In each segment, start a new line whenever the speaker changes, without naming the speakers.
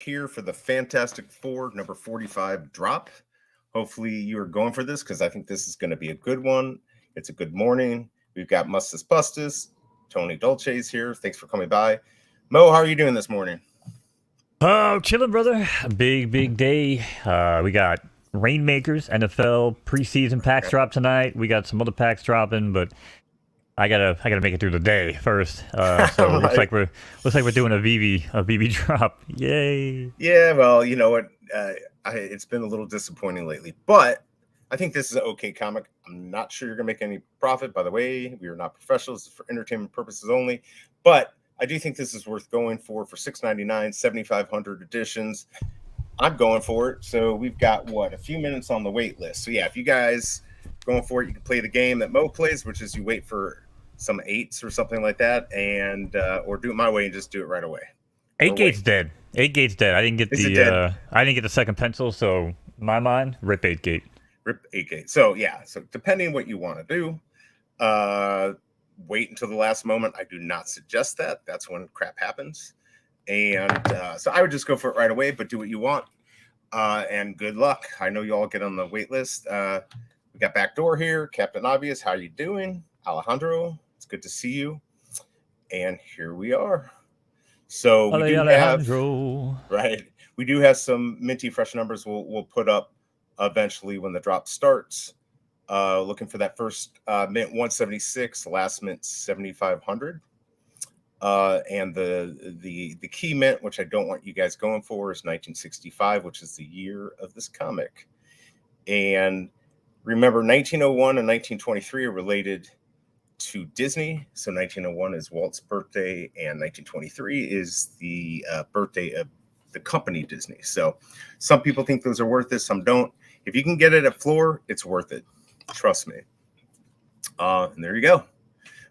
here for the Fantastic Four number 45 drop. Hopefully, you are going for this because I think this is going to be a good one. It's a good morning. We've got Mustus Bustus, Tony Dolce's here. Thanks for coming by. Mo, how are you doing this morning?
Oh, chilling, brother. Big day. We got Rainmakers NFL preseason packs drop tonight. We got some other packs dropping, but I gotta make it through the day first. So
Right.
looks like we're doing a VeVe drop. Yay!
Yeah, well, you know what? It's been a little disappointing lately, but I think this is an okay comic. I'm not sure you're gonna make any profit. By the way, we are not professionals; it's for entertainment purposes only. But I do think this is worth going for $6.99, 7,500 editions. I'm going for it. So we've got a few minutes on the wait list. So yeah, if you guys going for it, you can play the game that Mo plays, which is you wait for some eights or something like that, and or do it my way and just do it right away.
Eight Gate's dead. 8 Gate's dead. I didn't get the second pencil, so in my mind, rip 8 Gate.
Rip 8 Gate. So yeah, so depending what you want to do, wait until the last moment. I do not suggest that. That's when crap happens. And so I would just go for it right away, but do what you want. And good luck. I know you all get on the wait list. We got Backdoor here. Captain Obvious, how you doing? Alejandro, it's good to see you. And here we are. So we do have we do have some minty fresh numbers we'll put up eventually when the drop starts. Looking for that first mint 176, last mint 7,500. And the key mint, which I don't want you guys going for, is 1965, which is the year of this comic. And remember, 1901 and 1923 are related to Disney. So 1901 is Walt's birthday, and 1923 is the birthday of the company Disney. So some people think those are worth it, some don't. If you can get it at floor, it's worth it. Trust me. And there you go.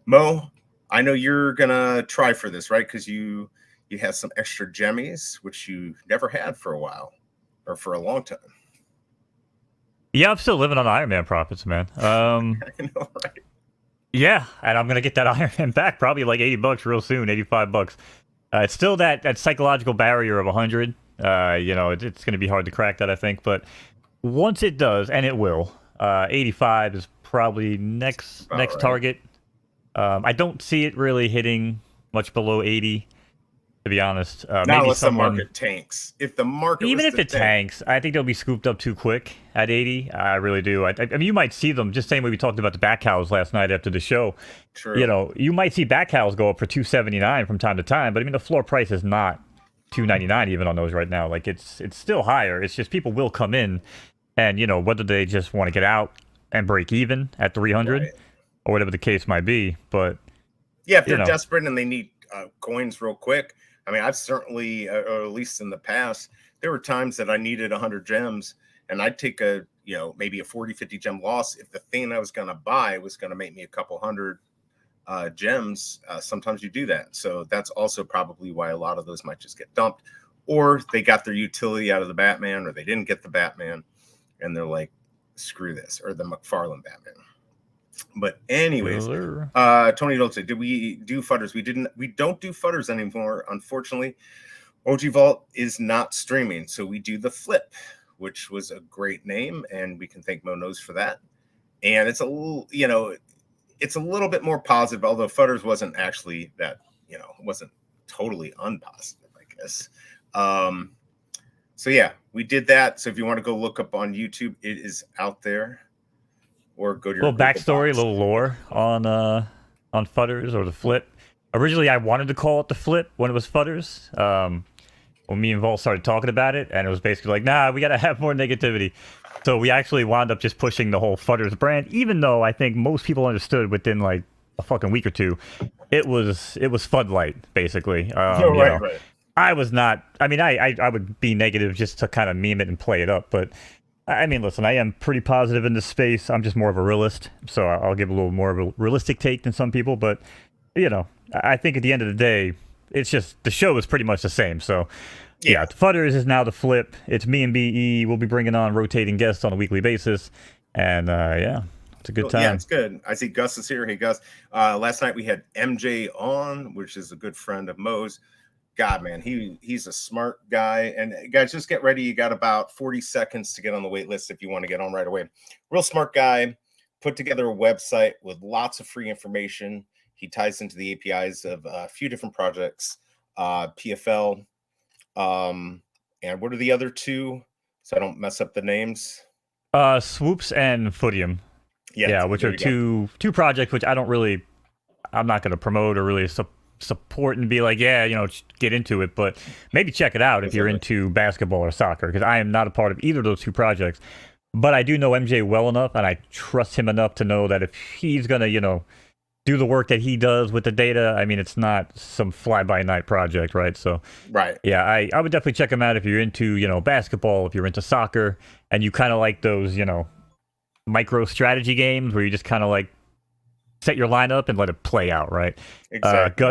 Mo, I know you're gonna try for this, right? Because you have some extra gemmies, which you never had for a while or for a long time.
Yeah, I'm still living on Iron Man profits, man.
I know, right?
Yeah, and I'm gonna get that Iron Man back probably like $80 real soon, $85. It's still that psychological barrier of 100. It's gonna be hard to crack that, I think, but once it does, and it will, 85 is probably next
Right.
target. I don't see it really hitting much below 80, to be honest.
Not
maybe
unless the market tanks. If the market
even if it tanks, I think they'll be scooped up too quick at 80. I really do. I mean, you might see them just same way we talked about the back cows last night after the show.
True.
You might see back cows go up for 279 from time to time, but I mean the floor price is not 299 even on those right now. Like it's still higher. It's just people will come in, and whether they just want to get out and break even at 300
Right.
or whatever the case might be. But
yeah, if they're desperate and they need coins real quick. I mean, I've certainly, or at least in the past, there were times that I needed 100 gems, and I'd take maybe a 40, 50 gem loss if the thing I was going to buy was going to make me a couple hundred gems. Sometimes you do that. So that's also probably why a lot of those might just get dumped, or they got their utility out of the Batman, or they didn't get the Batman, and they're like, screw this, or the McFarlane Batman. But anyways, Tony Dolce, did we do futters? We don't do futters anymore, unfortunately. OG Vault is not streaming, so we do the flip, which was a great name, and we can thank Mo Knows for that. And it's a little bit more positive, although futters wasn't actually that, wasn't totally unpositive, I guess. So yeah, we did that. So if you want to go look up on YouTube, it is out there. Or go to your
little backstory, a little lore on Futters or the Flip. Originally, I wanted to call it the Flip when it was Futters. When me and Volt started talking about it, and it was basically like, nah, we gotta have more negativity. So we actually wound up just pushing the whole Futters brand, even though I think most people understood within like a fucking week or two, it was Fudlight basically.
Right.
I was not. I mean, I would be negative just to kind of meme it and play it up, but. I mean, listen, I am pretty positive in this space. I'm just more of a realist, so I'll give a little more of a realistic take than some people. But, I think at the end of the day, it's just the show is pretty much the same. So, yeah, the Futters is now the Flip. It's me and BE. We'll be bringing on rotating guests on a weekly basis. And, it's a good time.
Yeah, it's good. I see Gus is here. Hey, Gus. Last night we had MJ on, which is a good friend of Mo's. God, man, he's a smart guy. And guys, just get ready. You got about 40 seconds to get on the wait list if you want to get on right away. Real smart guy, put together a website with lots of free information. He ties into the APIs of a few different projects, PFL, and what are the other two? So I don't mess up the names.
Swoops and Footium.
Yeah,
which are two projects which I'm not going to promote or really support and be like, yeah, get into it, but maybe check it out if you're into basketball or soccer, because I am not a part of either of those two projects. But I do know MJ well enough, and I trust him enough to know that if he's going to, do the work that he does with the data, I mean, it's not some fly-by-night project, right? So,
right.
Yeah, I would definitely check him out if you're into, basketball, if you're into soccer, and you kind of like those, micro strategy games where you just kind of like set your lineup and let it play out, right?
Exactly.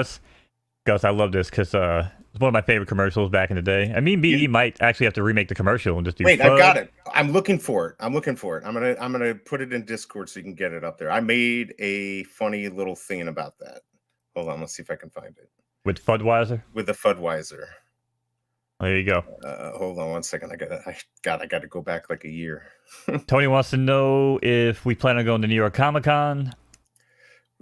Gus, I love this because it's one of my favorite commercials back in the day. I mean, BE might actually have to remake the commercial and just do.
Wait, I've got it. I'm looking for it. I'm gonna put it in Discord so you can get it up there. I made a funny little thing about that. Hold on, let's see if I can find it.
With Fudweiser.
With the Fudweiser.
There you go.
Hold on one second. I got to go back like a year.
Tony wants to know if we plan on going to New York Comic Con.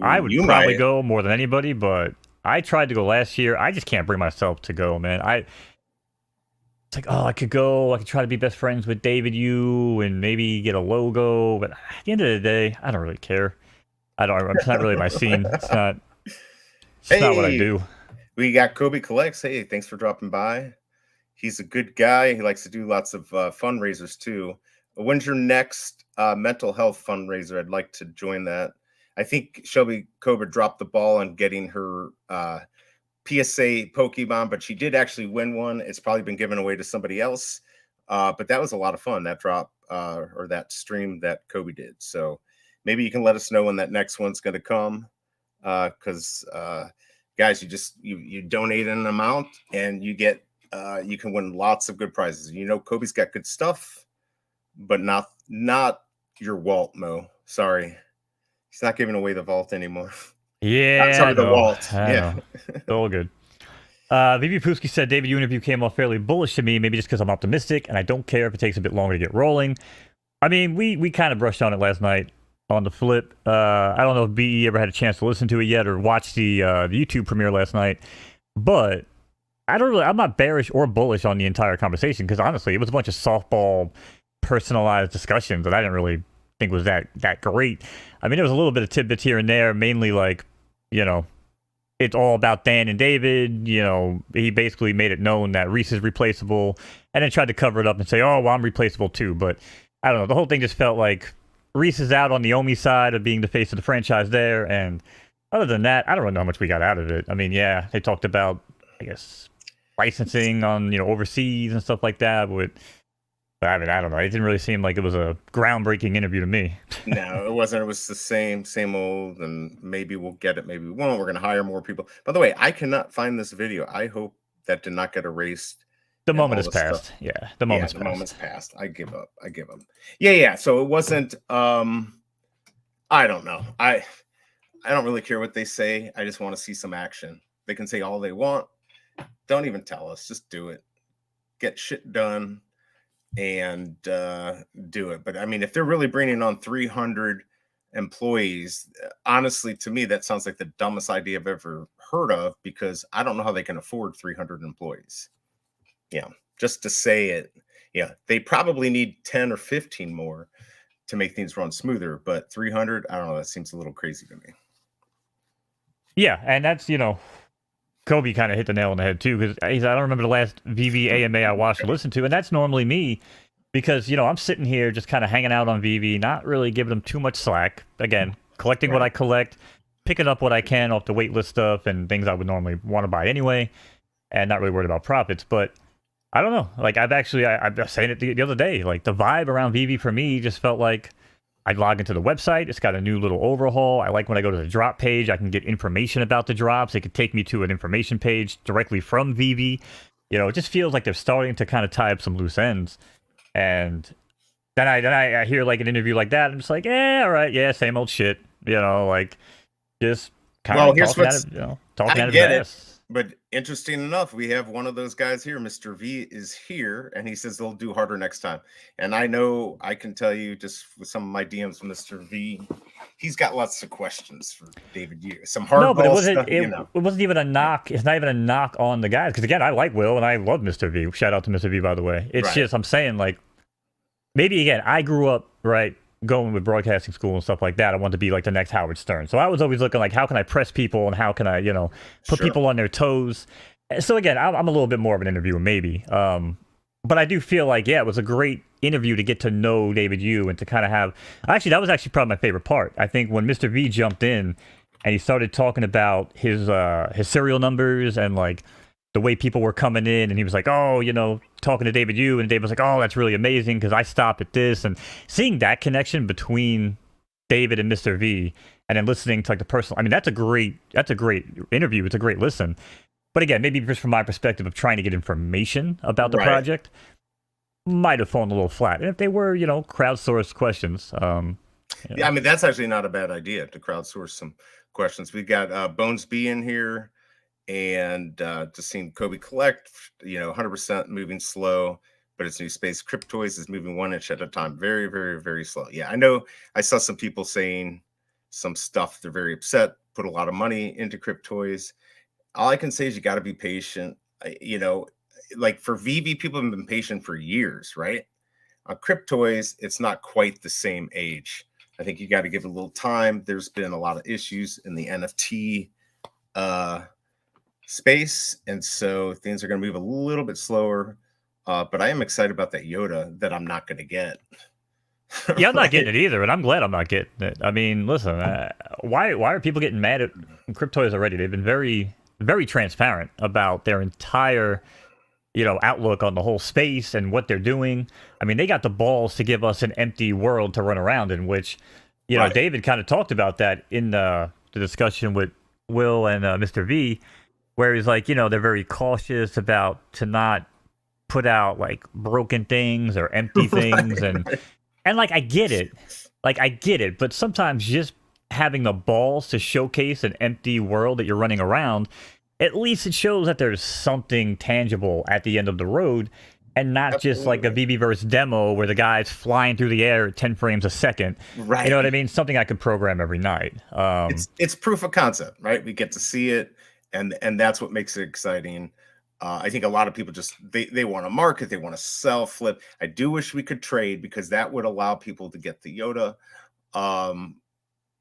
I would probably go more than anybody, but I tried to go last year. I just can't bring myself to go, man. It's like, I could go. I could try to be best friends with David Yu and maybe get a logo. But at the end of the day, I don't really care. It's not really my scene. It's not what I do.
We got Kobe Collects. Hey, thanks for dropping by. He's a good guy. He likes to do lots of fundraisers too. When's your next mental health fundraiser? I'd like to join that. I think Shelby Cobra dropped the ball on getting her PSA Pokemon, but she did actually win one. It's probably been given away to somebody else. But that was a lot of fun, that drop or that stream that Kobe did. So maybe you can let us know when that next one's going to come. Because guys, you donate an amount and you get you can win lots of good prizes. Kobe's got good stuff, but not your Walt, Mo. Sorry. He's not giving away the vault anymore.
Yeah,
sorry, the vault. Yeah,
it's all good. VV Pusky said, David, your interview came off fairly bullish to me, maybe just because I'm optimistic, and I don't care if it takes a bit longer to get rolling. I mean, we kind of brushed on it last night on the flip. I don't know if BE ever had a chance to listen to it yet or watch the YouTube premiere last night, but I'm not bearish or bullish on the entire conversation, because honestly, it was a bunch of softball, personalized discussions that I didn't really think was that great. I mean, there was a little bit of tidbits here and there, mainly like, it's all about Dan and David. He basically made it known that Reese is replaceable, and then tried to cover it up and say, oh, well, I'm replaceable too. But I don't know. The whole thing just felt like Reese is out on the Omi side of being the face of the franchise there. And other than that, I don't really know how much we got out of it. I mean, yeah, they talked about, I guess, licensing on, overseas and stuff like that. But I mean, I don't know. It didn't really seem like it was a groundbreaking interview to me.
No, it wasn't. It was the same old, and maybe we'll get it, maybe we won't. We're going to hire more people. By the way, I cannot find this video. I hope that did not get erased.
The moment has passed. Yeah, the moment's
passed. I give up. Yeah. So it wasn't. I don't know. I don't really care what they say. I just want to see some action. They can say all they want. Don't even tell us. Just do it. Get shit done. And do it. But I mean, if they're really bringing on 300 employees, honestly, to me, that sounds like the dumbest idea I've ever heard of, because I don't know how they can afford 300 employees. Yeah, just to say it. Yeah, they probably need 10 or 15 more to make things run smoother. But 300, I don't know. That seems a little crazy to me.
Yeah, and that's, Kobe kind of hit the nail on the head too, because I don't remember the last VeVe AMA I watched or listened to, and that's normally me, because I'm sitting here just kind of hanging out on VeVe, not really giving them too much slack. Again, collecting what I collect, picking up what I can off the waitlist stuff and things I would normally want to buy anyway, and not really worried about profits. But I don't know. Like I was saying it the other day. Like the vibe around VeVe for me just felt like I'd log into the website. It's got a new little overhaul. I like when I go to the drop page, I can get information about the drops. It could take me to an information page directly from VeVe. It just feels like they're starting to kind of tie up some loose ends. And then I hear like an interview like that. I'm just like, all right, yeah, same old shit. Like just kind of talking out of his ass.
But interesting enough, we have one of those guys here. Mr. V is here, and he says they'll do harder next time. And I know I can tell you just with some of my DMs with Mr. V, he's got lots of questions for David Yu. Some
No, but it
hardball
wasn't.
stuff, you know.
It wasn't even a knock. It's not even a knock on the guys. Because again, I like Will and I love Mr. V. Shout out to Mr. V, by the way. It's
Right.
just I'm saying like maybe again I grew up right going with broadcasting school and stuff like that. I wanted to be like the next Howard Stern. So I was always looking like how can I press people and how can I put
Sure.
people on their toes. So again, I'm a little bit more of an interviewer maybe. But I do feel like yeah, it was a great interview to get to know David Yu and to kind of have. Actually, that was actually probably my favorite part. I think when Mr. V jumped in and he started talking about his serial numbers and like the way people were coming in, and he was like, oh, talking to David Yu, and David was like, oh, that's really amazing because I stopped at this, and seeing that connection between David and Mr. V, and then listening to like the personal. I mean, that's a great interview. It's a great listen. But again, maybe just from my perspective of trying to get information about the
Right.
project, might have fallen a little flat. And if they were, crowdsourced questions,
Yeah, I mean that's actually not a bad idea to crowdsource some questions. We got Bones B in here, and just seen Kobe collect. 100% moving slow, but its new space. Cryptoys is moving 1 inch at a time, very, very, very slow. Yeah, I know. I saw some people saying some stuff. They're very upset. Put a lot of money into Cryptoys. All I can say is you got to be patient. Like for VeVe, people have been patient for years, right? On Cryptoys, it's not quite the same age. I think you got to give it a little time. There's been a lot of issues in the NFT space, and so things are going to move a little bit slower. But I am excited about that Yoda that I'm not going to get.
Yeah, I'm not getting it either, and I'm glad I'm not getting it. I mean, listen, why are people getting mad at Cryptoys already? They've been very, very transparent about their entire, outlook on the whole space and what they're doing. I mean, they got the balls to give us an empty world to run around in, which,
Right.
David kind of talked about that in the discussion with Will and Mr. V, where he's like, they're very cautious about to not put out like broken things or empty things, and like I get it, but sometimes just having the balls to showcase an empty world that you're running around, at least it shows that there's something tangible at the end of the road, and not just like a VeVeverse demo where the guy's flying through the air at 10 frames a second.
Right.
You know what I mean? Something I could program every night.
It's proof of concept, right? We get to see it, and that's what makes it exciting. I think a lot of people just they want to market, they want to sell, flip. I do wish we could trade because that would allow people to get the Yoda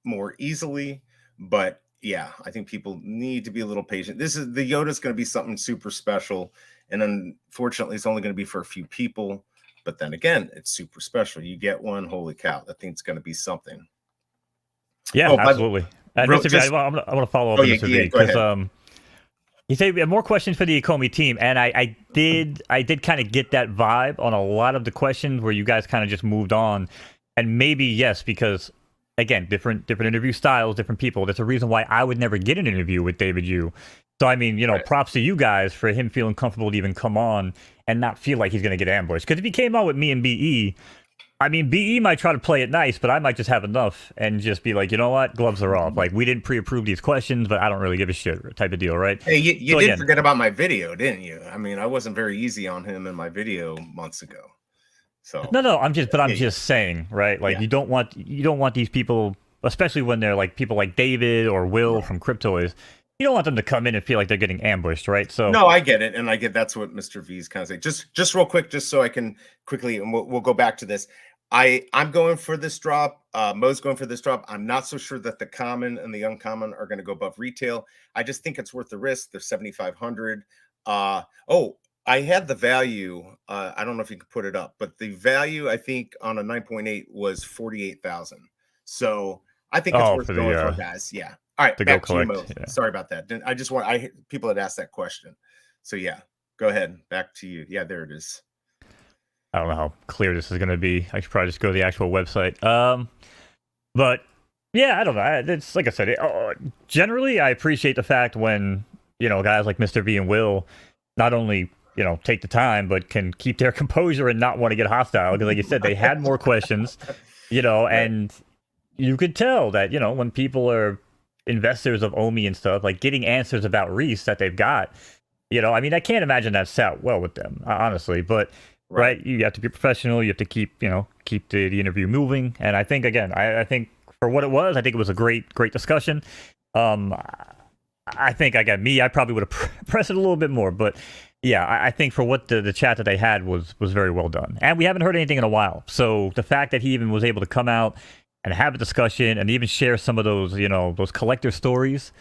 more easily. But yeah, I think people need to be a little patient. The Yoda's going to be something super special, and unfortunately, it's only going to be for a few people. But then again, it's super special. You get one, holy cow, that thing's going to be something.
Yeah,
Oh,
absolutely. And Mr. V, I want to follow up with Mr. V because you say we have more questions for the Ecomi team, and I did kind of get that vibe on a lot of the questions where you guys kind of just moved on, and maybe yes, because again, different interview styles, different people. That's a reason why I would never get an interview with David Yu. So I mean,
Right.
props to you guys for him feeling comfortable to even come on and not feel like he's going to get ambushed. Because if he came on with me and BE, I mean, BE might try to play it nice, but I might just have enough and just be like, you know what, gloves are off. Like, we didn't pre-approve these questions, but I don't really give a shit type of deal, right?
Hey, you
So
did
again,
forget about my video, didn't you? I mean, I wasn't very easy on him in my video months ago. So
no, I'm
yeah,
just saying, right? Like,
yeah.
you don't want these people, especially when they're like people like David or Will from Cryptoys. You don't want them to come in and feel like they're getting ambushed, right? So
No, I get it, and I get that's what Mr. V's kind of saying. Just real quick, just so I can quickly, and we'll go back to this. I'm going for this drop. Mo's going for this drop. I'm not so sure that the common and the uncommon are going to go above retail. I just think it's worth the risk. They're 7,500. Oh, I had the value. I don't know if you could put it up, but the value I think on a 9.8 was 48,000. So I think it's worth
for
going for,
the
guys. Yeah. All right,
to
back
go
to you,
collect.
Mo.
Yeah.
Sorry about that. People had asked that question. So yeah, go ahead. Back to you. Yeah, there it is.
I don't know how clear this is going to be. I should probably just go to the actual website. But yeah, I don't know. It's like I said. Generally, I appreciate the fact when guys like Mr. V and Will not only take the time but can keep their composure and not want to get hostile. Because like you said, they had more questions.
Right.
And you could tell that when people are investors of Omi and stuff, like getting answers about Reese that they've got. I mean, I can't imagine that sat well with them, honestly. But right, you have to be professional. You have to keep the interview moving. And I think again, I think for what it was, I think it was a great discussion. I think again, I probably would have pressed it a little bit more, but yeah, I think for what the chat that they had was very well done. And we haven't heard anything in a while. So the fact that he even was able to come out and have a discussion and even share some of those, those collector stories,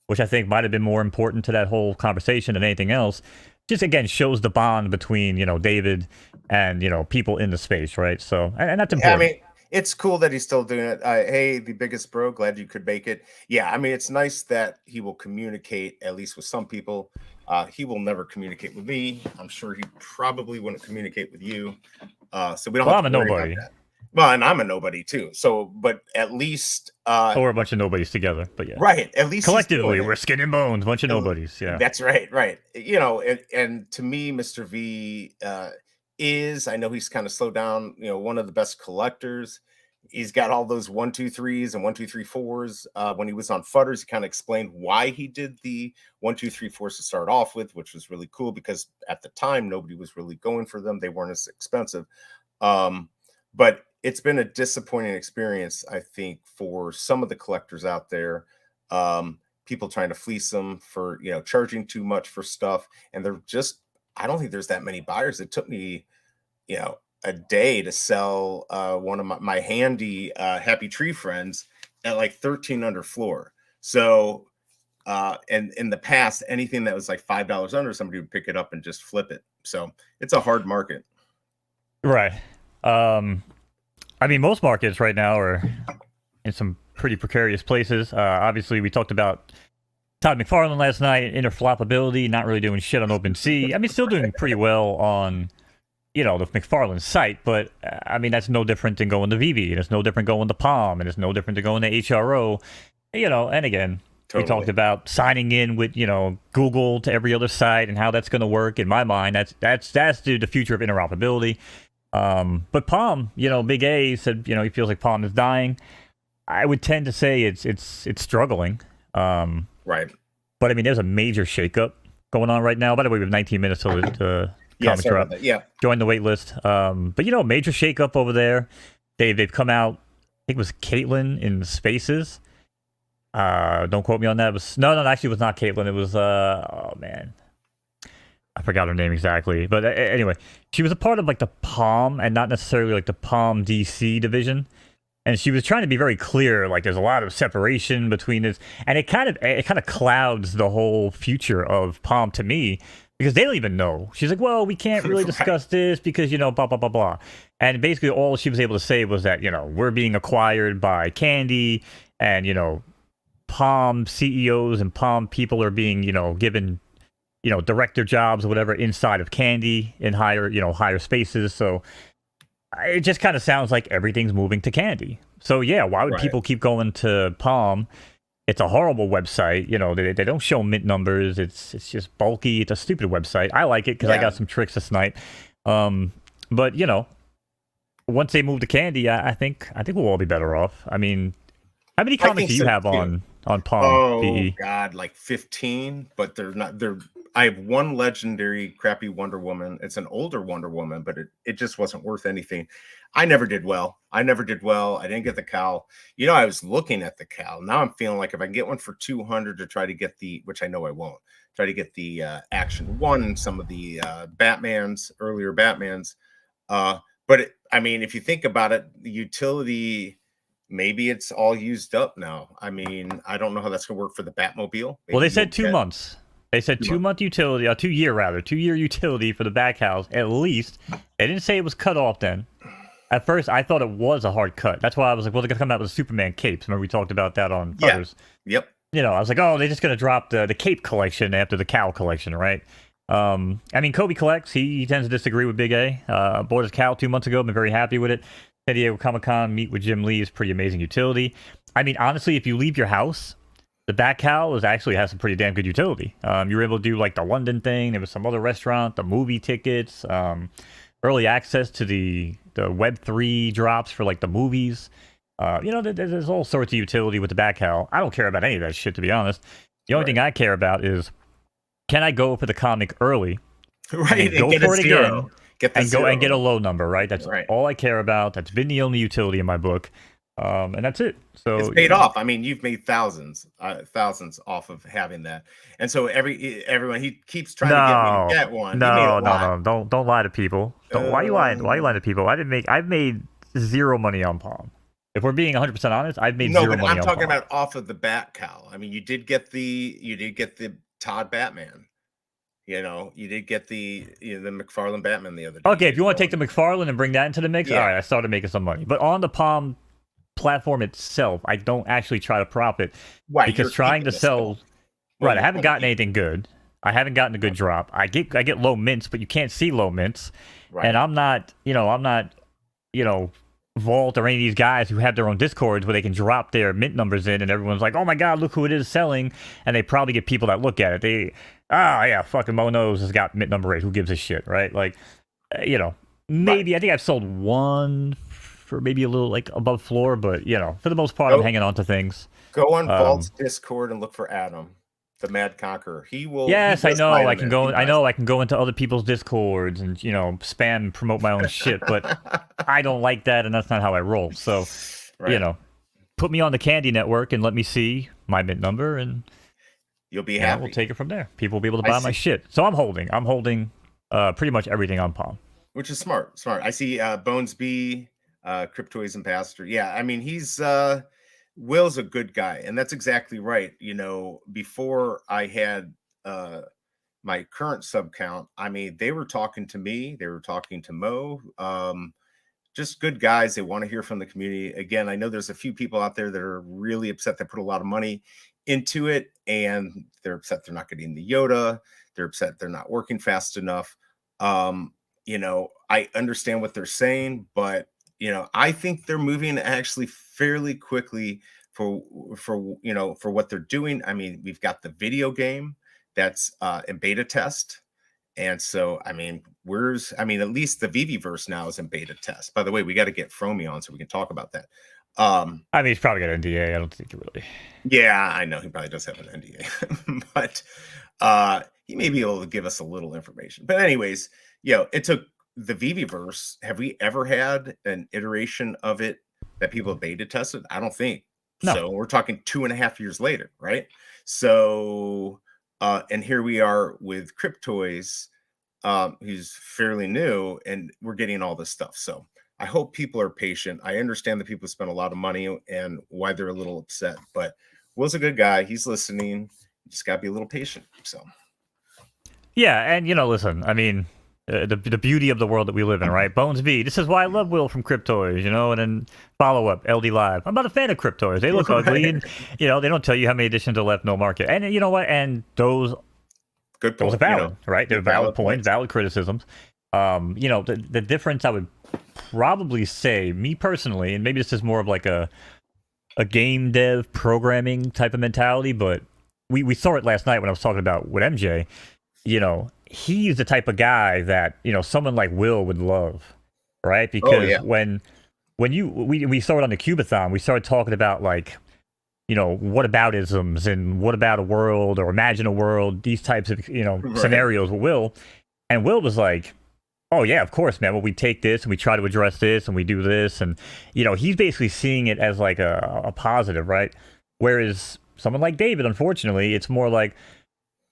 which I think might have been more important to that whole conversation than anything else, just again shows the bond between, David and, people in the space, right? So, and that's important.
I mean, it's cool that he's still doing it. Hey, the biggest bro, glad you could make it. Yeah, I mean, it's nice that he will communicate, at least with some people. He will never communicate with me. I'm sure he probably wouldn't communicate with you. So we don't have to worry about that. Well, and I'm a nobody too. So, but at least
we're a bunch of nobodies together. But yeah,
right. At least
collectively, we're skin and bones, a bunch of nobodies. Yeah,
that's right. Right. And to me, Mr. V I know he's kind of slowed down. One of the best collectors. He's got all those 1, 2, 3s and 1, 2, 3, 4s. When he was on Futters, he kind of explained why he did the 1, 2, 3, 4s to start off with, which was really cool because at the time nobody was really going for them. They weren't as expensive. But it's been a disappointing experience, I think, for some of the collectors out there. People trying to fleece them for, charging too much for stuff. And I don't think there's that many buyers. It took me, a day to sell one of my handy Happy Tree friends at like 13 under floor. So, and in the past, anything that was like $5 under, somebody would pick it up and just flip it. So it's a hard market.
Right. I mean, most markets right now are in some pretty precarious places. Obviously, we talked about Todd McFarlane last night, Interoperability, not really doing shit on OpenSea. I mean, still doing pretty well on, the McFarlane site, but I mean, that's no different than going to VeVe, and it's no different going to Palm, and it's no different than going to HRO, and again, totally. We talked about signing in with, Google to every other site and how that's going to work. In my mind, that's the future of interoperability. But Palm, Big A said, he feels like Palm is dying. I would tend to say it's struggling.
Right.
But I mean, there's a major shakeup going on right now. By the way, we have 19 minutes till the comics drop.
Yeah.
Join the wait list. But major shakeup over there. They've come out. I think it was Caitlin in Spaces. Don't quote me on that. Actually, it was not Caitlin. It was oh man, I forgot her name exactly. But anyway, she was a part of like the Palm and not necessarily like the Palm DC division. And she was trying to be very clear, like there's a lot of separation between this, and it kind of clouds the whole future of Palm to me, because they don't even know. She's like, well, we can't really discuss this because, blah, blah, blah, blah. And basically all she was able to say was that, we're being acquired by Candy, and, Palm CEOs and Palm people are being, given, director jobs or whatever inside of Candy in higher spaces. So it just kind of sounds like everything's moving to Candy. So yeah, why would people keep going to Palm? It's a horrible website. They don't show mint numbers. It's just bulky. It's a stupid website. I like it because I got some tricks this night. But once they move to Candy, I think we'll all be better off. I mean, how many comics do you have on Palm?
Oh God, like 15. But I have one legendary crappy Wonder Woman. It's an older Wonder Woman, but it just wasn't worth anything. I never did well. I didn't get the cowl. I was looking at the cowl. Now I'm feeling like if I can get one for 200 to try to get which I know I won't, try to get the Action 1 and some of the earlier Batmans. But I mean, if you think about it, the utility, maybe it's all used up now. I mean, I don't know how that's going to work for the Batmobile.
Well, they said 2 months. They said 2 month utility, 2 year 2 year utility for the back house, at least. They didn't say it was cut off then. At first, I thought it was a hard cut. That's why I was like, well, they're going to come out with Superman capes. Remember we talked about that on others.
Yep.
I was like, oh, they're just going to drop the cape collection after the cowl collection, right? I mean, Kobe collects. He tends to disagree with Big A. Bought his cowl 2 months ago. Been very happy with it. San Diego Comic-Con, meet with Jim Lee is pretty amazing utility. I mean, honestly, if you leave your house, the back cowl actually has some pretty damn good utility. You were able to do like the London thing. There was some other restaurant, the movie tickets, early access to the Web3 drops for like the movies. There's all sorts of utility with the backhow. I don't care about any of that shit, to be honest. The only thing I care about is, can I go for the comic early and then go
get
for
a
it
zero.
again
Get the
and go
zero.
and get a low number, right? That's
Right.
all I care about. That's been the only utility in my book. And that's it. So
It's paid off. I mean, you've made thousands off of having that. And so everyone, he keeps trying to get me to get one. You made a lot.
Don't lie to people. Why are you lying? Why are you lying to people? I've made zero money on Palm. If we're being 100% honest, I've made zero money on Palm.
I'm talking about off of the Bat Cow. I mean, you did get the Todd Batman. You did get the McFarlane Batman the other day.
Okay, if you want to take the McFarlane and bring that into the mix, all right, I started making some money. But on the Palm platform itself, I don't actually try to profit, because trying to sell, I haven't gotten anything good. I haven't gotten a good drop. I get low mints, but you can't see low mints, and I'm not Vault or any of these guys who have their own discords where they can drop their mint numbers in and everyone's like, oh my god, look who it is selling, and they probably get people that look at it. Fucking Bonez has got mint number 8, who gives a shit, right? Like, maybe I think I've sold one for maybe a little like above floor, but for the most part, I'm hanging on to things.
Go on Vault's Discord and look for Adam, the Mad Conqueror. He will.
Yes, I know. I can go. I know I can go into other people's discords and spam and promote my own shit, but I don't like that, and that's not how I roll. So, put me on the Candy Network and let me see my mint number, and
you'll be happy.
We'll take it from there. People will be able to buy my shit. So I'm holding pretty much everything on Palm,
which is smart. I see Bones B, Cryptoys ambassador. Yeah, I mean he's. Will's a good guy, and that's exactly right. Before I had my current sub count, I mean, they were talking to me, they were talking to Mo, just good guys. They want to hear from the community. Again, I know there's a few people out there that are really upset that put a lot of money into it, and they're upset they're not getting the Yoda. They're upset they're not working fast enough. I understand what they're saying, but I think they're moving actually fairly quickly for what they're doing. I mean, we've got the video game that's in beta test, and so I mean, at least the VeVe verse now is in beta test. By the way, we got to get Fromy on so we can talk about that.
I mean, he's probably got an NDA. I don't think he really.
Yeah, I know he probably does have an NDA, but he may be able to give us a little information. But anyways, it took the VeVe verse. Have we ever had an iteration of it that people have beta tested? I don't think. No. So we're talking 2.5 years later, right? So and here we are with Cryptoys, who's fairly new, and we're getting all this stuff. So I hope people are patient. I understand that people spend a lot of money and why they're a little upset, but Will's a good guy. He's listening. You just gotta be a little patient. So
yeah, and listen, I mean, the beauty of the world that we live in, right? Bones V, this is why I love Will from Cryptoys, and then follow up LD Live. I'm not a fan of Cryptoys. They look ugly, and they don't tell you how many editions are left, no market. And you know what? And those are valid, right? They're valid points, valid criticisms. The difference I would probably say, me personally, and maybe this is more of like a game dev programming type of mentality, but we saw it last night when I was talking about with MJ. He's the type of guy that someone like Will would love, right? Because when we saw it on the Cubathon, we started talking about like whataboutisms and what about a world or imagine a world, these types of scenarios with Will, and Will was like, oh yeah, of course, man. Well, we take this and we try to address this and we do this, and he's basically seeing it as like a positive, right? Whereas someone like David, unfortunately, it's more like,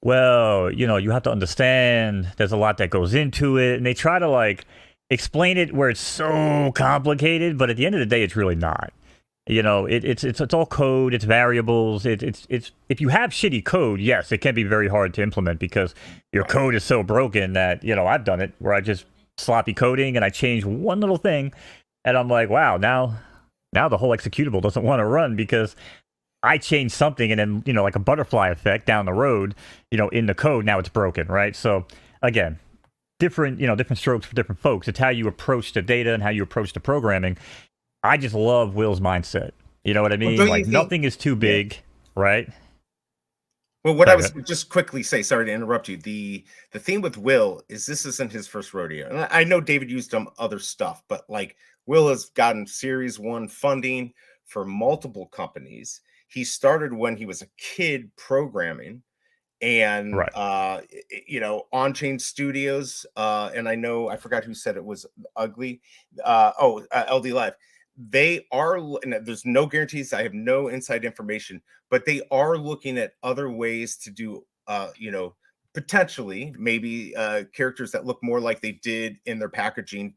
well, you have to understand there's a lot that goes into it, and they try to like explain it where it's so complicated, but at the end of the day, it's really not. It's all code, it's variables, it's if you have shitty code, yes, it can be very hard to implement because your code is so broken that I've done it where I just sloppy coding and I change one little thing, and I'm like, wow, now the whole executable doesn't want to run because I changed something, and then, like a butterfly effect down the road, in the code, now it's broken, right? So again, different strokes for different folks. It's how you approach the data and how you approach the programming. I just love Will's mindset. You know what I mean?
Well,
like nothing is too big, right?
Well, what I was just quickly say, sorry to interrupt you. The thing with Will is this isn't his first rodeo. And I know David used other stuff, but like Will has gotten Series 1 funding for multiple companies. He started when he was a kid programming, and
Right.
on-chain studios, and I forgot who said it was ugly. LD Live. They are, and there's no guarantees. I have no inside information, but they are looking at other ways to do, potentially maybe characters that look more like they did in their packaging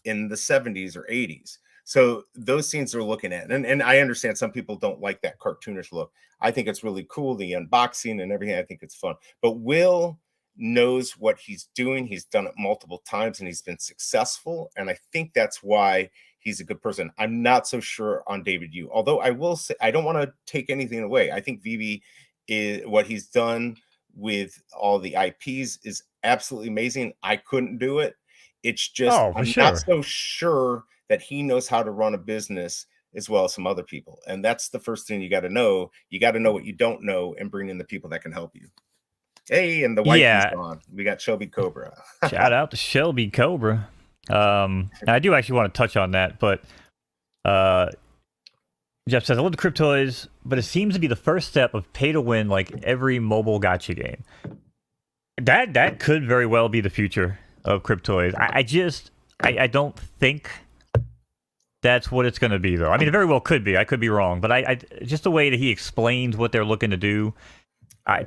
in the 70s or 80s. So those scenes they're looking at, and I understand some people don't like that cartoonish look. I think it's really cool, the unboxing and everything. I think it's fun. But Will knows what he's doing. He's done it multiple times and he's been successful. And I think that's why he's a good person. I'm not so sure on David Yu, although I will say I don't want to take anything away. I think VeVe is what he's done with all the IPs is absolutely amazing. I couldn't do it. It's just
Oh, for
I'm not
sure.
so sure that he knows how to run a business as well as some other people. And that's the first thing you got to know. You got to know what you don't know and bring in the people that can help you. Hey, and the wifey's
Yeah.
gone. We got Shelby Cobra.
Shout out to Shelby Cobra. I do actually want to touch on that, but Jeff says, I love the Cryptoys, but it seems to be the first step of pay to win like every mobile gacha game. That could very well be the future of Cryptoys. I don't think that's what it's going to be, though. I mean, it very well could be. I could be wrong, but I just the way that he explains what they're looking to do,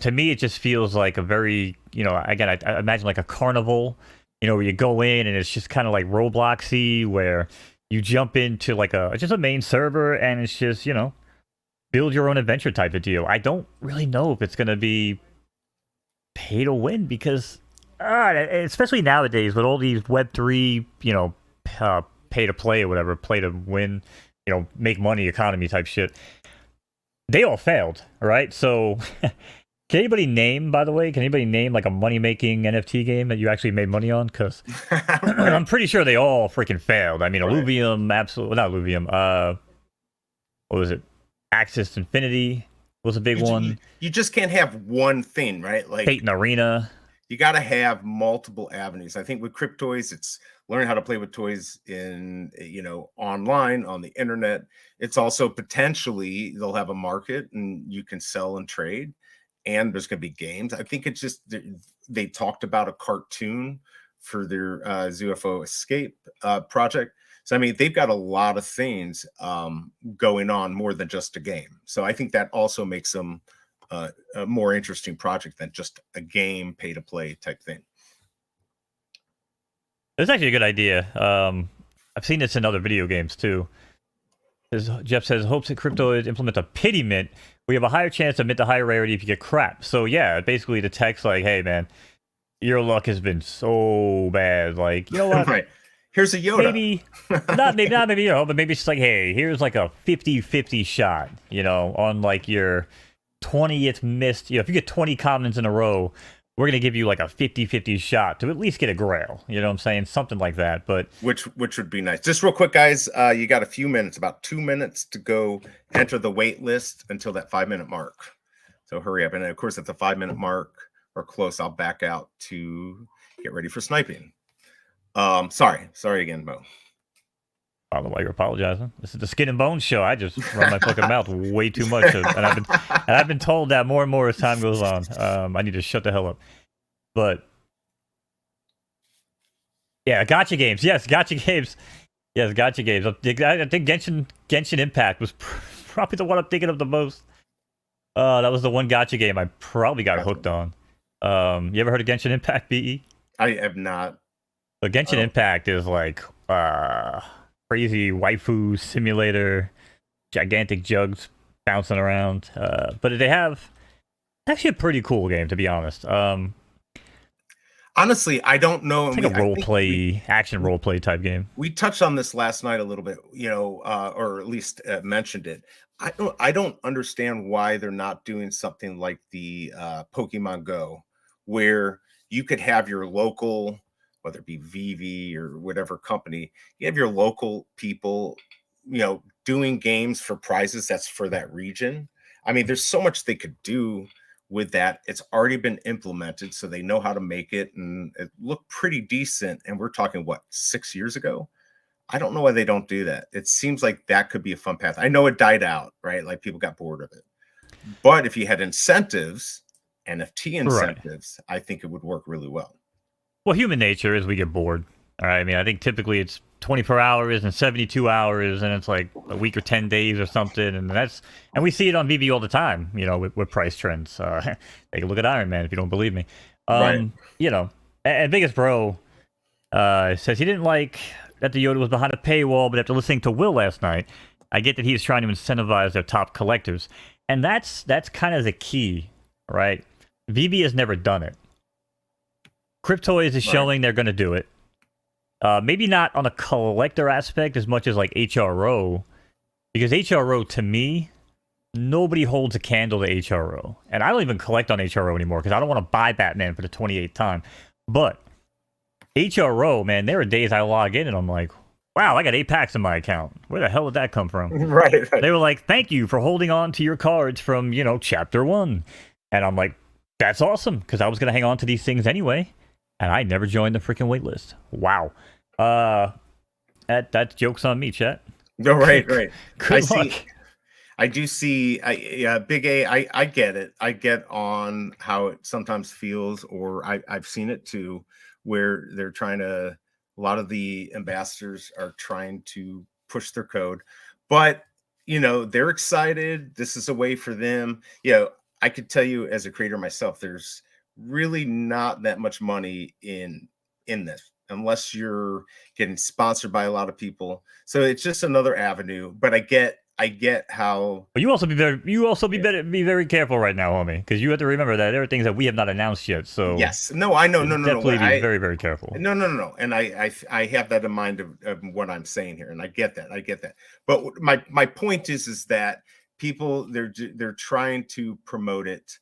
to me, it just feels like a very, again, I imagine like a carnival, where you go in and it's just kind of like Robloxy, where you jump into like just a main server and it's just, build your own adventure type of deal. I don't really know if it's going to be pay to win because, especially nowadays with all these Web3, pay to play or whatever, play to win, make money economy type shit. They all failed, right? So, can anybody name, by the way, like a money making NFT game that you actually made money on? Because I'm pretty sure they all freaking failed. I mean,
Right.
Illuvium, absolutely not Illuvium. What was it? Axis Infinity was a big one.
You just can't have one thing, right? Like
Fate and Arena.
You got to have multiple avenues. I think with Cryptoys, it's learn how to play with toys in, online on the internet. It's also potentially they'll have a market and you can sell and trade, and there's going to be games. I think it's just they talked about a cartoon for their UFO Escape project. So I mean, they've got a lot of things going on more than just a game. So I think that also makes them a more interesting project than just a game pay to play type thing.
It's actually a good idea. I've seen this in other video games too. As Jeff says, hopes that Cryptoys implement a pity mint. We have a higher chance to mint the higher rarity if you get crap. So yeah, basically the text like, hey man, your luck has been so bad. Like, you know what?
Right. Here's a Yoda.
Maybe, not maybe, but maybe it's like, hey, here's like a 50-50 shot, on like your 20th missed. If you get 20 commons in a row, we're going to give you like a 50-50 shot to at least get a grail. You know what I'm saying? Something like that. But
which would be nice. Just real quick, guys, you got a few minutes, about 2 minutes to go enter the wait list until that 5-minute mark. So hurry up. And of course, at the 5-minute mark or close, I'll back out to get ready for sniping. Sorry again, Mo.
I don't know why you're apologizing. This is the Skin and Bones show. I just run my fucking mouth way too much, and I've been told that more and more as time goes on. I need to shut the hell up. But yeah, gotcha games. Yes, gotcha games. Yes, gotcha games. I think Genshin Impact was probably the one I'm thinking of the most. That was the one gotcha game I probably got hooked on. You ever heard of Genshin Impact, BE?
I have not.
But Genshin Impact is like crazy waifu simulator, gigantic jugs bouncing around. But they have actually a pretty cool game, to be honest.
Honestly, I don't know.
It's like a action role play type game.
We touched on this last night a little bit, or at least mentioned it. I don't understand why they're not doing something like the Pokemon Go, where you could have your local, whether it be VeVe or whatever company, you have your local people, doing games for prizes that's for that region. I mean, there's so much they could do with that. It's already been implemented, so they know how to make it, and it looked pretty decent. And we're talking, what, 6 years ago? I don't know why they don't do that. It seems like that could be a fun path. I know it died out, right? Like people got bored of it. But if you had incentives, NFT incentives, I think it would work really well.
Well, human nature is we get bored. All right. I mean, I think typically it's 24 hours and 72 hours, and it's like a week or 10 days or something. And we see it on VeVe all the time, you know, with price trends. Take a look at Iron Man if you don't believe me.
Right.
You know, and Biggest Bro says he didn't like that the Yoda was behind a paywall, but after listening to Will last night, I get that he's trying to incentivize their top collectors. And that's kind of the key, right? VeVe has never done it. Cryptoys is showing they're going to do it. Maybe not on a collector aspect as much as like HRO, because HRO to me, nobody holds a candle to HRO, and I don't even collect on HRO anymore because I don't want to buy Batman for the 28th time. But HRO, man, there are days I log in and I'm like, wow, I got 8 packs in my account. Where the hell did that come from?
Right.
They were like, thank you for holding on to your cards from, you know, chapter 1. And I'm like, that's awesome, because I was going to hang on to these things anyway. And I never joined the freaking waitlist. Wow. That joke's on me, chat.
No, right.
Good luck.
I do see. Big A. I get it. I get on how it sometimes feels, or I've seen it too, where they're trying to. A lot of the ambassadors are trying to push their code, but you know they're excited. This is a way for them. You know, I could tell you as a creator myself, there's really not that much money in this unless you're getting sponsored by a lot of people. So it's just another avenue. But I get how.
But you also be very careful right now, homie, because you have to remember that there are things that we have not announced yet. So
yes, no, I know, no,
definitely be very, very careful.
No, and I have that in mind of what I'm saying here, and I get that. But my point is that people they're trying to promote it,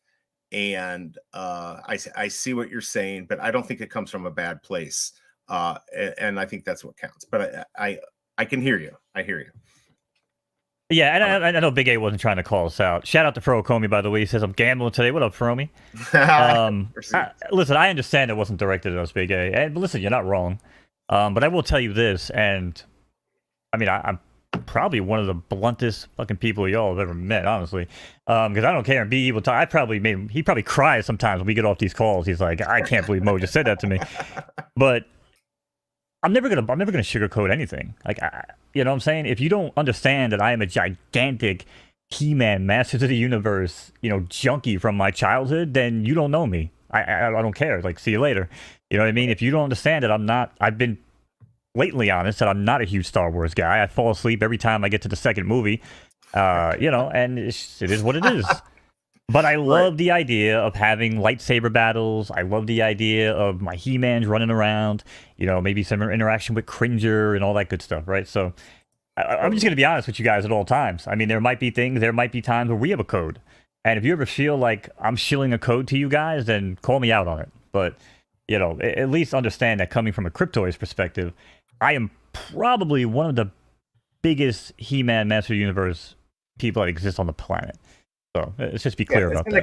and I see what you're saying, but I don't think it comes from a bad place, and I think that's what counts. But I can hear you. I hear you.
Yeah, and I know Big A wasn't trying to call us out. Shout out to Fro Comey, by the way. He says, I'm gambling today. What up, Fromy? Listen, I understand it wasn't directed at us, Big A. And listen, you're not wrong. But I will tell you this, and I mean, I'm probably one of the bluntest fucking people y'all have ever met, honestly. Because I don't care. And Big E will talk. He probably cries sometimes when we get off these calls. He's like, I can't believe Mo just said that to me. But I'm never gonna sugarcoat anything. Like, you know what I'm saying? If you don't understand that I am a gigantic He-Man, Masters of the Universe, you know, junkie from my childhood, then you don't know me. I don't care. Like, see you later. You know what I mean? If you don't understand that I've been blatantly honest that I'm not a huge Star Wars guy. I fall asleep every time I get to the second movie. You know, and it is what it is. But I love the idea of having lightsaber battles. I love the idea of my He-Mans running around, you know, maybe some interaction with Cringer and all that good stuff, right? So I'm just going to be honest with you guys at all times. I mean, there might be times where we have a code. And if you ever feel like I'm shilling a code to you guys, then call me out on it. But, you know, at least understand that coming from a Cryptoys perspective, I am probably one of the biggest He-Man Master Universe people that exist on the planet. So let's just be clear about that.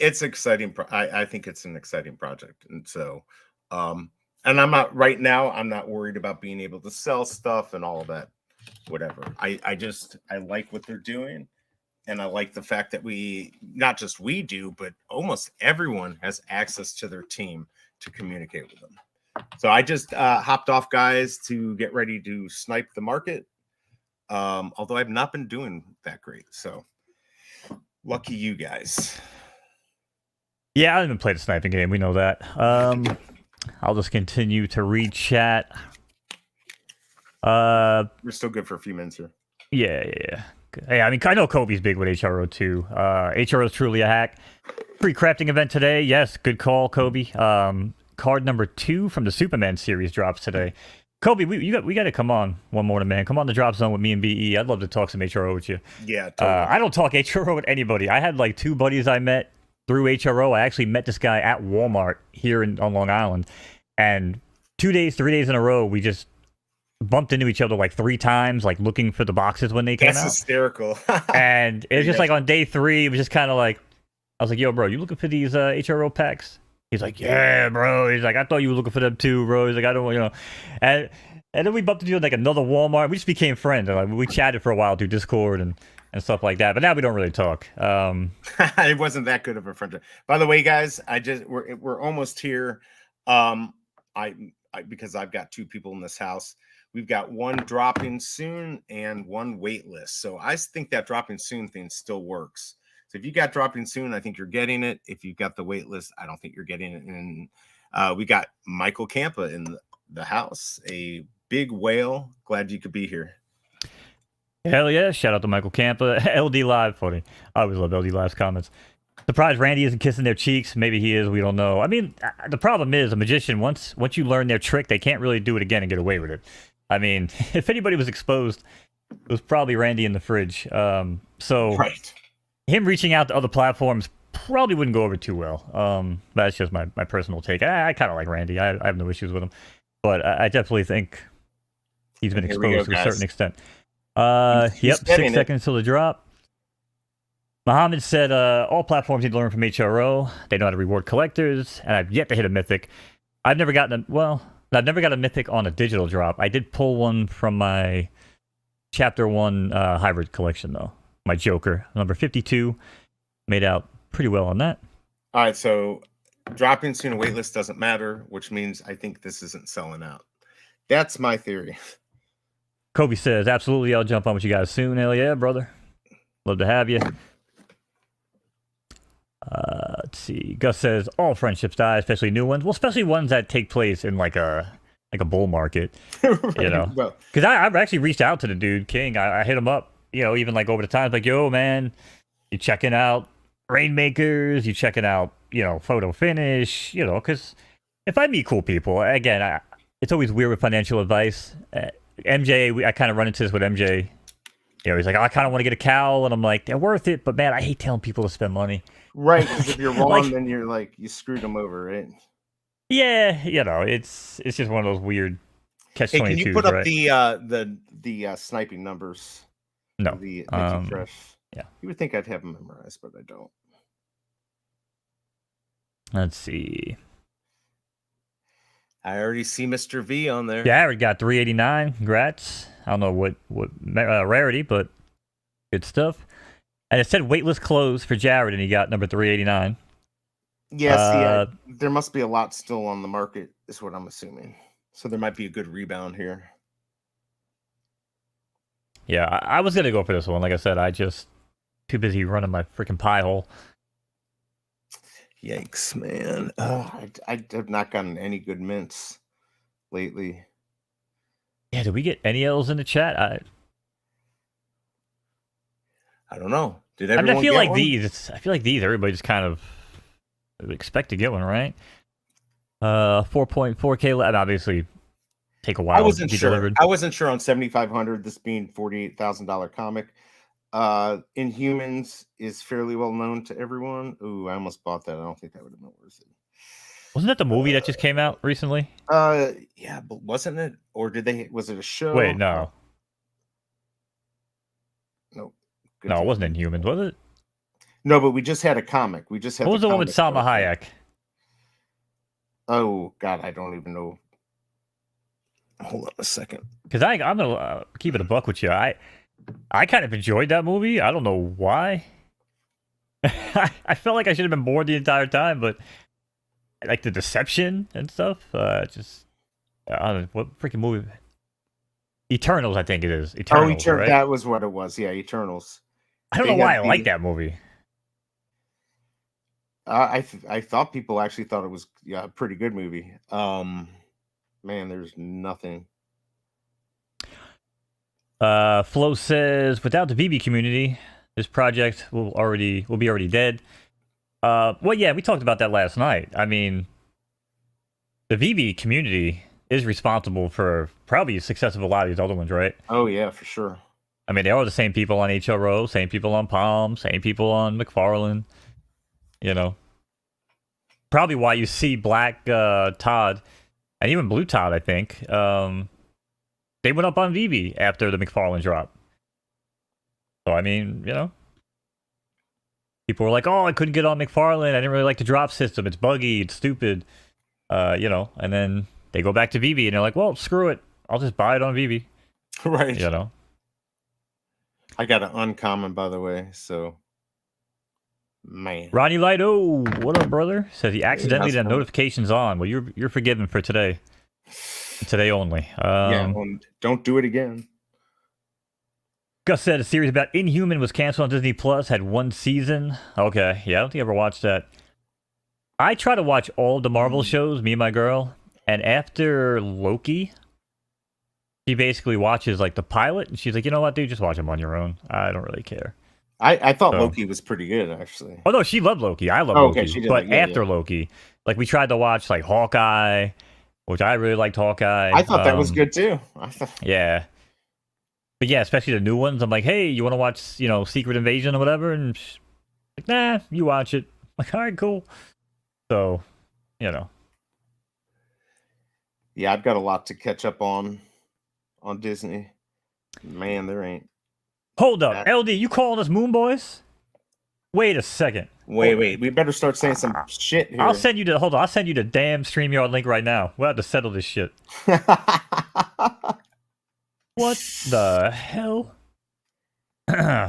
It's exciting. I think it's an exciting project, and so, and I'm not right now. I'm not worried about being able to sell stuff and all of that, whatever. I like what they're doing, and I like the fact that not just we do, but almost everyone has access to their team to communicate with them. So I just hopped off, guys, to get ready to snipe the market. Although I've not been doing that great, so. Lucky you guys.
Yeah, I haven't played a sniping game. We know that. I'll just continue to read chat.
We're still good for a few minutes here.
Yeah. Hey, I mean, I know Kobe's big with HRO too. HRO is truly a hack. Free crafting event today. Yes, good call, Kobe. Card number 2 from the Superman series drops today. Kobe, we got to come on one morning, man. Come on the drop zone with me and BE. I'd love to talk some HRO with you.
Yeah, totally.
I don't talk HRO with anybody. I had like 2 buddies I met through HRO. I actually met this guy at Walmart here on Long Island. And 3 days in a row, we just bumped into each other like 3 times, like looking for the boxes when they came out.
That's hysterical.
And it was just like on day 3, it was just kind of like, I was like, yo, bro, you looking for these HRO packs? He's like, yeah, bro. He's like, I thought you were looking for them too, bro. He's like, I don't, you know. And And then we bumped into like another Walmart. We just became friends. And, like, we chatted for a while through Discord and stuff like that. But now we don't really talk.
It wasn't that good of a friendship. By the way, guys, we're almost here. I because I've got 2 people in this house. We've got one dropping soon and one wait list. So I think that dropping soon thing still works. So if you got dropping soon, I think you're getting it. If you've got the wait list, I don't think you're getting it. And we got Michael Campa in the house, a big whale. Glad you could be here.
Hell yeah. Shout out to Michael Campa. LD Live, funny. I always love LD Live's comments. Surprised Randy isn't kissing their cheeks. Maybe he is. We don't know. I mean, the problem is a magician, once you learn their trick, they can't really do it again and get away with it. I mean, if anybody was exposed, it was probably Randy in the fridge. So
right.
Him reaching out to other platforms probably wouldn't go over too well. That's just my personal take. I kind of like Randy. I have no issues with him. But I definitely think he's been exposed to a certain extent. Yep, 6 seconds till the drop. Muhammad said, all platforms need to learn from HRO. They know how to reward collectors, and I've yet to hit a mythic. I've never got a mythic on a digital drop. I did pull one from my Chapter 1 hybrid collection, though. My Joker, number 52. Made out pretty well on that.
All right, so dropping soon a waitlist doesn't matter, which means I think this isn't selling out. That's my theory.
Kobe says, absolutely, I'll jump on with you guys soon. Hell yeah, brother. Love to have you. Let's see. Gus says, all friendships die, especially new ones. Well, especially ones that take place in like a bull market. Right, you know? Because I've actually reached out to the dude, King. I hit him up, you know, even like over the times, like, yo, man, you checking out Rainmakers? You checking out, you know, Photo Finish? You know, because if I meet cool people, again, it's always weird with financial advice. MJ, I kind of run into this with MJ. You know, he's like, oh, I kind of want to get a cowl, and I'm like, they're worth it, but man, I hate telling people to spend money.
Right, because if you're wrong, then you're like, you screwed them over, right?
Yeah, you know, it's just one of those weird catch-22s,
can you put up the sniping numbers?
No.
The fresh.
Yeah.
You would think I'd have them memorized, but I don't.
Let's see.
I already see Mr. V on there.
Yeah, we got 389. Congrats. I don't know what rarity, but good stuff. And it said waitlist closed for Jared, and he got number 389.
Yes, there must be a lot still on the market, is what I'm assuming. So there might be a good rebound here.
Yeah, I was gonna go for this one. Like I said, I just too busy running my freaking pie hole.
Yikes, man. I have not gotten any good mints lately.
Yeah, did we get any L's in the chat?
I don't know. Did everyone
I feel
get
like
one?
I feel like these, everybody just kind of expect to get one, right? 4.4K, and obviously take a while.
I wasn't
to be
sure.
delivered.
I wasn't sure on 7,500. This being $48,000 comic. Inhumans is fairly well known to everyone. Ooh, I almost bought that. I don't think that would have been worth it.
Wasn't that the movie that just came out recently?
Yeah, but wasn't it? Or was it a show?
Wait, no.
Nope.
No, it wasn't Inhumans, was it?
No, but we just had a comic. We just had.
What was the one with Salma Hayek?
Oh God, I don't even know. Hold on a second.
Because I'm gonna keep it a buck with you. I kind of enjoyed that movie. I don't know why. I felt like I should have been bored the entire time, but like the deception and stuff. Just I don't know what freaking movie. Eternals, I think it is. Eternals, right?
That was what it was. Yeah, Eternals.
I don't know why I like that movie.
I thought people actually thought it was a pretty good movie. Man, there's nothing.
Flo says, without the VeVe community, this project will be already dead. Well, yeah, we talked about that last night. I mean, the VeVe community is responsible for probably the success of a lot of these other ones, right?
Oh yeah, for sure.
I mean, they are the same people on HRO, same people on Palm, same people on McFarlane. You know, probably why you see Black Todd and even Blue Todd, I think. They went up on VeVe after the McFarlane drop. So, I mean, you know, people were like, oh, I couldn't get on McFarlane. I didn't really like the drop system. It's buggy. It's stupid. You know, and then they go back to VeVe and they're like, well, screw it. I'll just buy it on VeVe.
Right.
You know.
I got an uncommon, by the way. So, man.
Ronnie Lido, what up, brother? Says he accidentally
how's it
had
going?
notifications on. Well, you're forgiven for today. Today only.
Yeah, don't do it again.
Gus said a series about Inhuman was canceled on Disney Plus, had 1 season. Okay, yeah, I don't think I ever watched that. I try to watch all the Marvel shows, me and my girl, and after Loki, she basically watches like the pilot, and she's like, you know what, dude, just watch them on your own. I don't really care.
I thought Loki was pretty good, actually.
Oh no, she loved Loki. I love
okay,
Loki.
she did
But
like, yeah,
after Loki, like we tried to watch like Hawkeye, which I really liked Hawkeye.
I thought that was good too.
Yeah. But yeah, especially the new ones. I'm like, hey, you want to watch, you know, Secret Invasion or whatever? And she's like, nah, you watch it. I'm like, all right, cool. So, you know.
Yeah, I've got a lot to catch up on Disney. Man, there ain't.
Hold up, LD, you calling us Moon Boys? Wait a second.
Wait. We better start saying some shit here.
I'll send you the I'll send you the damn StreamYard link right now. We'll have to settle this shit. What the hell?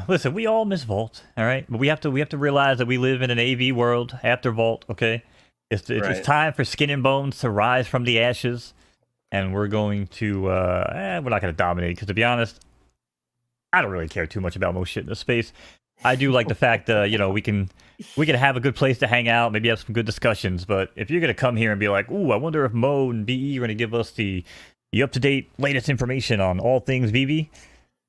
Listen, we all miss Vault, all right? But we have to realize that we live in an AV world after Vault, okay? It's time for Skin and Bones to rise from the ashes, and we're going to we're not going to dominate because, to be honest, I don't really care too much about most shit in this space. I do like the fact that you know we can have a good place to hang out, maybe have some good discussions. But if you're gonna come here and be like, "Ooh, I wonder if Mo and BE are gonna give us the up-to-date latest information on all things VeVe,"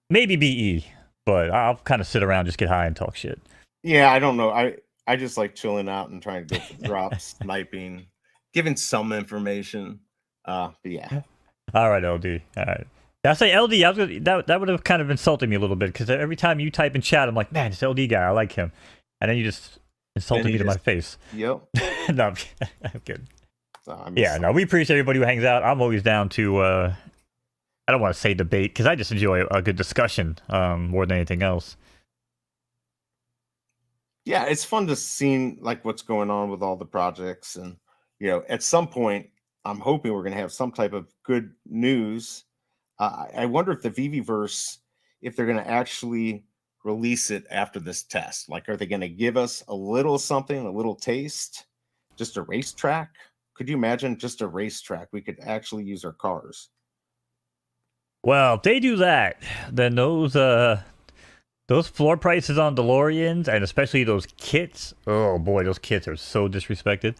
maybe BE, but I'll kind of sit around, just get high and talk shit.
Yeah, I don't know. I just like chilling out and trying to go for drops, sniping, giving some information. But yeah.
All right, LD. All right. I say LD. That would have kind of insulted me a little bit because every time you type in chat, I'm like, man, this LD guy, I like him, and then you just insulted me to my face.
Yep.
No, I'm kidding. Yeah, no, we appreciate everybody who hangs out. I'm always down to. I don't want to say debate because I just enjoy a good discussion more than anything else.
Yeah, it's fun to see like what's going on with all the projects, and you know, at some point, I'm hoping we're going to have some type of good news. I wonder if the VeVeverse, if they're going to actually release it after this test. Like, are they going to give us a little something, a little taste, just a racetrack? Could you imagine just a racetrack? We could actually use our cars.
Well, if they do that, then those floor prices on DeLoreans and especially those kits. Oh boy, those kits are so disrespected.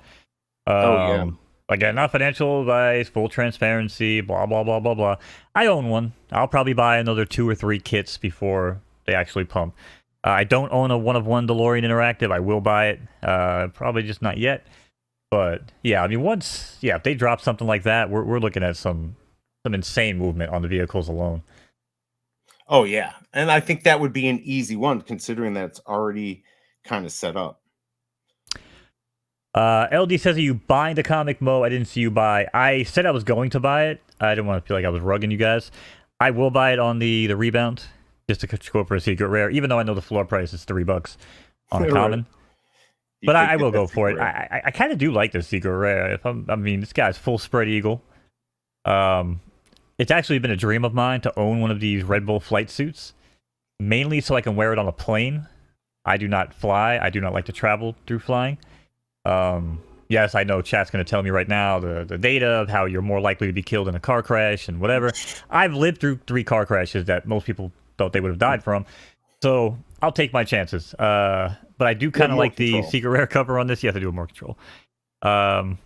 Yeah.
Again, not financial advice, full transparency, blah, blah, blah, blah, blah. I own one. I'll probably buy another 2 or 3 kits before they actually pump. I don't own a one-of-one DeLorean Interactive. I will buy it. Probably just not yet. But, yeah, I mean, if they drop something like that, we're looking at some insane movement on the vehicles alone.
Oh, yeah. And I think that would be an easy one, considering that it's already kind of set up.
LD says, are you buying the comic, Mo? I didn't see you buy. I said I was going to buy it. I didn't want to feel like I was rugging you guys. I will buy it on the rebound, just to go for a secret rare, even though I know the floor price is $3 on a common. But I will go for it. I kind of do like the secret rare. I mean, this guy's full spread eagle. It's actually been a dream of mine to own one of these Red Bull flight suits, mainly so I can wear it on a plane. I do not fly. I do not like to travel through flying. Yes, I know chat's going to tell me right now the data of how you're more likely to be killed in a car crash and whatever. I've lived through 3 car crashes that most people thought they would have died from. So I'll take my chances. But I do kind of like the secret rare cover on this. You have to do more control. So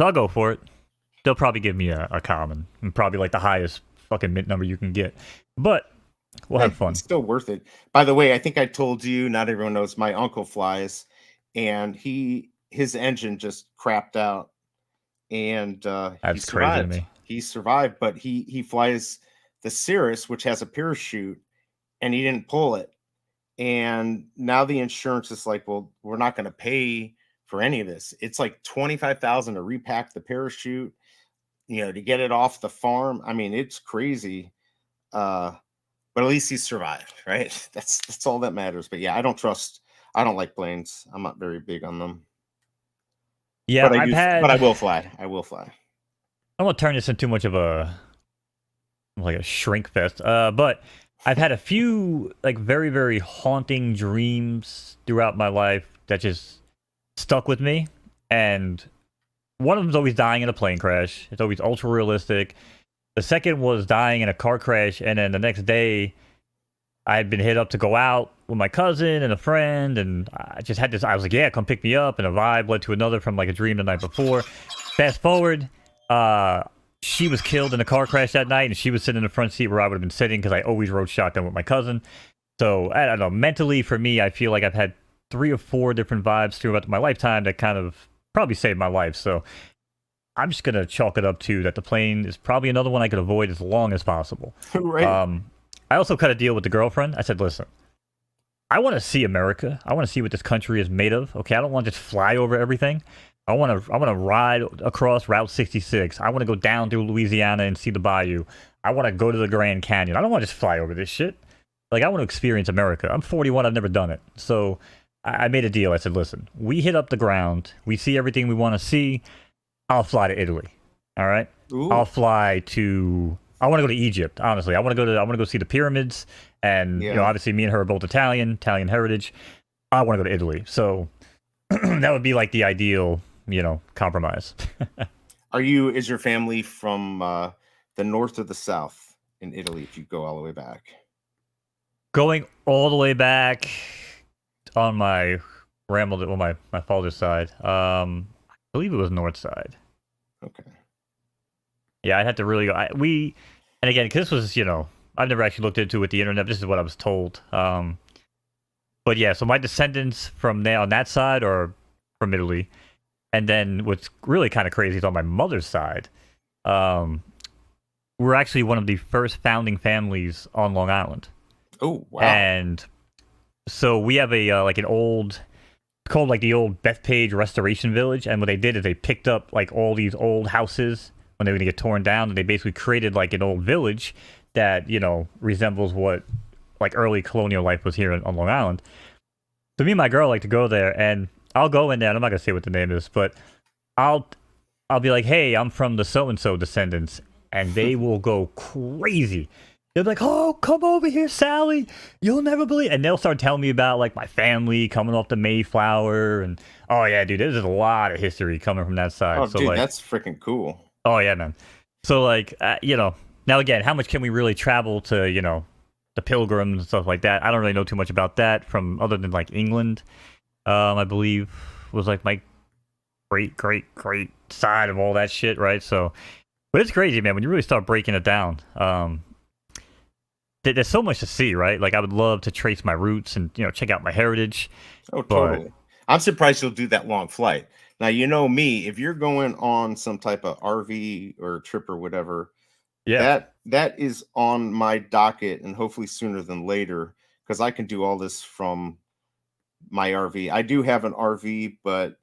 I'll go for it. They'll probably give me a common and probably like the highest fucking mint number you can get. But we'll have fun.
It's still worth it. By the way, I think I told you, not everyone knows, my uncle flies, and his engine just crapped out, and he survived.
Crazy to me.
He survived, but he flies the Cirrus, which has a parachute, and he didn't pull it. And now the insurance is like, well, we're not going to pay for any of this. It's like $25,000 to repack the parachute, to get it off the farm. I mean, it's crazy. But at least he survived, right? That's all that matters. But yeah, I don't like planes. I'm not very big on them.
Yeah,
but I will fly. I will fly.
I won't turn this into too much of a like a shrink fest. But I've had a few like very very haunting dreams throughout my life that just stuck with me, and one of them's always dying in a plane crash. It's always ultra realistic. The second was dying in a car crash, and then the next day I had been hit up to go out with my cousin and a friend, and I just had this. I was like, "Yeah, come pick me up," and a vibe led to another from like a dream the night before. Fast forward, she was killed in a car crash that night, and she was sitting in the front seat where I would have been sitting because I always rode shotgun with my cousin. So I don't know. Mentally, for me, I feel like I've had 3 or 4 different vibes throughout my lifetime that kind of probably saved my life. So I'm just gonna chalk it up to that the plane is probably another one I could avoid as long as possible.
Right.
I also cut a deal with the girlfriend. I said, listen, I want to see America. I want to see what this country is made of. Okay, I don't want to just fly over everything. I want to ride across Route 66. I want to go down through Louisiana and see the bayou. I want to go to the Grand Canyon. I don't want to just fly over this shit. Like, I want to experience America. I'm 41. I've never done it. So I made a deal. I said, listen, we hit up the ground. We see everything we want to see. I'll fly to Italy. All right.
Ooh.
I'll fly to. I want to go to Egypt. Honestly, I want to go see the pyramids. And you know, obviously, me and her are both Italian heritage. I want to go to Italy. So that would be like the ideal, you know, compromise.
Is your family from the north or the south in Italy? If you go all the way back,
Going all the way back on my grandmother, well, my father's side. I believe it was north side.
Okay.
Yeah, I had to really go. And again, because this was, you know, I've never actually looked into it with the internet. This is what I was told. But yeah, so my descendants from there on that side are from Italy, and then what's really kind of crazy is on my mother's side, we're actually one of the first founding families on Long Island.
Oh wow!
And so we have a like an old, it's called like the old Bethpage Restoration Village, and what they did is they picked up like all these old houses when they were going to get torn down, and they basically created like an old village that, you know, resembles what like early colonial life was here on Long Island. So me and my girl like to go there, and I'll go in there, and I'm not gonna say what the name is, but I'll be like, hey, I'm from the so and so descendants, and they will go crazy. They'll be like, oh, come over here, Sally. You'll never believe. And they'll start telling me about like my family coming off the Mayflower, and oh yeah, dude, there's a lot of history coming from that side.
Oh,
so,
dude,
like,
that's freaking cool.
Oh yeah, man. So like, you know, now again, how much can we really travel to, you know, the Pilgrims and stuff like that? I don't really know too much about that from other than like England. I believe was like my great side of all that shit, right? So, but it's crazy, man, when you really start breaking it down. There's so much to see, right? Like, I would love to trace my roots and, you know, check out my heritage.
Oh, totally. I'm surprised you'll do that long flight. Now, you know me, if you're going on some type of RV or trip or whatever,
yeah,
that is on my docket, and hopefully sooner than later, because I can do all this from my RV. I do have an RV, but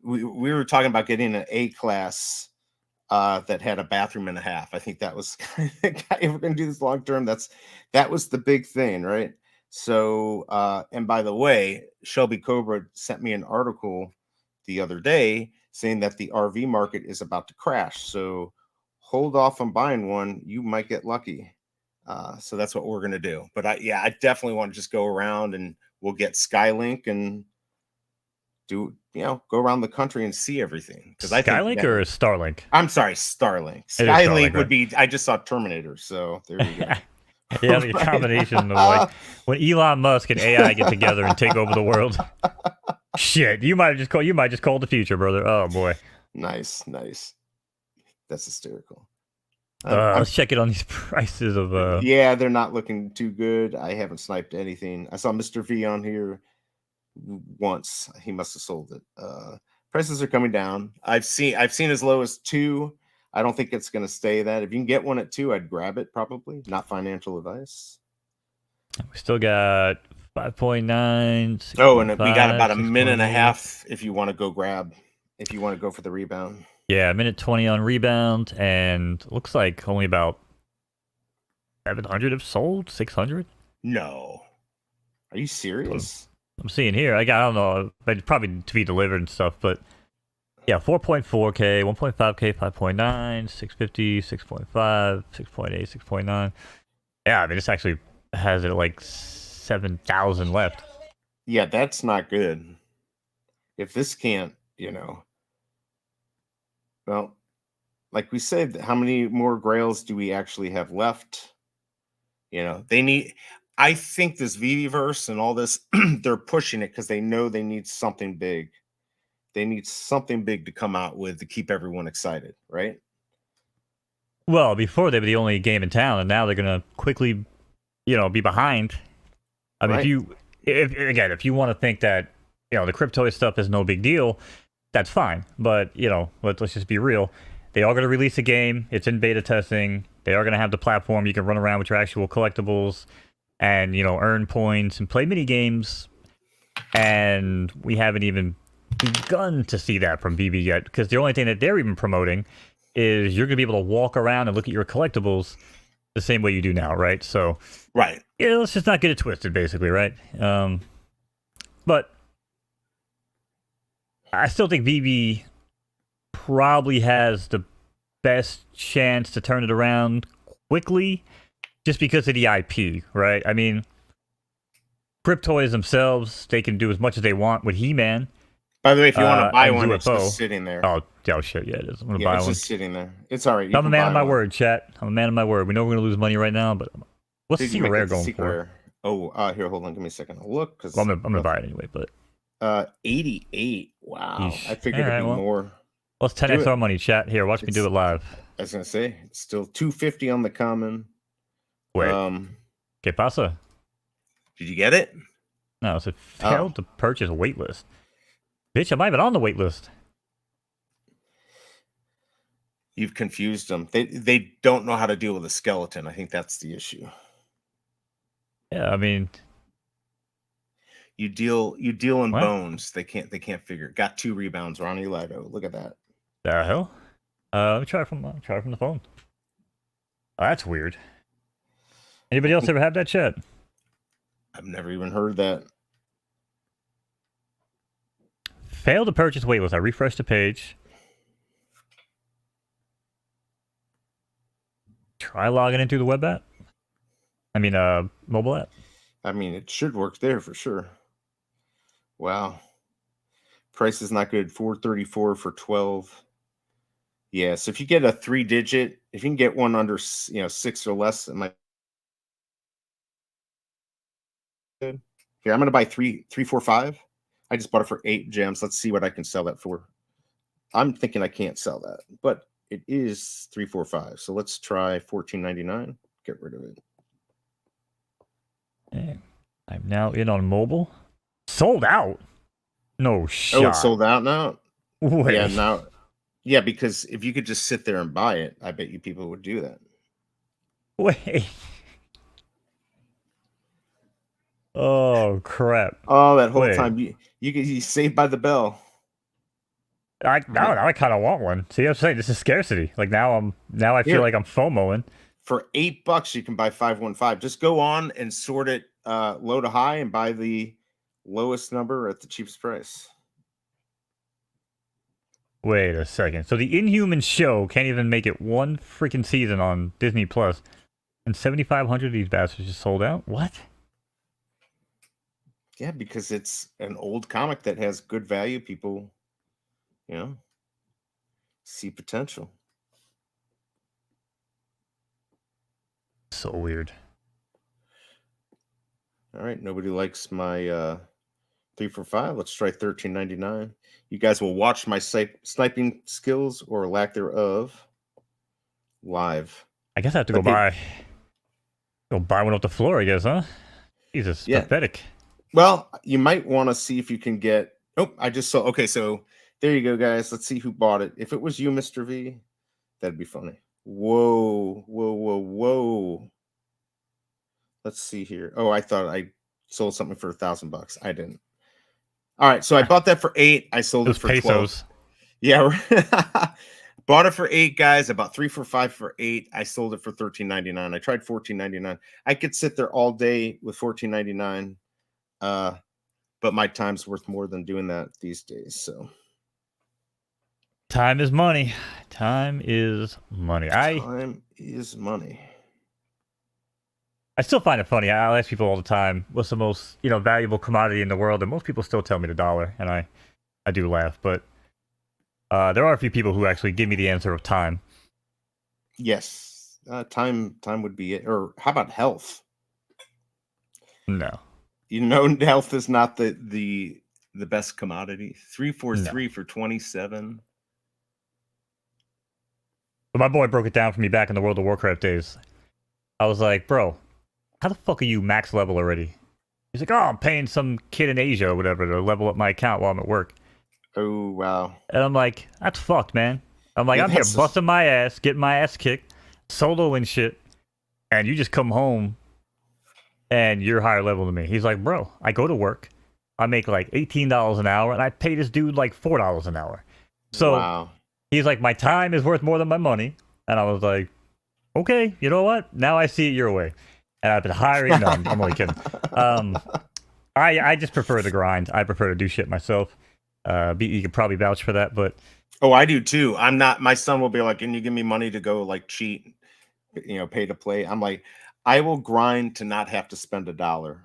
we were talking about getting an A class that had a bathroom and a half. I think that was if we're going to do this long term, that was the big thing, right? So, and by the way, Shelby Cobra sent me an article the other day saying that the RV market is about to crash. So hold off on buying one. You might get lucky. So that's what we're going to do. But I definitely want to just go around, and we'll get Skylink and do, you know, go around the country and see everything. Because I think
Skylink or Starlink?
I'm sorry, Starlink.
It is
Skylink
Starlink,
would be. I just saw Terminator, so there you go.
Yeah, the combination of like when Elon Musk and AI get together and take over the world. Shit, you might just call the future, brother. Oh boy.
Nice. That's hysterical.
Let's check it on these prices of.
Yeah, they're not looking too good. I haven't sniped anything. I saw Mr. V on here once. He must have sold it. Prices are coming down. I've seen as low as 2. I don't think it's going to stay that. If you can get one at 2, I'd grab it. Probably not financial advice.
We still got 5.9.
Oh, and we got about a minute and a half if you want to go for the rebound.
Yeah, a minute 20 on rebound, and looks like only about 700 have sold. 600.
No, are you serious?
I'm seeing here. I don't know. But probably to be delivered and stuff, but Yeah, 4.4K, 1.5K, 5.9, 650, 6.5, 6.8, 6.9. Yeah, I mean, this actually has it like 7,000 left.
Yeah, that's not good. If this can't, well, like we said, how many more grails do we actually have left? They need. I think this VeVe and all this, they're pushing it because they know they need something big. They need something big to come out with to keep everyone excited, right?
Well, before they were the only game in town, and now they're gonna quickly, be behind. I mean,
Right.
if you want to think that the Cryptoys stuff is no big deal, that's fine. But let's just be real. They are going to release a game. It's in beta testing. They are going to have the platform you can run around with your actual collectibles, and earn points and play mini games. And we haven't even begun to see that from VeVe yet, because the only thing that they're even promoting is you're going to be able to walk around and look at your collectibles the same way you do now, right? So,
Right.
yeah, let's just not get it twisted, basically, right? But I still think VeVe probably has the best chance to turn it around quickly, just because of the IP, right? I mean, Cryptoys themselves, they can do as much as they want with He-Man.
By the way, if you want to buy
and
one,
UFO.
it's just sitting there.
Oh shit, yeah, it is. I'm gonna
Yeah,
buy
it's
one.
just sitting there. It's all right.
I'm a man of my word, chat. I'm a man of my word. We know we're gonna lose money right now, but what's the secret rare going for?
Rare? Oh, here, hold on. Give me a second. I'll look.
Well, I'm gonna buy it anyway, but
88. Wow.
Yeesh.
I figured it'd be more.
Let's 10x our money, chat. Here, watch me do it live.
I was gonna say it's still 250 on the common.
Wait. ¿Qué pasa?
Did you get it?
No, it failed to purchase waitlist. Bitch, I'm not even on the waitlist.
You've confused them. They don't know how to deal with a skeleton. I think that's the issue.
Yeah, I mean,
you deal in bones. They can't figure it. Got 2 rebounds. Ronnie Lido. Look at that.
The hell? Let me try from the phone. Oh, that's weird. Anybody else ever had that chat?
I've never even heard that.
Failed to purchase waitlist. I refreshed the page. Try logging into the web app. I mean, mobile app.
I mean, it should work there for sure. Wow. Price is not good. $434 for 12. Yeah, so if you get a 3-digit, if you can get one under 6 or less, it might. Good. Here, I'm gonna buy 345. I just bought it for 8 gems. Let's see what I can sell that for. I'm thinking I can't sell that, but it is 345. So let's try 14.99. Get rid of it.
Dang. I'm now in on mobile. Sold out. No shot.
Oh, it's sold out now.
Wait.
Yeah, now. Yeah, because if you could just sit there and buy it, I bet you people would do that.
Wait. Oh crap!
Oh, that whole time you saved by the bell.
Now I kind of want one. See, I'm saying this is scarcity. Like now I feel like I'm FOMOing.
For $8, you can buy 515. Just go on and sort it low to high and buy the lowest number at the cheapest price.
Wait a second. So the Inhuman show can't even make it one freaking season on Disney Plus, and 7,500 of these bastards just sold out. What?
Yeah, because it's an old comic that has good value. People, see potential.
So weird.
All right, nobody likes my 3 for 5. Let's try 13.99. You guys will watch my sniping skills or lack thereof live.
I guess I have to go buy one off the floor. I guess, huh? Jesus, yeah. Pathetic.
Well, you might want to see if you can get. Oh, I just saw. Okay, so there you go, guys. Let's see who bought it. If it was you, Mr. V, that'd be funny. Whoa. Let's see here. Oh, I thought I sold something for $1,000. I didn't. All right, so I bought that for 8. I sold it for
pesos.
12. Yeah, bought it for 8, guys. I bought 3 for 5 for 8. I sold it for $13.99. I tried $14.99. I could sit there all day with $14.99. But my time's worth more than doing that these days. So
Time is money. Time is money.
Time is money.
I still find it funny. I'll ask people all the time, what's the most, valuable commodity in the world? And most people still tell me the dollar, and I do laugh. But there are a few people who actually give me the answer of time.
Yes. Time would be it. Or how about health?
No.
Health is not the best commodity. 343 for 27.
But my boy broke it down for me back in the World of Warcraft days. I was like, bro, how the fuck are you max level already? He's like, oh, I'm paying some kid in Asia or whatever to level up my account while I'm at work.
Oh, wow.
And I'm like, that's fucked, man. I'm like, I'm here busting my ass, getting my ass kicked, solo and shit, and you just come home and you're higher level than me. He's like, bro, I go to work, I make like $18 an hour, and I pay this dude like $4 an hour. So
wow.
He's like, my time is worth more than my money. And I was like, okay, you know what? Now I see it your way. And I've been hiring. No, I'm only kidding. I just prefer the grind. I prefer to do shit myself. You could probably vouch for that, but
oh, I do too. I'm not. My son will be like, "Can you give me money to go like cheat? Pay to play." I'm like, I will grind to not have to spend $1.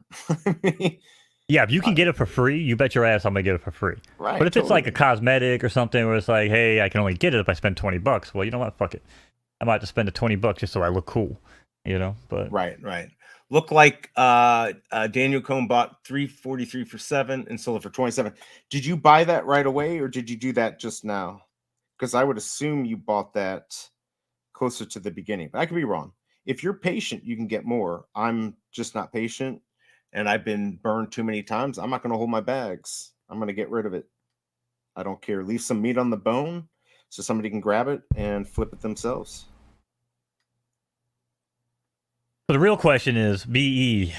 Yeah, if you can get it for free, you bet your ass I'm gonna get it for free.
Right.
But if it's like a cosmetic or something where it's like, hey, I can only get it if I spend $20, well, you know what? Fuck it. I might have to spend the $20 just so I look cool. But
right. Look like Daniel Cohn bought 343 for 7 and sold it for 27. Did you buy that right away or did you do that just now? Because I would assume you bought that closer to the beginning, but I could be wrong. If you're patient, you can get more. I'm just not patient, and I've been burned too many times. I'm not going to hold my bags. I'm going to get rid of it. I don't care. Leave some meat on the bone so somebody can grab it and flip it themselves.
So the real question is, BE,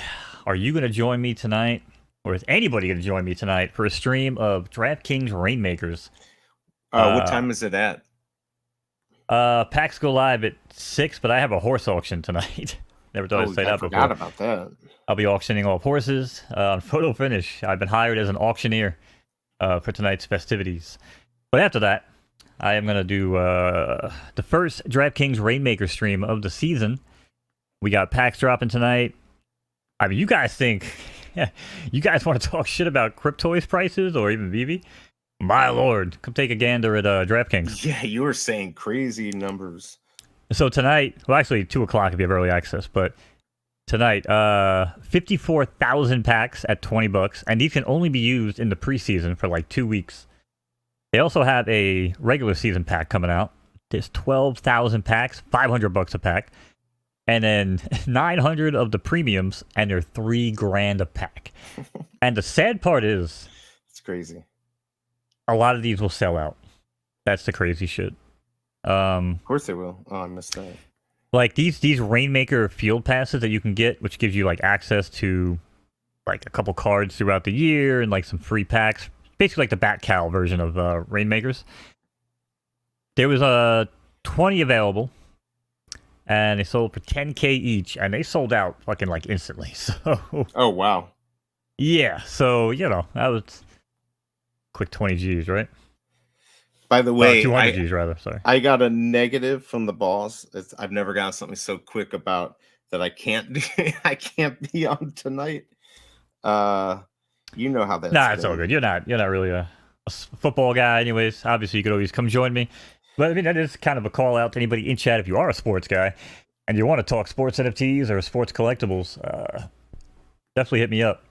are you going to join me tonight, or is anybody going to join me tonight for a stream of DraftKings Rainmakers?
What time is it at?
Packs go live at 6, but I have a horse auction tonight. Never thought I'd say that before.
I forgot about that.
I'll be auctioning off horses on photo finish. I've been hired as an auctioneer for tonight's festivities. But after that, I am going to do the first DraftKings Rainmaker stream of the season. We got packs dropping tonight. I mean, you guys think... you guys want to talk shit about Cryptoys prices or even VeVe? My lord, come take a gander at DraftKings.
Yeah, you were saying crazy numbers.
So tonight, well, actually 2 o'clock if you have early access, but tonight, 54,000 packs at $20, and these can only be used in the preseason for like 2 weeks. They also have a regular season pack coming out. There's 12,000 packs, $500 a pack, and then 900 of the premiums, and they're $3,000 a pack. And the sad part is,
it's crazy.
A lot of these will sell out. That's the crazy shit.
Of course they will. Oh, I missed that.
Like these Rainmaker field passes that you can get, which gives you like access to like a couple cards throughout the year and like some free packs. Basically like the Bat-Cal version of Rainmakers. There was 20 available, and they sold for $10K each, and they sold out fucking like instantly. So.
Oh wow.
Yeah. So that was quick 20 G's, right?
By the way,
200 G's rather. Sorry.
I got a negative from the boss. I've never gotten something so quick about that. I can't be on tonight. You know how that's.
Nah, it's all good. You're not really a football guy, anyways. Obviously, you could always come join me. But I mean, that is kind of a call out to anybody in chat if you are a sports guy and you want to talk sports NFTs or sports collectibles. Definitely hit me up.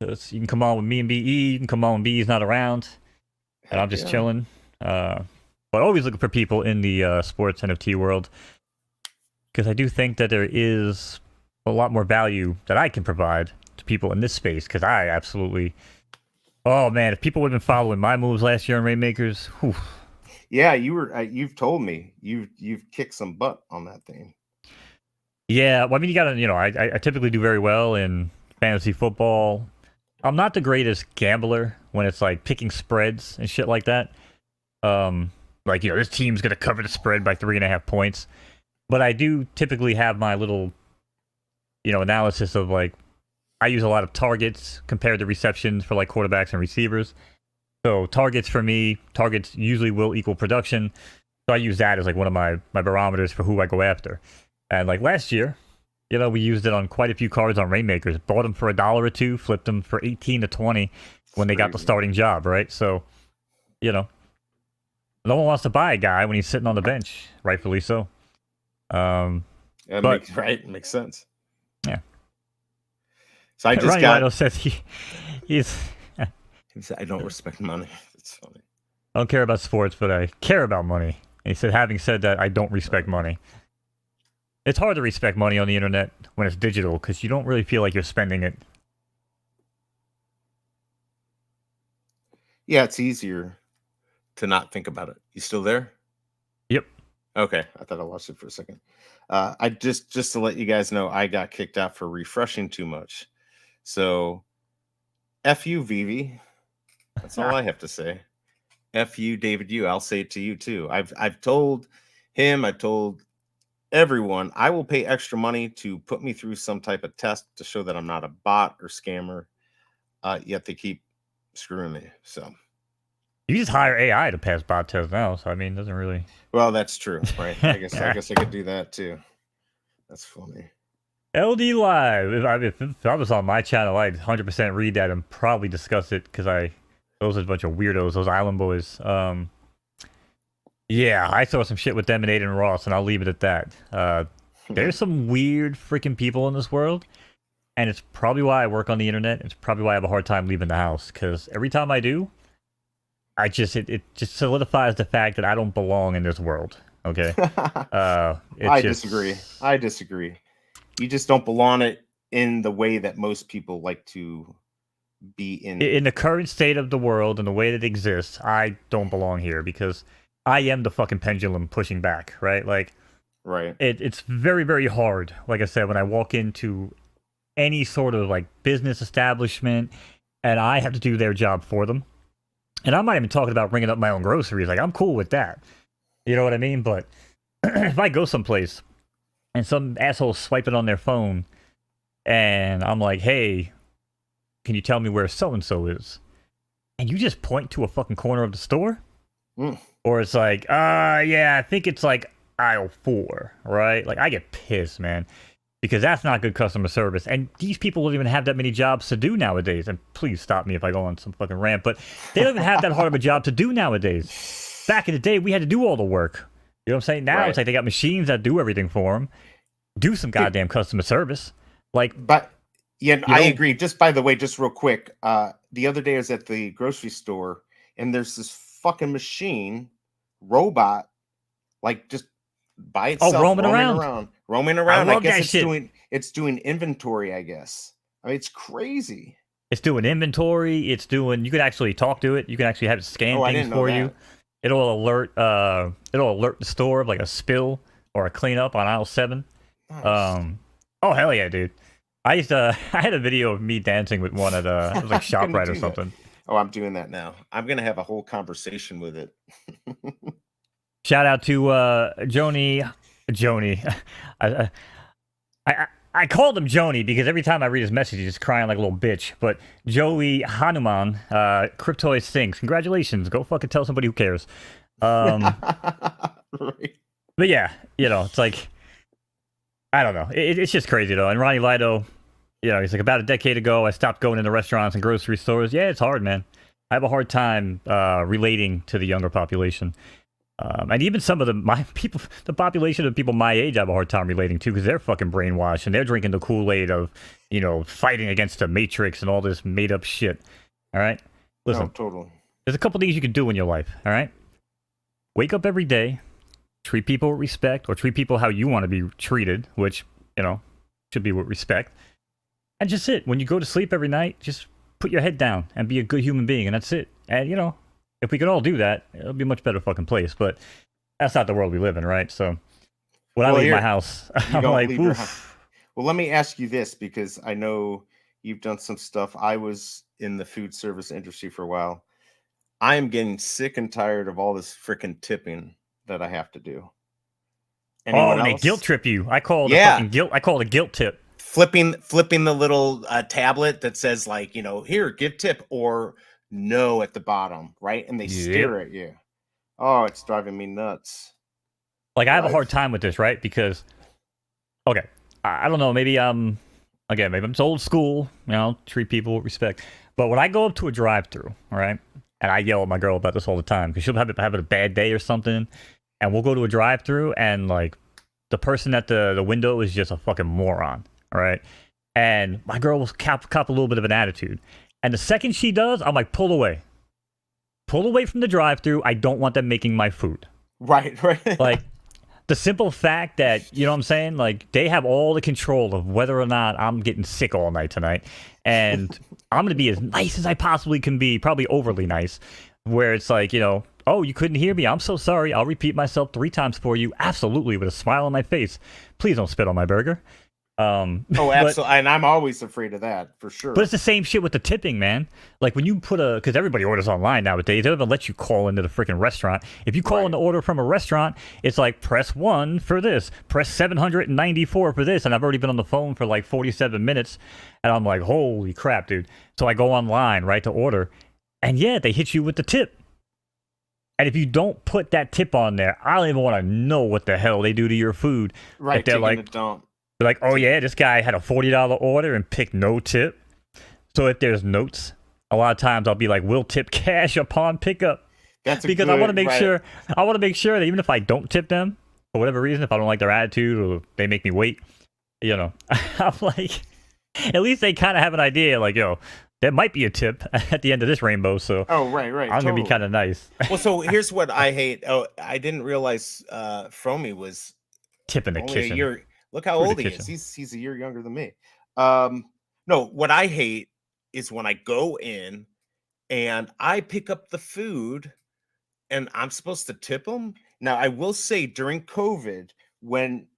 You can come on with me and BE. You can come on when BE's not around, and I'm just chilling. But always looking for people in the sports NFT world, because I do think that there is a lot more value that I can provide to people in this space. Because I absolutely, oh man, if people would have been following my moves last year in Rainmakers, whew.
Yeah, you were. You've told me you've kicked some butt on that thing.
Yeah, well, I mean, you gotta, I typically do very well in fantasy football. I'm not the greatest gambler when it's like picking spreads and shit like that. Like, this team's going to cover the spread by 3.5 points. But I do typically have my little, analysis of like, I use a lot of targets compared to receptions for like quarterbacks and receivers. So targets for me, targets usually will equal production. So I use that as like one of my barometers for who I go after. And like last year, we used it on quite a few cards on Rainmakers. Bought them for $1 or $2, flipped them for 18 to 20 when they got the starting job, right? So, no one wants to buy a guy when he's sitting on the bench, rightfully so.
Makes sense.
Yeah.
So I just
Ronnie Lido says he's.
He said, I don't respect money. It's funny.
I don't care about sports, but I care about money. And he said, having said that, I don't respect money. It's hard to respect money on the internet when it's digital because you don't really feel like you're spending it.
Yeah, it's easier to not think about it. You still there?
Yep.
Okay, I thought I lost it for a second. I just to let you guys know, I got kicked out for refreshing too much. So, F you, VeVe. That's all I have to say. F you, David. I'll say it to you too. I've told him. I told everyone I will pay extra money to put me through some type of test to show that I'm not a bot or scammer. Yet they keep screwing me. So
you just hire AI to pass bot tests now. So I mean, it doesn't really.
Well, that's true, right? I guess I could do that too. That's funny.
LD Live. If I was on my channel, I'd 100% read that and probably discuss it because those are a bunch of weirdos. Those island boys. Yeah, I saw some shit with them and Aiden Ross, and I'll leave it at that. There's some weird freaking people in this world, and it's probably why I work on the internet. It's probably why I have a hard time leaving the house because every time I do, it just solidifies the fact that I don't belong in this world. Okay,
I disagree. You just don't belong it in the way that most people like to be in.
In the current state of the world and the way that it exists, I don't belong here because I am the fucking pendulum pushing back, right? Like,
right.
It's very, very hard. Like I said, when I walk into any sort of like business establishment and I have to do their job for them. And I'm not even talking about bringing up my own groceries. Like, I'm cool with that. You know what I mean? But if I go someplace and some asshole swiping on their phone and I'm like, hey, can you tell me where so-and-so is? And you just point to a fucking corner of the store? Or it's like, yeah, I think it's like aisle 4, right? Like, I get pissed, man. Because that's not good customer service. And these people don't even have that many jobs to do nowadays. And please stop me if I go on some fucking rant. But they don't even have that hard of a job to do nowadays. Back in the day, we had to do all the work. You know what I'm saying? Now It's like they got machines that do everything for them. Do some goddamn customer service.
But yeah, I agree. Just by the way, just real quick. The other day I was at the grocery store and there's this fucking machine, robot, like just by itself, roaming around.
I guess
it's doing inventory, I guess. I mean, it's crazy.
It's doing inventory. You can actually talk to it. You can actually have it scan things for you. It'll alert the store of like a spill or a cleanup on aisle 7. Nice. Oh hell yeah, dude. I had a video of me dancing with one at it was like ShopRite or something.
Oh, I'm doing that now. I'm gonna have a whole conversation with it.
Shout out to Joni. I called him Joni because every time I read his message, he's just crying like a little bitch. But Joey Hanuman, Cryptoys thinks, congratulations. Go fucking tell somebody who cares. Right. But yeah, it's like, I don't know. It's just crazy though. And Ronnie Lido, he's like, about a decade ago, I stopped going into restaurants and grocery stores. Yeah, it's hard, man. I have a hard time relating to the younger population. And even some of the population of people my age, I have a hard time relating to because they're fucking brainwashed and they're drinking the Kool-Aid of, fighting against the Matrix and all this made up shit. All right? Listen,
totally.
There's a couple things you can do in your life. All right? Wake up every day, treat people with respect, or treat people how you want to be treated, which, should be with respect. And just it. When you go to sleep every night, just put your head down and be a good human being, and that's it. And, if we could all do that, it'll be a much better fucking place. But that's not the world we live in, right? So when I leave my house, I'm like, oof.
Well, let me ask you this, because I know you've done some stuff. I was in the food service industry for a while. I am getting sick and tired of all this freaking tipping that I have to do.
Anyone else? They guilt trip you. I call it a guilt tip.
Flipping the little tablet that says like, here, give tip, or no at the bottom, right? And they stare at you. Oh, it's driving me nuts.
Like, I have a hard time with this, right? Because, okay, I don't know, maybe maybe I'm just old school, treat people with respect. But when I go up to a drive-thru, all right, and I yell at my girl about this all the time because she'll have a bad day or something, and we'll go to a drive-thru and like the person at the window is just a fucking moron, all right, and my girl will cop a little bit of an attitude, and the second she does, I'm like, pull away from the drive-thru. I don't want them making my food.
Right.
Like, the simple fact that, you know what I'm saying? Like, they have all the control of whether or not I'm getting sick all night tonight. And I'm going to be as nice as I possibly can be, probably overly nice, where it's like, oh, you couldn't hear me? I'm so sorry. I'll repeat myself 3 times for you. Absolutely, with a smile on my face. Please don't spit on my burger.
Oh, absolutely. And I'm always afraid of that, for sure.
But it's the same shit with the tipping, man. Like, when you put because everybody orders online nowadays, they don't even let you call into the freaking restaurant. If you call in the order from a restaurant, it's like, press 1 for this, press 794 for this, and I've already been on the phone for like 47 minutes, and I'm like, holy crap, dude. So I go online, right, to order, and yeah, they hit you with the tip. And if you don't put that tip on there, I don't even want to know what the hell they do to your food.
Right,
they're like, they're like, oh yeah, this guy had a $40 order and picked no tip. So if there's notes, a lot of times I'll be like, we'll tip cash upon pickup. Because I want to make sure. I want to make sure that even if I don't tip them for whatever reason, if I don't like their attitude or they make me wait, I'm like, at least they kind of have an idea. Like, there might be a tip at the end of this rainbow. So
right.
I'm gonna be kind of nice.
Well, so here's what I hate. Oh, I didn't realize Fromy was
tipping the kitchen.
A year. Look how old he is. He's a year younger than me. No, what I hate is when I go in and I pick up the food and I'm supposed to tip them. Now, I will say during COVID, when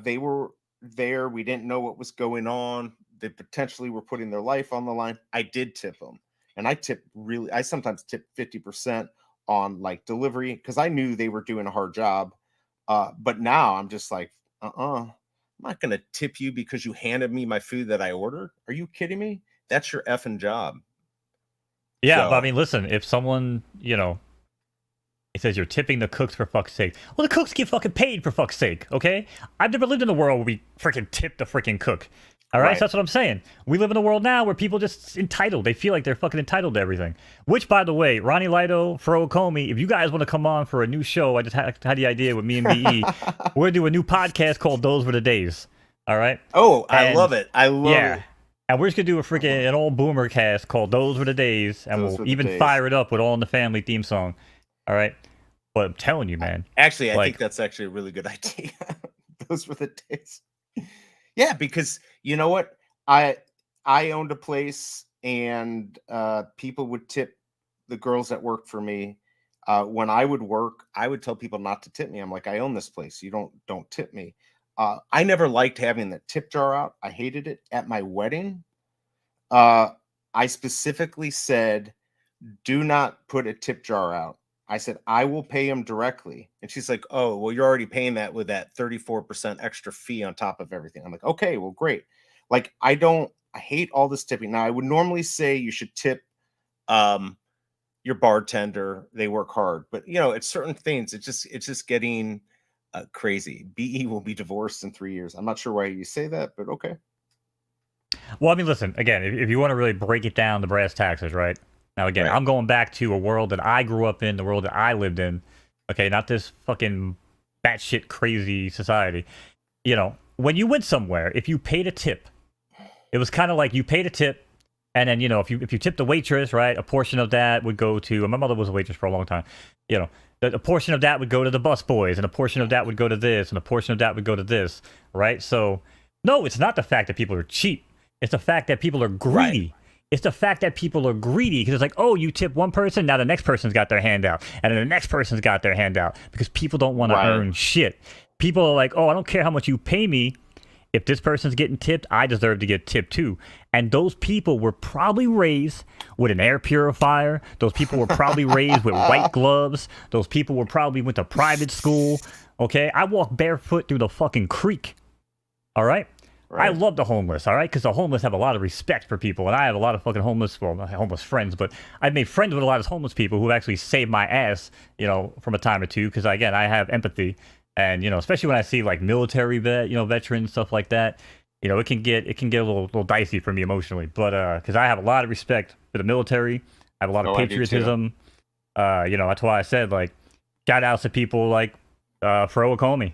they were there, we didn't know what was going on. They potentially were putting their life on the line. I did tip them. And I sometimes tip 50% on like delivery because I knew they were doing a hard job. But now I'm just like, I'm not going to tip you because you handed me my food that I ordered. Are you kidding me? That's your effing job.
Yeah, but I mean, listen, if someone, it says you're tipping the cooks for fuck's sake. Well, the cooks get fucking paid for fuck's sake, okay? I've never lived in a world where we freaking tip the freaking cook. All right, so that's what I'm saying. We live in a world now where people just entitled. They feel like they're fucking entitled to everything. Which, by the way, Ronnie Lido, Fro Comey, if you guys want to come on for a new show, I just had the idea with me and BE. We're going to do a new podcast called Those Were the Days. All right?
Oh, I love it. I love it.
And we're just going to do an old boomer cast called Those Were the Days. And we'll even fire it up with All in the Family theme song. All right? But I'm telling you, man.
Actually, I think that's actually a really good idea. Those were the days. Yeah, because you know what? I owned a place and people would tip the girls that worked for me. When I would work, I would tell people not to tip me. I'm like, I own this place. You don't tip me. I never liked having the tip jar out. I hated it. At my wedding, I specifically said, do not put a tip jar out. I said, I will pay him directly. And she's like, oh, well, you're already paying that with that 34% extra fee on top of everything. I'm like, okay, well, great. Like, I hate all this tipping. Now, I would normally say you should tip your bartender. They work hard. But, it's certain things. It's just getting crazy. BE will be divorced in 3 years. I'm not sure why you say that, but okay.
Well, I mean, listen, again, if you want to really break it down, the brass taxes, right? Now, again, I'm going back to a world that I grew up in, the world that I lived in. Okay, not this fucking batshit crazy society. When you went somewhere, if you paid a tip, it was kind of like you paid a tip, and then, if you tipped the waitress, right, a portion of that would go to, my mother was a waitress for a long time, a portion of that would go to the bus boys, and a portion of that would go to this, and a portion of that would go to this, right? So, no, it's not the fact that people are cheap. It's the fact that people are greedy. Right. It's the fact that people are greedy because it's like, oh, you tip one person, now the next person's got their hand out, and then the next person's got their hand out because people don't want to earn shit. People are like, oh, I don't care how much you pay me. If this person's getting tipped, I deserve to get tipped too. And those people were probably raised with an air purifier. Those people were probably raised with white gloves. Those people were probably went to private school. Okay, I walked barefoot through the fucking creek. All right. I love the homeless, all right? Because the homeless have a lot of respect for people, and I have a lot of fucking homeless, well, not homeless friends, but I've made friends with a lot of homeless people who actually saved my ass, from a time or two. Because again, I have empathy, and especially when I see like military veterans, stuff like that. It can get a little dicey for me emotionally, but because I have a lot of respect for the military, I have a lot of patriotism. That's why I said like shout outs to people like Fro Comey.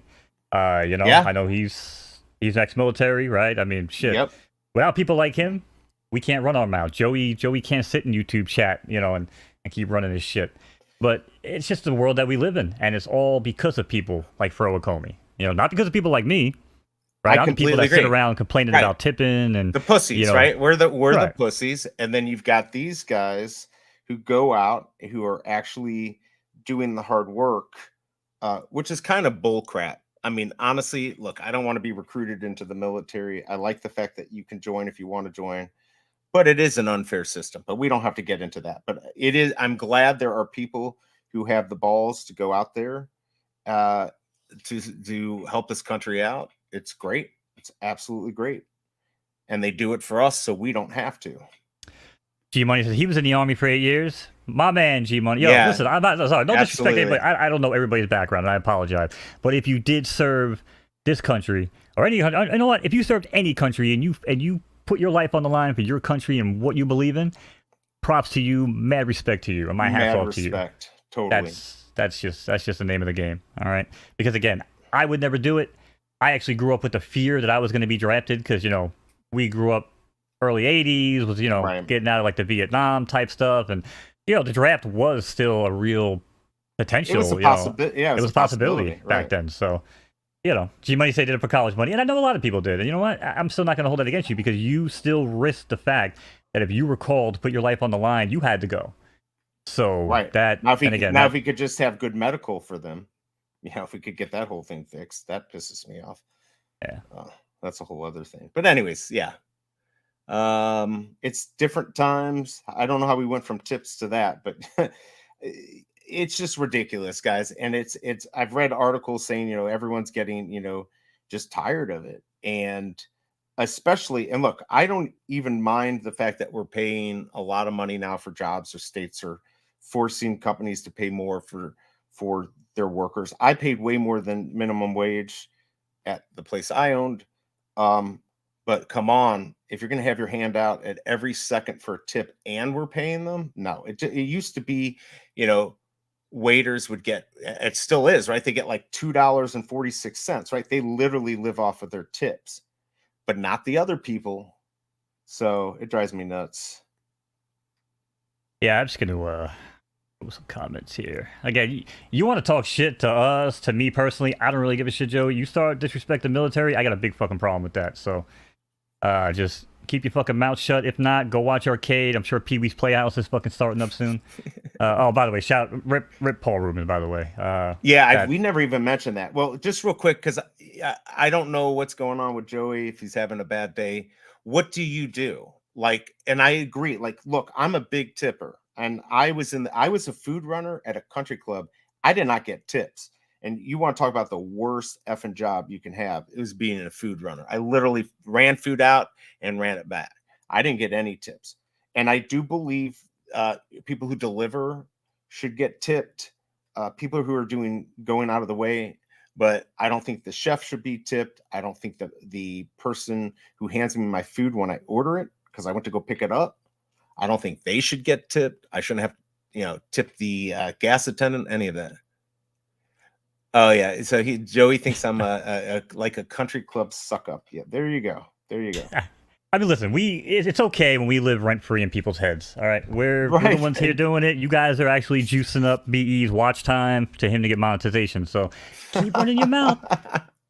I know he's ex-military, right? I mean, shit.
Yep.
Without people like him, we can't run our mouth. Joey can't sit in YouTube chat, and keep running his shit. But it's just the world that we live in, and it's all because of people like Fro Comey. Not because of people like me. Right,
I
not the people that sit around complaining about tipping and
the pussies, right? We're the pussies, and then you've got these guys who go out who are actually doing the hard work, which is kind of bullcrap. I mean, honestly, look, I don't want to be recruited into the military. I like the fact that you can join if you want to join, but it is an unfair system. But we don't have to get into that. But it is. I'm glad there are people who have the balls to go out there to help this country out. It's great. It's absolutely great. And they do it for us so we don't have to.
G Money says he was in the Army for 8 years. My man, G Money. Yo, listen, I'm not sorry. No disrespect to anybody. I don't know everybody's background, and I apologize. But if you did serve this country or any, you know what? If you served any country and you put your life on the line for your country and what you believe in, props to you. Mad respect to you. And my hats off to you.
Totally.
That's just the name of the game. All right. Because again, I would never do it. I actually grew up with the fear that I was going to be drafted because, we grew up early 80s, was, getting out of like the Vietnam type stuff. And, the draft was still a real potential. It was a possibility. Yeah, it was a possibility back then. So, G Money said did it for college money. And I know a lot of people did. And you know what? I'm still not going to hold that against you because you still risked the fact that if you were called to put your life on the line, you had to go. So that,
if we could just have good medical for them. If we could get that whole thing fixed, that pisses me off.
Yeah.
That's a whole other thing. But anyways, yeah. It's different times. I don't know how we went from tips to that, but it's just ridiculous, guys. And it's I've read articles saying, everyone's getting, just tired of it. And especially, and look, I don't even mind the fact that we're paying a lot of money now for jobs, or states are forcing companies to pay more for their workers. I paid way more than minimum wage at the place I owned. But come on, if you're going to have your hand out at every second for a tip and we're paying them, no. It used to be, waiters would get, it still is, right? They get like $2.46, right? They literally live off of their tips, but not the other people. So it drives me nuts.
Yeah, I'm just going to some comments here. Again, you want to talk shit to us, to me personally, I don't really give a shit, Joey. You start disrespect the military, I got a big fucking problem with that. So just keep your fucking mouth shut. If not, go watch Arcade. I'm sure Pee-wee's Playhouse is fucking starting up soon. By the way, rip Paul Rubin, by the way.
We never even mentioned that. Well, just real quick, because I don't know what's going on with Joey, if he's having a bad day. What do you do? Like, and I agree, like, look, I'm a big tipper. And I was a food runner at a country club. I did not get tips. And you want to talk about the worst effing job you can have? It was being a food runner. I literally ran food out and ran it back. I didn't get any tips. And I do believe people who deliver should get tipped. People who are going out of the way. But I don't think the chef should be tipped. I don't think that the person who hands me my food when I order it, because I went to go pick it up, I don't think they should get tipped. I shouldn't have, tipped the gas attendant, any of that. Oh yeah. So Joey thinks I'm like a country club suck up. Yeah. There you go.
I mean, listen, it's okay when we live rent free in people's heads. All right. We're the ones here doing it. You guys are actually juicing up BE's watch time to him to get monetization. So keep running your mouth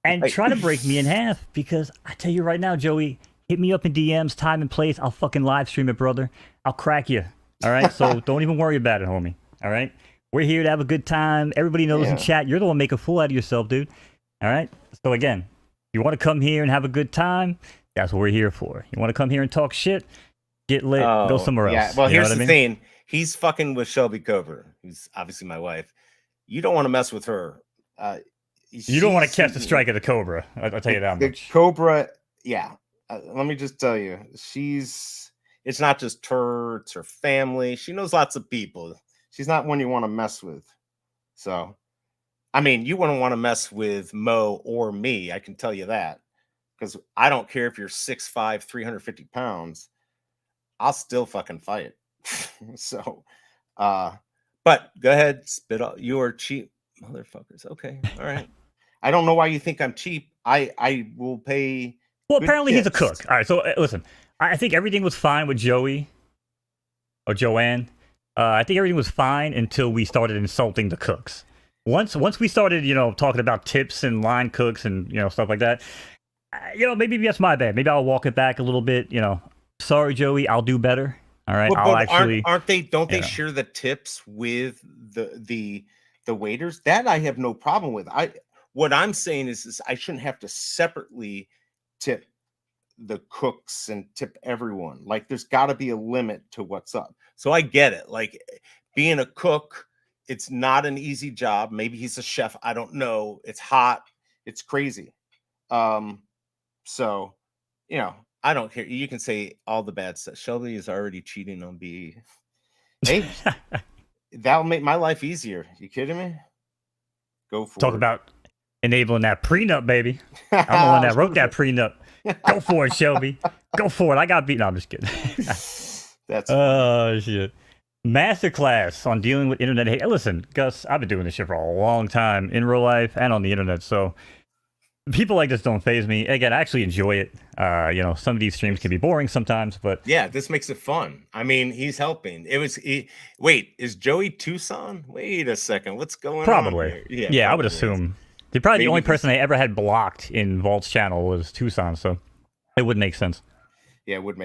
and try to break me in half, because I tell you right now, Joey, hit me up in DMs, time and place. I'll fucking live stream it, brother. I'll crack you. All right. So don't even worry about it, homie. All right. We're here to have a good time. Everybody knows in chat, you're the one making a fool out of yourself, dude. All right. So again, you want to come here and have a good time? That's what we're here for. You want to come here and talk shit? Get lit. Go somewhere else.
Yeah. Well, here's the thing. He's fucking with Shelby Cobra, who's obviously my wife. You don't want to mess with her.
You don't want to catch the strike of the Cobra. I'll tell you that much.
The Cobra yeah, let me just tell you, it's not just her, it's her family. She knows lots of people. She's not one you want to mess with. So, I mean, you wouldn't want to mess with Mo or me. I can tell you that, because I don't care if you're 6'5", 350 pounds. I'll still fucking fight. So, but go ahead, spit out. You are cheap, motherfuckers. Okay, all right. I don't know why you think I'm cheap. I will pay.
Well,
good
apparently he's a
tips.
cook. All right, so listen, I think everything was fine with Joey or Joanne. I think everything was fine until we started insulting the cooks. Once we started, talking about tips and line cooks and stuff like that, maybe that's my bad. Maybe I'll walk it back a little bit. Sorry, Joey, I'll do better. All right,
Well,
I'll
but
actually.
aren't they? Don't they share the tips with the waiters? That I have no problem with. What I'm saying is I shouldn't have to separately tip the cooks and tip everyone. Like, there's got to be a limit to what's up. So I get it. Like, being a cook, it's not an easy job. Maybe he's a chef. I don't know. It's hot. It's crazy. So, I don't care. You can say all the bad stuff. Shelby is already cheating on B. Hey, that'll make my life easier. You kidding me? Go for it.
Talk about enabling that prenup, baby. I'm the one that wrote that prenup. Go for it, Shelby. Go for it. I got beat. No, I'm just kidding.
That's
shit. Masterclass on dealing with internet hate. Listen, Gus, I've been doing this shit for a long time in real life and on the internet. So people like this don't faze me. Again, I actually enjoy it. Some of these streams can be boring sometimes, but
yeah, this makes it fun. I mean, he's helping. Wait, is Joey Tucson? Wait a second, what's going on here?
Yeah,
probably
I would assume. Probably the only person I ever had blocked in Vault's channel was Tucson, so it would make sense.
Yeah, it would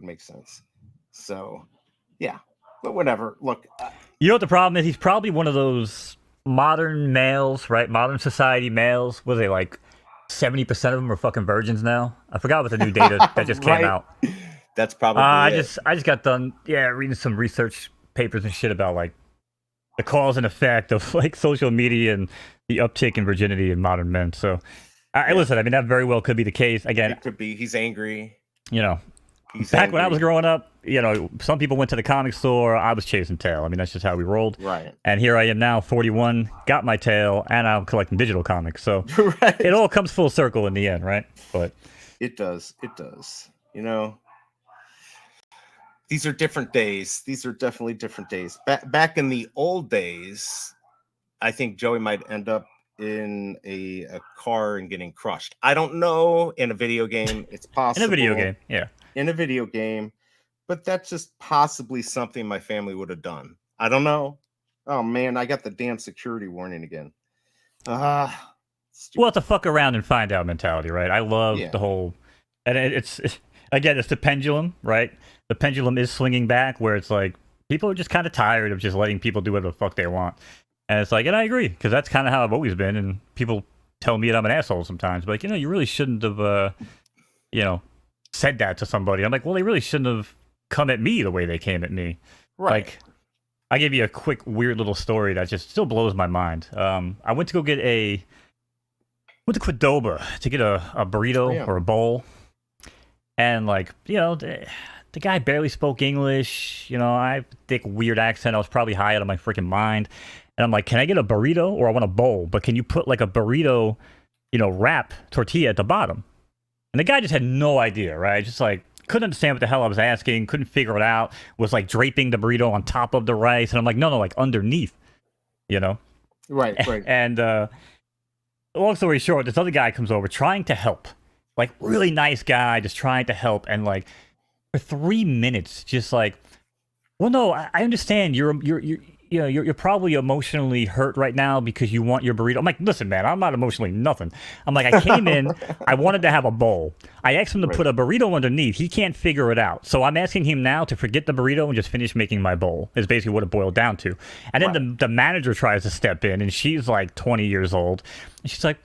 make sense. So, yeah, but whatever. Look,
you know what the problem is? He's probably one of those modern males, right? Modern society males. Was they like 70% of them are fucking virgins now? I forgot what the new data that just came out.
That's probably.
I just got done. Yeah, reading some research papers and shit about like the cause and effect of like social media and the uptick in virginity in modern men. So, listen, I mean, that very well could be the case. Again,
it could be. He's angry.
He's back angry. When I was growing up, some people went to the comic store. I was chasing tail. I mean, that's just how we rolled.
Right.
And here I am now, 41, got my tail, and I'm collecting digital comics. So right. It all comes full circle in the end, right? But
it does. It does. These are different days. These are definitely different days. Back in the old days, I think Joey might end up in a car and getting crushed. I don't know. In a video game, it's possible.
In a video game, yeah.
In a video game, but that's just possibly something my family would have done. I don't know. Oh man, I got the damn security warning again.
Well, it's a fuck around and find out mentality, right? I love the whole, and it's the pendulum, right? The pendulum is swinging back, where it's like people are just kind of tired of just letting people do whatever the fuck they want, and it's like, and I agree, because that's kind of how I've always been, and people tell me that I'm an asshole sometimes, but you really shouldn't have, said that to somebody. I'm like, well, they really shouldn't have come at me the way they came at me.
Right.
Like, I gave you a quick, weird little story that just still blows my mind. I went to go get went to Qdoba to get a burrito or a bowl. And like, the guy barely spoke English. I have a thick, weird accent. I was probably high out of my freaking mind. And I'm like, can I get a burrito or I want a bowl? But can you put like a burrito, wrap tortilla at the bottom? And the guy just had no idea, right? Just like couldn't understand what the hell I was asking, couldn't figure it out, was like draping the burrito on top of the rice. And I'm like, no, like underneath,
Right.
And long story short, this other guy comes over trying to help. Like, really nice guy, just trying to help. And like, for 3 minutes, just like, well, no, I understand you're probably emotionally hurt right now because you want your burrito. I'm like, listen, man, I'm not emotionally nothing. I'm like, I came in, I wanted to have a bowl. I asked him to put a burrito underneath. He can't figure it out. So I'm asking him now to forget the burrito and just finish making my bowl, is basically what it boiled down to. And then the manager tries to step in, and she's like 20 years old. And she's like,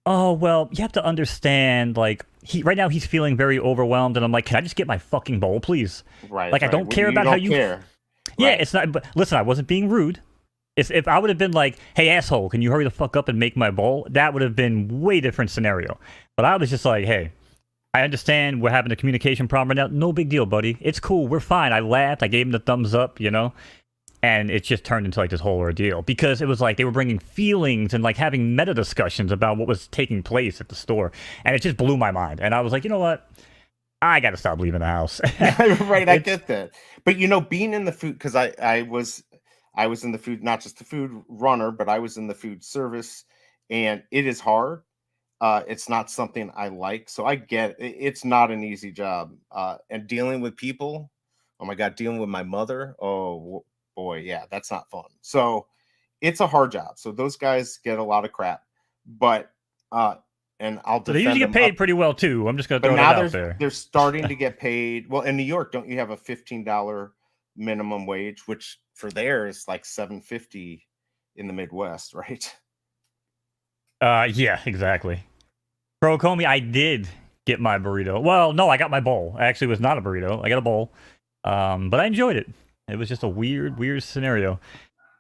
oh, well, you have to understand, like, right now he's feeling very overwhelmed. And I'm like, can I just get my fucking bowl, please?
Right.
Like, I don't care about how you... Care. Yeah, it's not. But listen, I wasn't being rude. If I would have been like, "Hey, asshole, can you hurry the fuck up and make my bowl?" That would have been way different scenario. But I was just like, "Hey, I understand we're having a communication problem right now. No big deal, buddy. It's cool. We're fine. I laughed. I gave him the thumbs up, you know? And it just turned into like this whole ordeal because it was like they were bringing feelings and like having meta discussions about what was taking place at the store. And it just blew my mind. And I was like, you know what? I got to stop leaving the house.
Right, I get that. But you know, being in the food, because I was in the food, not just the food runner, but I was in the food service, and it is hard. It's not something I like, so I get it's not an easy job. And dealing with people, oh my god, dealing with my mother, oh boy, yeah, that's not fun. So it's a hard job. So those guys get a lot of crap, but and I'll
So they
defend
usually
them
get paid
up.
pretty well too. I'm just gonna
But
throw
now
that out there.
they're starting to get paid. Well, in New York, don't you have a $15 minimum wage, which for there is like $7.50 in the Midwest, right?
Yeah, exactly. Pro Comey, I did get my burrito. Well, no, I got my bowl. Actually, it was not a burrito. I got a bowl. But I enjoyed it. It was just a weird scenario.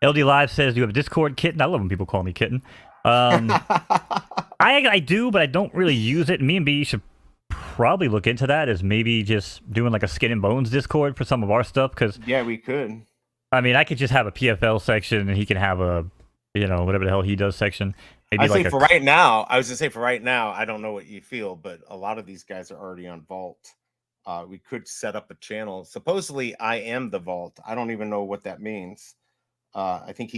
LD Live says, "Do you have a Discord, kitten?" I love when people call me kitten. I do, but I don't really use it. Me and B should probably look into that as maybe just doing like a Skin and Bones Discord for some of our stuff. Because
Yeah, we could.
I mean, I could just have a PFL section, and he can have a, you know, whatever the hell he does section. Maybe
I
like
say for right now, I was gonna say for right now, I don't know what you feel, but a lot of these guys are already on Vault. We could set up a channel. Supposedly, I am the Vault. I don't even know what that means. I think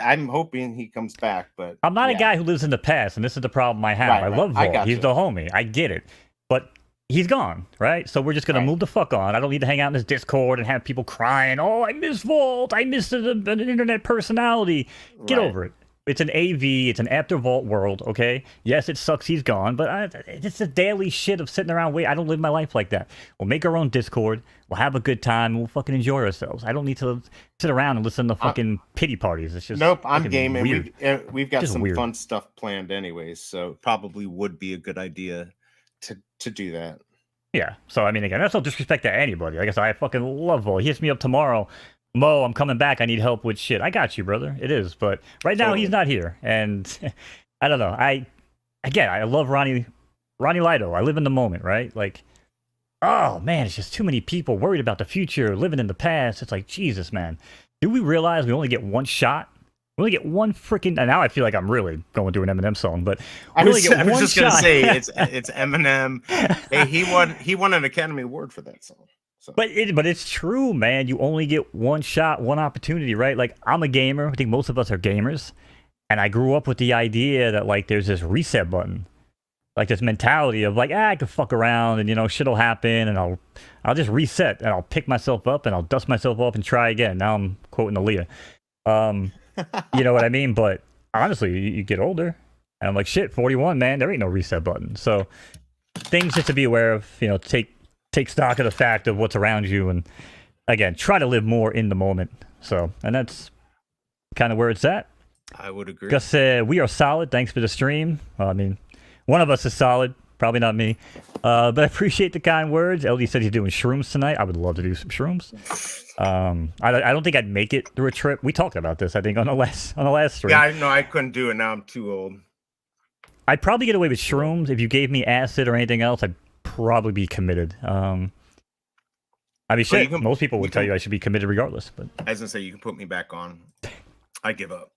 I'm hoping he comes back, but
I'm not a
yeah.
guy who lives in the past, and this is the problem I have.
Right,
I
right.
love
I
Vault. He's
gotcha.
the homie. I get it. But he's gone, right? So we're just going
Right.
to move the fuck on. I don't need to hang out in this Discord and have people crying, "Oh, I miss Vault. I miss an internet personality." Get
Right.
over it. It's an AV. It's an after Vault world, okay? Yes, it sucks he's gone, but it's the daily shit of sitting around waiting. I don't live my life like that. We'll make our own Discord. We'll have a good time. We'll fucking enjoy ourselves. I don't need to sit around and listen to fucking pity parties. It's just
Nope, I'm
fucking
game, and
weird.
we've got
Just
some
weird.
fun stuff planned anyways, so probably would be a good idea to do that.
Yeah. So I mean, again, that's no disrespect to anybody. Like I said, I fucking love Vol. He hits me up tomorrow. Mo, I'm coming back. I need help with shit. I got you, brother. It is, but right now he's not here, and I don't know. I love Ronnie Lido. I live in the moment, right? Like, oh man, it's just too many people worried about the future, living in the past. It's like, Jesus, man. Do we realize we only get one shot? We only get one freaking. And now I feel like I'm really going through an Eminem song, but
I
we
was
only get one
just gonna
shot.
say it's Eminem. Hey, he won an Academy Award for that song. So.
But it's true, man. You only get one shot, one opportunity, right? Like, I'm a gamer. I think most of us are gamers. And I grew up with the idea that, like, there's this reset button. Like, this mentality of, like, I could fuck around and, you know, shit'll happen and I'll just reset and I'll pick myself up and I'll dust myself off and try again. Now I'm quoting Aaliyah. You know what I mean? But honestly, you get older and I'm like, shit, 41, man, there ain't no reset button. So things just to be aware of, you know, take stock of the fact of what's around you, and again, try to live more in the moment. So, and that's kind of where it's at.
I would agree.
Gus said, "We are solid. Thanks for the stream." I mean, one of us is solid, probably not me. But I appreciate the kind words. LD said he's doing shrooms tonight. I would love to do some shrooms. I don't think I'd make it through a trip. We talked about this, I think, on the last stream.
Yeah, I know I couldn't do it. Now I'm too old.
I'd probably get away with shrooms. If you gave me acid or anything else, I'd probably be committed. I mean, shit, most people would tell you I should be committed regardless. But
I was gonna say, you can put me back on. I give up.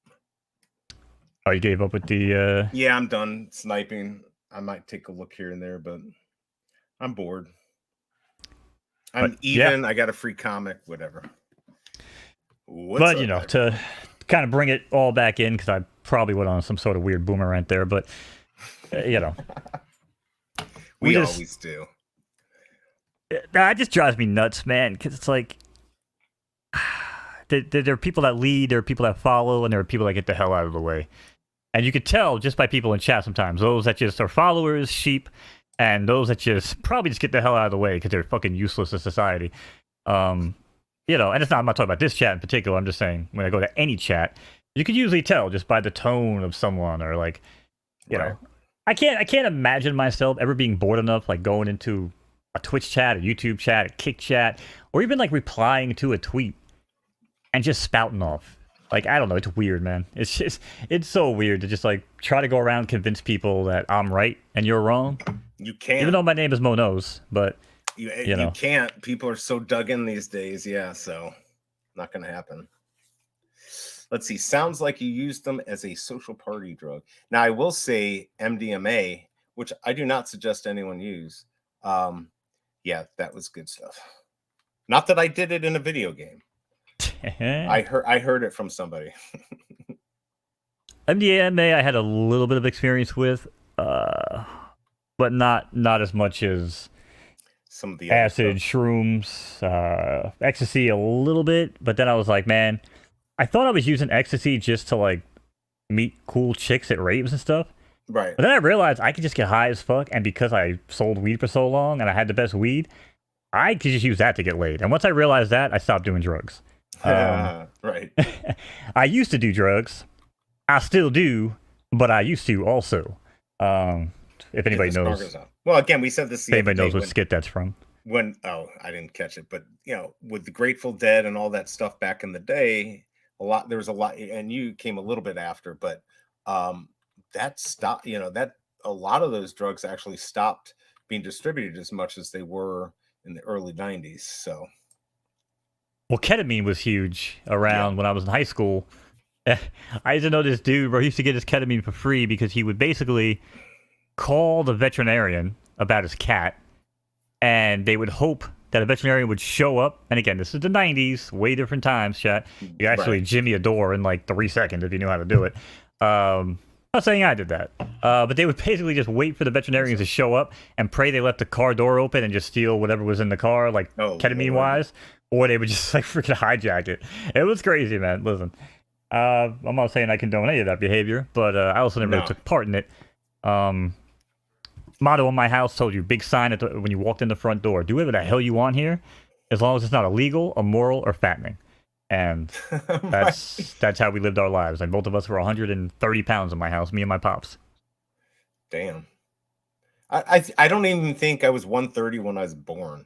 Oh, you gave up with the...
Yeah, I'm done sniping. I might take a look here and there, but I'm bored. I'm even. Yeah. I got a free comic, whatever.
But, you know, to kind of bring it all back in, because I probably went on some sort of weird boomer rant there, but, you know.
we always do.
That just drives me nuts, man, because it's like, there are people that lead, there are people that follow, and there are people that get the hell out of the way. And you could tell just by people in chat sometimes, those that just are followers, sheep, and those that just probably just get the hell out of the way because they're fucking useless to society. You know, and I'm not talking about this chat in particular. I'm just saying when I go to any chat, you could usually tell just by the tone of someone, or like, you know, I can't imagine myself ever being bored enough, like going into a Twitch chat, a YouTube chat, a Kick chat, or even like replying to a tweet and just spouting off. Like, I don't know, it's weird, man. It's so weird to just like try to go around and convince people that I'm right and you're wrong.
You can't.
Even though my name is Bonez, but
you
know.
can't. People are so dug in these days. Yeah, so not going to happen. Let's see. Sounds like you used them as a social party drug. Now, I will say MDMA, which I do not suggest anyone use. Yeah, that was good stuff. Not that I did it in a video game. I heard it from somebody.
MDMA I had a little bit of experience with, but not as much as
some of the
acid, shrooms, ecstasy a little bit. But then I was like, man, I thought I was using ecstasy just to like meet cool chicks at raves and stuff.
Right.
But then I realized I could just get high as fuck, and because I sold weed for so long and I had the best weed, I could just use that to get laid. And once I realized that, I stopped doing drugs.
Right.
I used to do drugs. I still do, but I used to also. If anybody knows.
Well, again, we said this.
If anybody knows what skit that's from.
I didn't catch it, but with the Grateful Dead and all that stuff back in the day, there was a lot, and you came a little bit after, but that stopped. That a lot of those drugs actually stopped being distributed as much as they were in the early 90s. So,
well, ketamine was huge around when I was in high school. I used to know this dude where he used to get his ketamine for free because he would basically call the veterinarian about his cat, and they would hope that a veterinarian would show up. And again, this is the 90s, way different times, chat. You actually jimmy a door in like 3 seconds if you knew how to do it. I'm not saying I did that, but they would basically just wait for the veterinarians to show up and pray they left the car door open and just steal whatever was in the car, like ketamine-wise, or they would just like freaking hijack it. It was crazy, man. Listen. I'm not saying I condone any of that behavior, but I also never really took part in it. Motto in my house told you, big sign when you walked in the front door, do whatever the hell you want here, as long as it's not illegal, immoral, or fattening. And that's how we lived our lives. And both of us were 130 pounds in my house, me and my pops.
Damn. I don't even think I was 130 when I was born.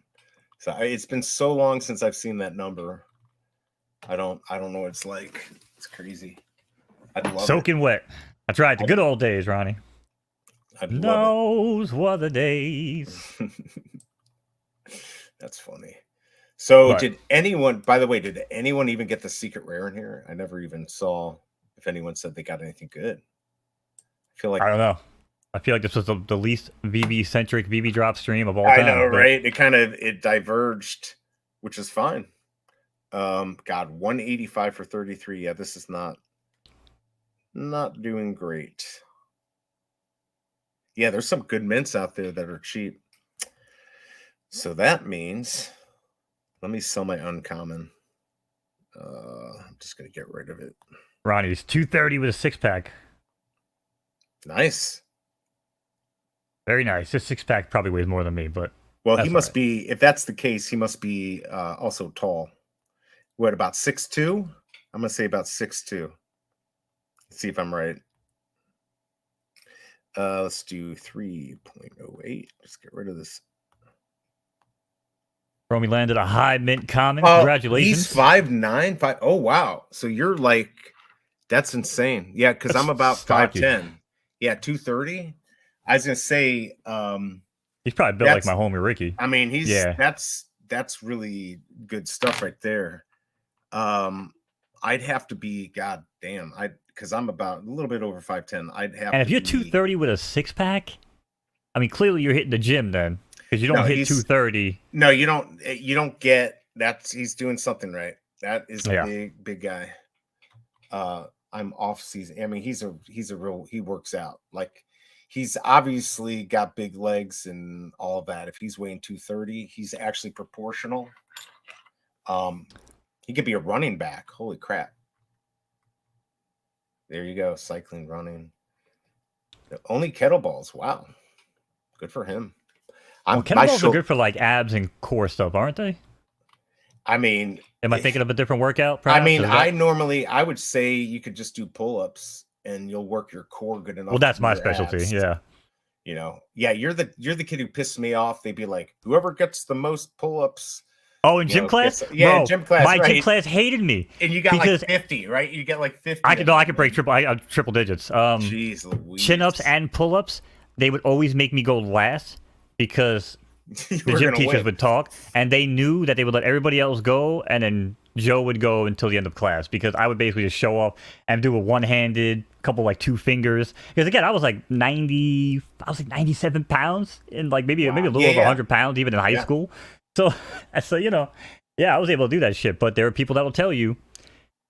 So it's been so long since I've seen that number. I don't know what it's like. It's crazy. I'd love
Soaking wet. That's right. The good old days, Ronnie. Those were the days.
That's funny. So did anyone, by the way, did anyone even get the secret rare in here? I never even saw if anyone said they got anything good. I feel like
I don't know. I feel like this was the least VeVe-centric VeVe drop stream of all time.
I know, right? It diverged, which is fine. God, 185 for 33. Yeah, this is not doing great. Yeah, there's some good mints out there that are cheap. So that means, let me sell my uncommon. I'm just gonna get rid of it.
Ronnie's 230 with a 6-pack.
Nice.
Very nice. This 6-pack probably weighs more than me, but
well, he must be. If that's the case, he must be also tall. What, about 6'2"? I'm gonna say about 6'2". Let's see if I'm right. Let's do 3.08. Let's get rid of this.
Romy landed a high mint common. Congratulations.
He's 5'9". Oh wow. So you're like, that's insane. Yeah, because I'm about 5'10". Yeah, 230. I was gonna say
he's probably built like my homie Ricky.
I mean, that's really good stuff right there. I'd have to be, god damn, because I'm about a little bit over 5'10". I'd have.
And if you're 230 with a 6-pack, I mean, clearly you're hitting the gym then, because you don't hit 230.
No, you don't. You don't get that. He's doing something right. That is a big guy. I'm off season. I mean, he's a real. He works out. Like, he's obviously got big legs and all of that. If he's weighing 230, he's actually proportional. He could be a running back. Holy crap. There you go. Cycling, running. Only kettlebells. Wow. Good for him.
Kettlebells are good for like abs and core stuff, aren't they?
I mean,
am I thinking of a different workout? Perhaps?
I mean, I would say you could just do pull-ups and you'll work your core good enough.
Well, that's my specialty. Abs. Yeah.
You're the kid who pissed me off. They'd be like, whoever gets the most pull-ups.
Oh, in gym class?
Yeah, in gym class.
My gym class hated me.
And you got like 50, right? You get like 50.
I could break triple digits.
Jeez Louise.
Chin-ups and pull-ups, they would always make me go last because
You
the
were
gym
gonna
teachers
win.
would talk, and they knew that they would let everybody else go, and then Joe would go until the end of class because I would basically just show up and do a one-handed, couple like 2 fingers. Because again, I was like 97 pounds, and like maybe a
Wow.
little
Yeah,
over
yeah.
100 pounds even in high
Yeah.
school. So, yeah, I was able to do that shit. But there are people that will tell you,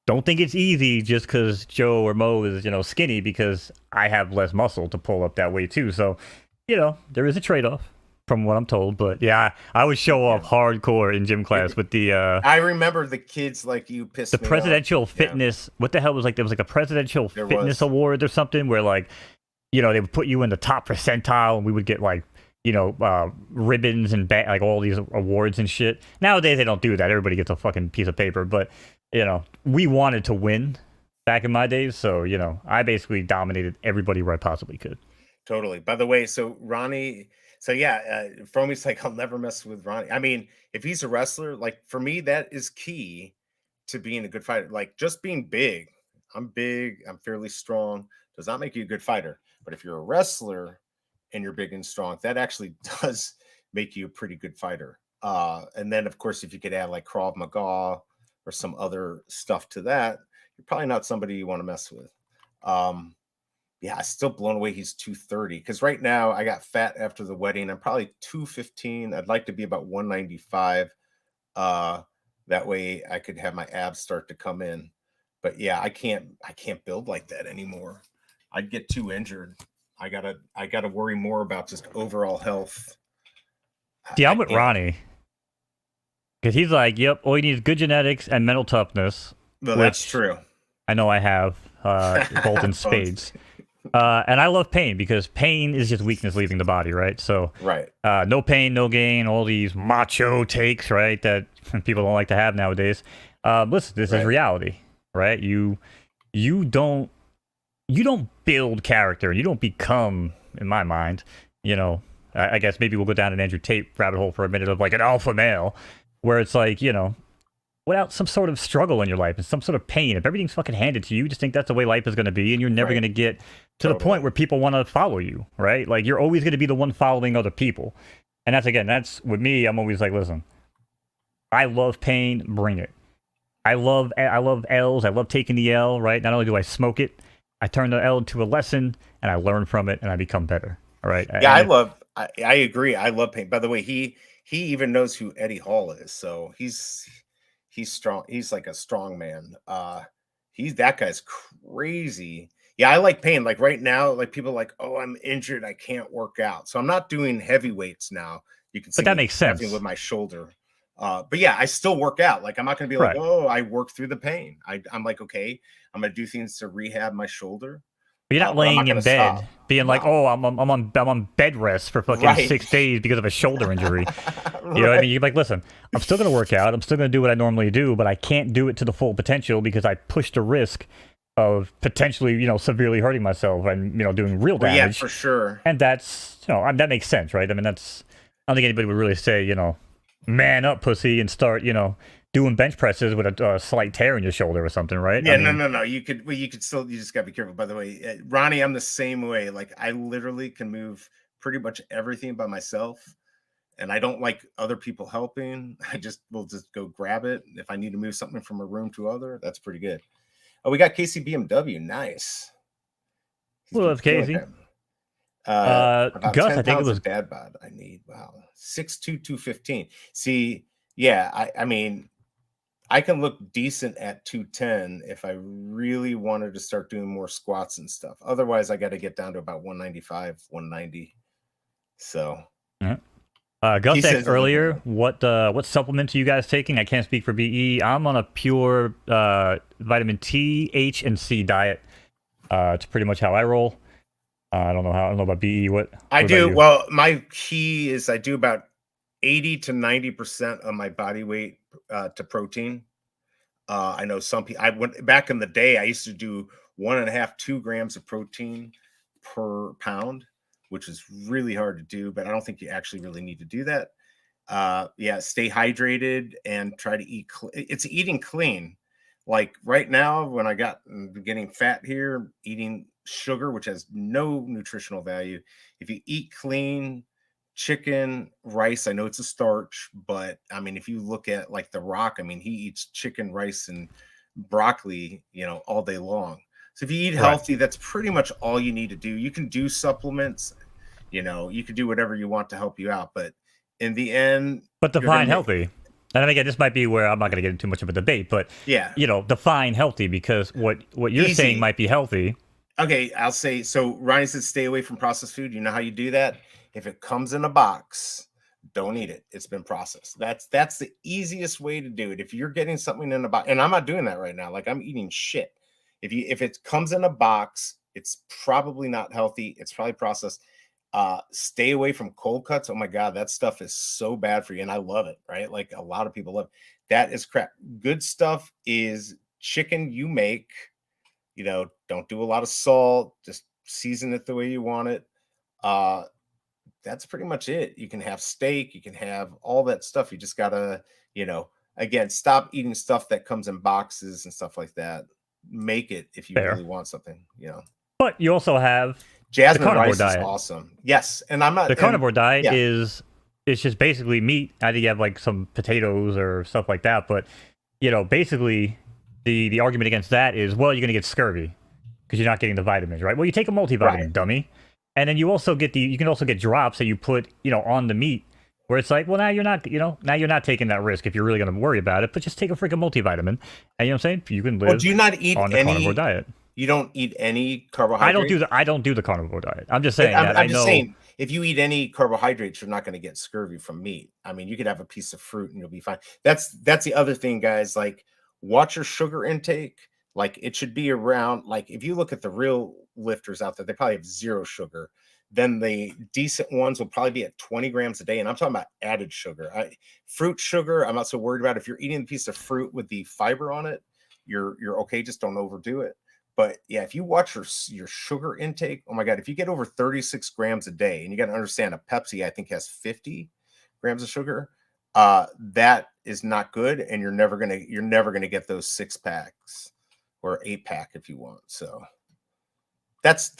don't think it's easy just because Joe or Mo is skinny, because I have less muscle to pull up that weight too. So, there is a trade-off from what I'm told. But yeah, I would show
Yeah.
off hardcore in gym class with the
I remember the kids like you pissed me off.
presidential
Yeah.
fitness. What the hell was like? There was like a presidential
There
fitness
was.
award or something where like, they would put you in the top percentile, and we would get like, ribbons and like all these awards and shit. Nowadays they don't do that. Everybody gets a fucking piece of paper. But we wanted to win back in my days, so I basically dominated everybody where I possibly could.
Totally. By the way, so Ronnie, so yeah, Frommy's like, I'll never mess with Ronnie. I mean, if he's a wrestler, like for me, that is key to being a good fighter. Like just being big. I'm big, I'm fairly strong, does not make you a good fighter. But if you're a wrestler and you're big and strong, that actually does make you a pretty good fighter. And then of course, if you could add like Krav Maga or some other stuff to that, you're probably not somebody you want to mess with. Yeah, I'm still blown away he's 230, because right now I got fat after the wedding. I'm probably 215. I'd like to be about 195. That way I could have my abs start to come in. But yeah, I can't build like that anymore. I'd get too injured. I gotta worry more about just overall health.
Yeah, I'm with Ronnie. Because he's like, yep, all you need is good genetics and mental toughness.
No, that's true.
I know I have both in spades. And I love pain, because pain is just weakness leaving the body, right? So,
right.
No pain, no gain, all these macho takes, right, that people don't like to have nowadays. Listen, this is reality, right? You don't build character. You don't become, in my mind, I guess maybe we'll go down an Andrew Tate rabbit hole for a minute of like an alpha male, where it's like, without some sort of struggle in your life and some sort of pain, if everything's fucking handed to you, you just think that's the way life is going to be, and you're never going to get to the point where people want to follow you, right? Like, you're always going to be the one following other people. And that's with me. I'm always like, listen, I love pain, bring it. I love L's. I love taking the L, right? Not only do I smoke it, I turn the L into a lesson, and I learn from it, and I become better. All right.
Yeah, I agree. I love pain. By the way, he even knows who Eddie Hall is, so he's strong. He's like a strong man. That guy's crazy. Yeah, I like pain. Like right now, like people are like, oh, I'm injured, I can't work out. So I'm not doing heavy weights now. You can see,
but that makes sense
with my shoulder. But yeah, I still work out. Like I'm not gonna be like, oh, I work through the pain. I'm like, okay, I'm gonna do things to rehab my shoulder.
But you're not laying in bed being like, oh, I'm on bed rest for fucking 6 days because of a shoulder injury. You know what I mean? You're like, listen, I'm still going to work out. I'm still going to do what I normally do, but I can't do it to the full potential because I pushed the risk of potentially, severely hurting myself and, doing real damage.
Yeah, for sure.
And that's, that makes sense, right? I mean, I don't think anybody would really say, man up, pussy, and start, doing bench presses with a slight tear in your shoulder or something, right?
Yeah, no. You could still, you just gotta be careful. By the way, Ronnie, I'm the same way. Like I literally can move pretty much everything by myself, and I don't like other people helping. I will just go grab it. If I need to move something from a room to other, that's pretty good. Oh, we got Casey BMW. Nice.
Well, that's Casey.
About
Gus,
10
I think it was
dad bod. I need 6'2", 215. See, yeah, I mean, I can look decent at 210 if I really wanted to start doing more squats and stuff. Otherwise, I got to get down to about 195, 190. So,
Gus asked earlier, what supplements are you guys taking? I can't speak for BE. I'm on a pure vitamin T, H, and C diet. It's pretty much how I roll. I don't know about BE. What
I do. Well, my key is I do about 80 to 90% of my body weight to protein. I know some people, I went back in the day, I used to do 1.5, 2 grams of protein per pound, which is really hard to do, but I don't think you actually really need to do that. Yeah, stay hydrated and try to eat. It's eating clean. Like right now, when I got getting fat here, eating sugar, which has no nutritional value. If you eat clean, chicken, rice. I know it's a starch, but I mean, if you look at like The Rock, I mean, he eats chicken, rice, and broccoli, all day long. So if you eat healthy, that's pretty much all you need to do. You can do supplements, you can do whatever you want to help you out, but in the end,
but define healthy. And again, this might be where I'm not going to get into too much of a debate, but
yeah,
define healthy, because what you're saying might be healthy.
Okay, I'll say, so Ronnie said stay away from processed food. You know how you do that? If it comes in a box, don't eat it. It's been processed. That's the easiest way to do it. If you're getting something in a box, and I'm not doing that right now, like I'm eating shit. If it comes in a box, it's probably not healthy. It's probably processed. Stay away from cold cuts. Oh my God, that stuff is so bad for you. And I love it, right? Like a lot of people love it. That is crap. Good stuff is chicken you make. Don't do a lot of salt, just season it the way you want it. That's pretty much it. You can have steak, you can have all that stuff. You just gotta, again, stop eating stuff that comes in boxes and stuff like that. Make it if you really want something,
But you also have
jasmine rice diet. Is awesome. Yes, and I'm not.
The carnivore diet is it's just basically meat. I think you have like some potatoes or stuff like that, but basically the argument against that is, well, you're gonna get scurvy because you're not getting the vitamins, right? Well, you take a multivitamin, dummy, and then you also get you can also get drops that you put on the meat, where it's like, well, now you're not taking that risk if you're really gonna worry about it, but just take a freaking multivitamin, and you know what I'm saying? You can live.
Well, do you not eat
on the carnivore diet?
You don't eat any carbohydrates?
I don't do the carnivore diet. I'm just saying that
I'm just saying, if you eat any carbohydrates, you're not going to get scurvy from meat. I mean, you could have a piece of fruit and you'll be fine. That's the other thing, guys. Like, watch your sugar intake. Like, it should be around, like, if you look at the real lifters out there, they probably have 0 sugar. Then the decent ones will probably be at 20 grams a day. And I'm talking about added sugar. Fruit sugar, I'm not so worried about. If you're eating a piece of fruit with the fiber on it, you're okay. Just don't overdo it. But yeah, if you watch your sugar intake, oh my God, if you get over 36 grams a day, and you got to understand, a Pepsi, I think, has 50 grams of sugar, that is not good. And you're never gonna get those 6-packs or 8-pack if you want. So that's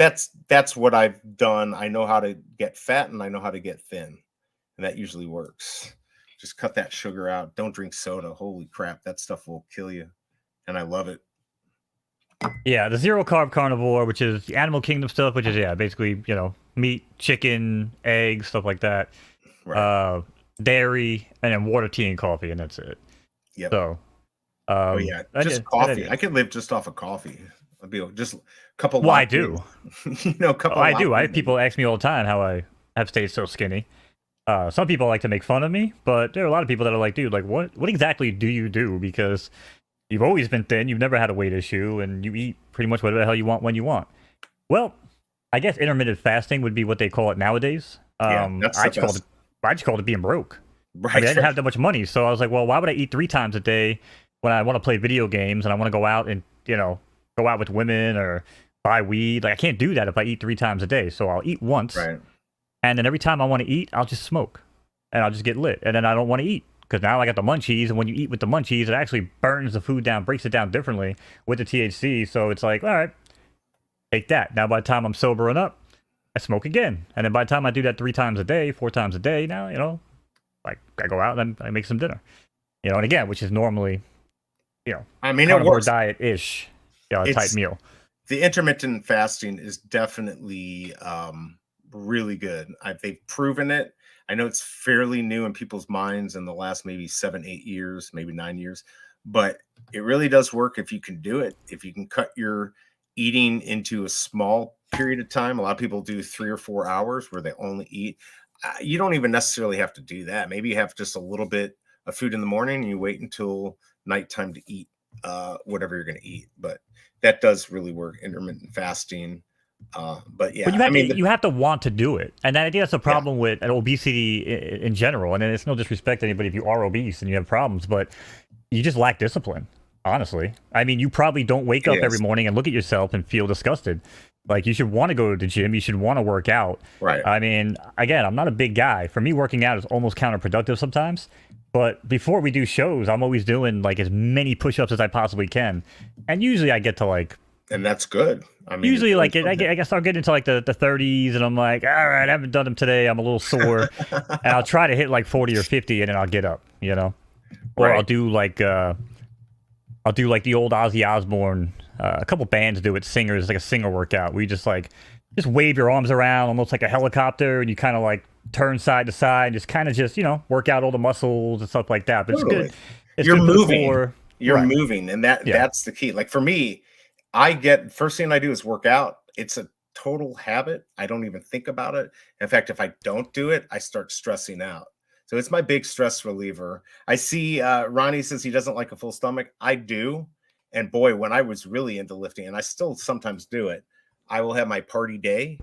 what I've done. I know how to get fat and I know how to get thin, and that usually works. Just cut that sugar out. Don't drink soda. Holy crap, that stuff will kill you. And I love it.
Yeah, the 0 carb carnivore, which is the animal kingdom stuff, which is basically meat, chicken, eggs, stuff like that. Right. Dairy, and then water, tea, and coffee, and that's it.
Yep.
So,
just coffee. I could live just off of coffee. I'd be just a couple.
Well, I do.
I
do. I have people ask me all the time how I have stayed so skinny. Some people like to make fun of me, but there are a lot of people that are like, dude, like what exactly do you do? Because you've always been thin, you've never had a weight issue, and you eat pretty much whatever the hell you want when you want. Well, I guess intermittent fasting would be what they call it nowadays. I just called it being broke.
Right.
I didn't have that much money, so I was like, well, why would I eat 3 times a day when I want to play video games and I want to go out and, go out with women or buy weed? Like, I can't do that if I eat 3 times a day. So I'll eat once,
right,
and then every time I want to eat, I'll just smoke, and I'll just get lit, and then I don't want to eat. Because now I got the munchies, and when you eat with the munchies, it actually burns the food down, breaks it down differently with the THC. So it's like, all right, take that. Now by the time I'm sobering up, I smoke again. And then by the time I do that 3 times a day, 4 times a day, now, like I go out and I make some dinner. And again, which is normally,
I mean,
carnivore
it works.
Diet-ish, a type meal.
The intermittent fasting is definitely really good. They've proven it. I know it's fairly new in people's minds in the last maybe 7, 8 years, maybe 9 years, but it really does work if you can do it. If you can cut your eating into a small period of time. A lot of people do 3 or 4 hours where they only eat. You don't even necessarily have to do that. Maybe you have just a little bit of food in the morning and you wait until nighttime to eat whatever you're going to eat. But that does really work, intermittent fasting. But yeah,
you have to want to do it, and I think that's a problem with obesity in general. And it's no disrespect to anybody if you are obese and you have problems, but you just lack discipline. Honestly, I mean, you probably don't wake up every morning and look at yourself and feel disgusted. Like, you should want to go to the gym. You should want to work out.
Right.
I mean, again, I'm not a big guy. For me, working out is almost counterproductive sometimes. But before we do shows, I'm always doing like as many push-ups as I possibly can, and usually I get to like
And that's good. I mean,
Usually, like I guess I'll get into like the 30s, and I'm like, all right, I haven't done them today. I'm a little sore, and I'll try to hit like 40 or 50, and then I'll get up, you know. Or
right.
I'll do like the old Ozzy Osbourne. A couple bands do it. Singers, like a singer workout. We just wave your arms around almost like a helicopter, and you kind of like turn side to side, just work out all the muscles and stuff like that. But
Totally.
it's good. It's
You're
good for the
moving.
core.
You're
Right.
moving, and that's the key. Like for me, first thing I do is work out. It's a total habit. I don't even think about it. In fact, if I don't do it, I start stressing out. So it's my big stress reliever. I see Ronnie says he doesn't like a full stomach. I do. And boy, when I was really into lifting, and I still sometimes do it, I will have my party day.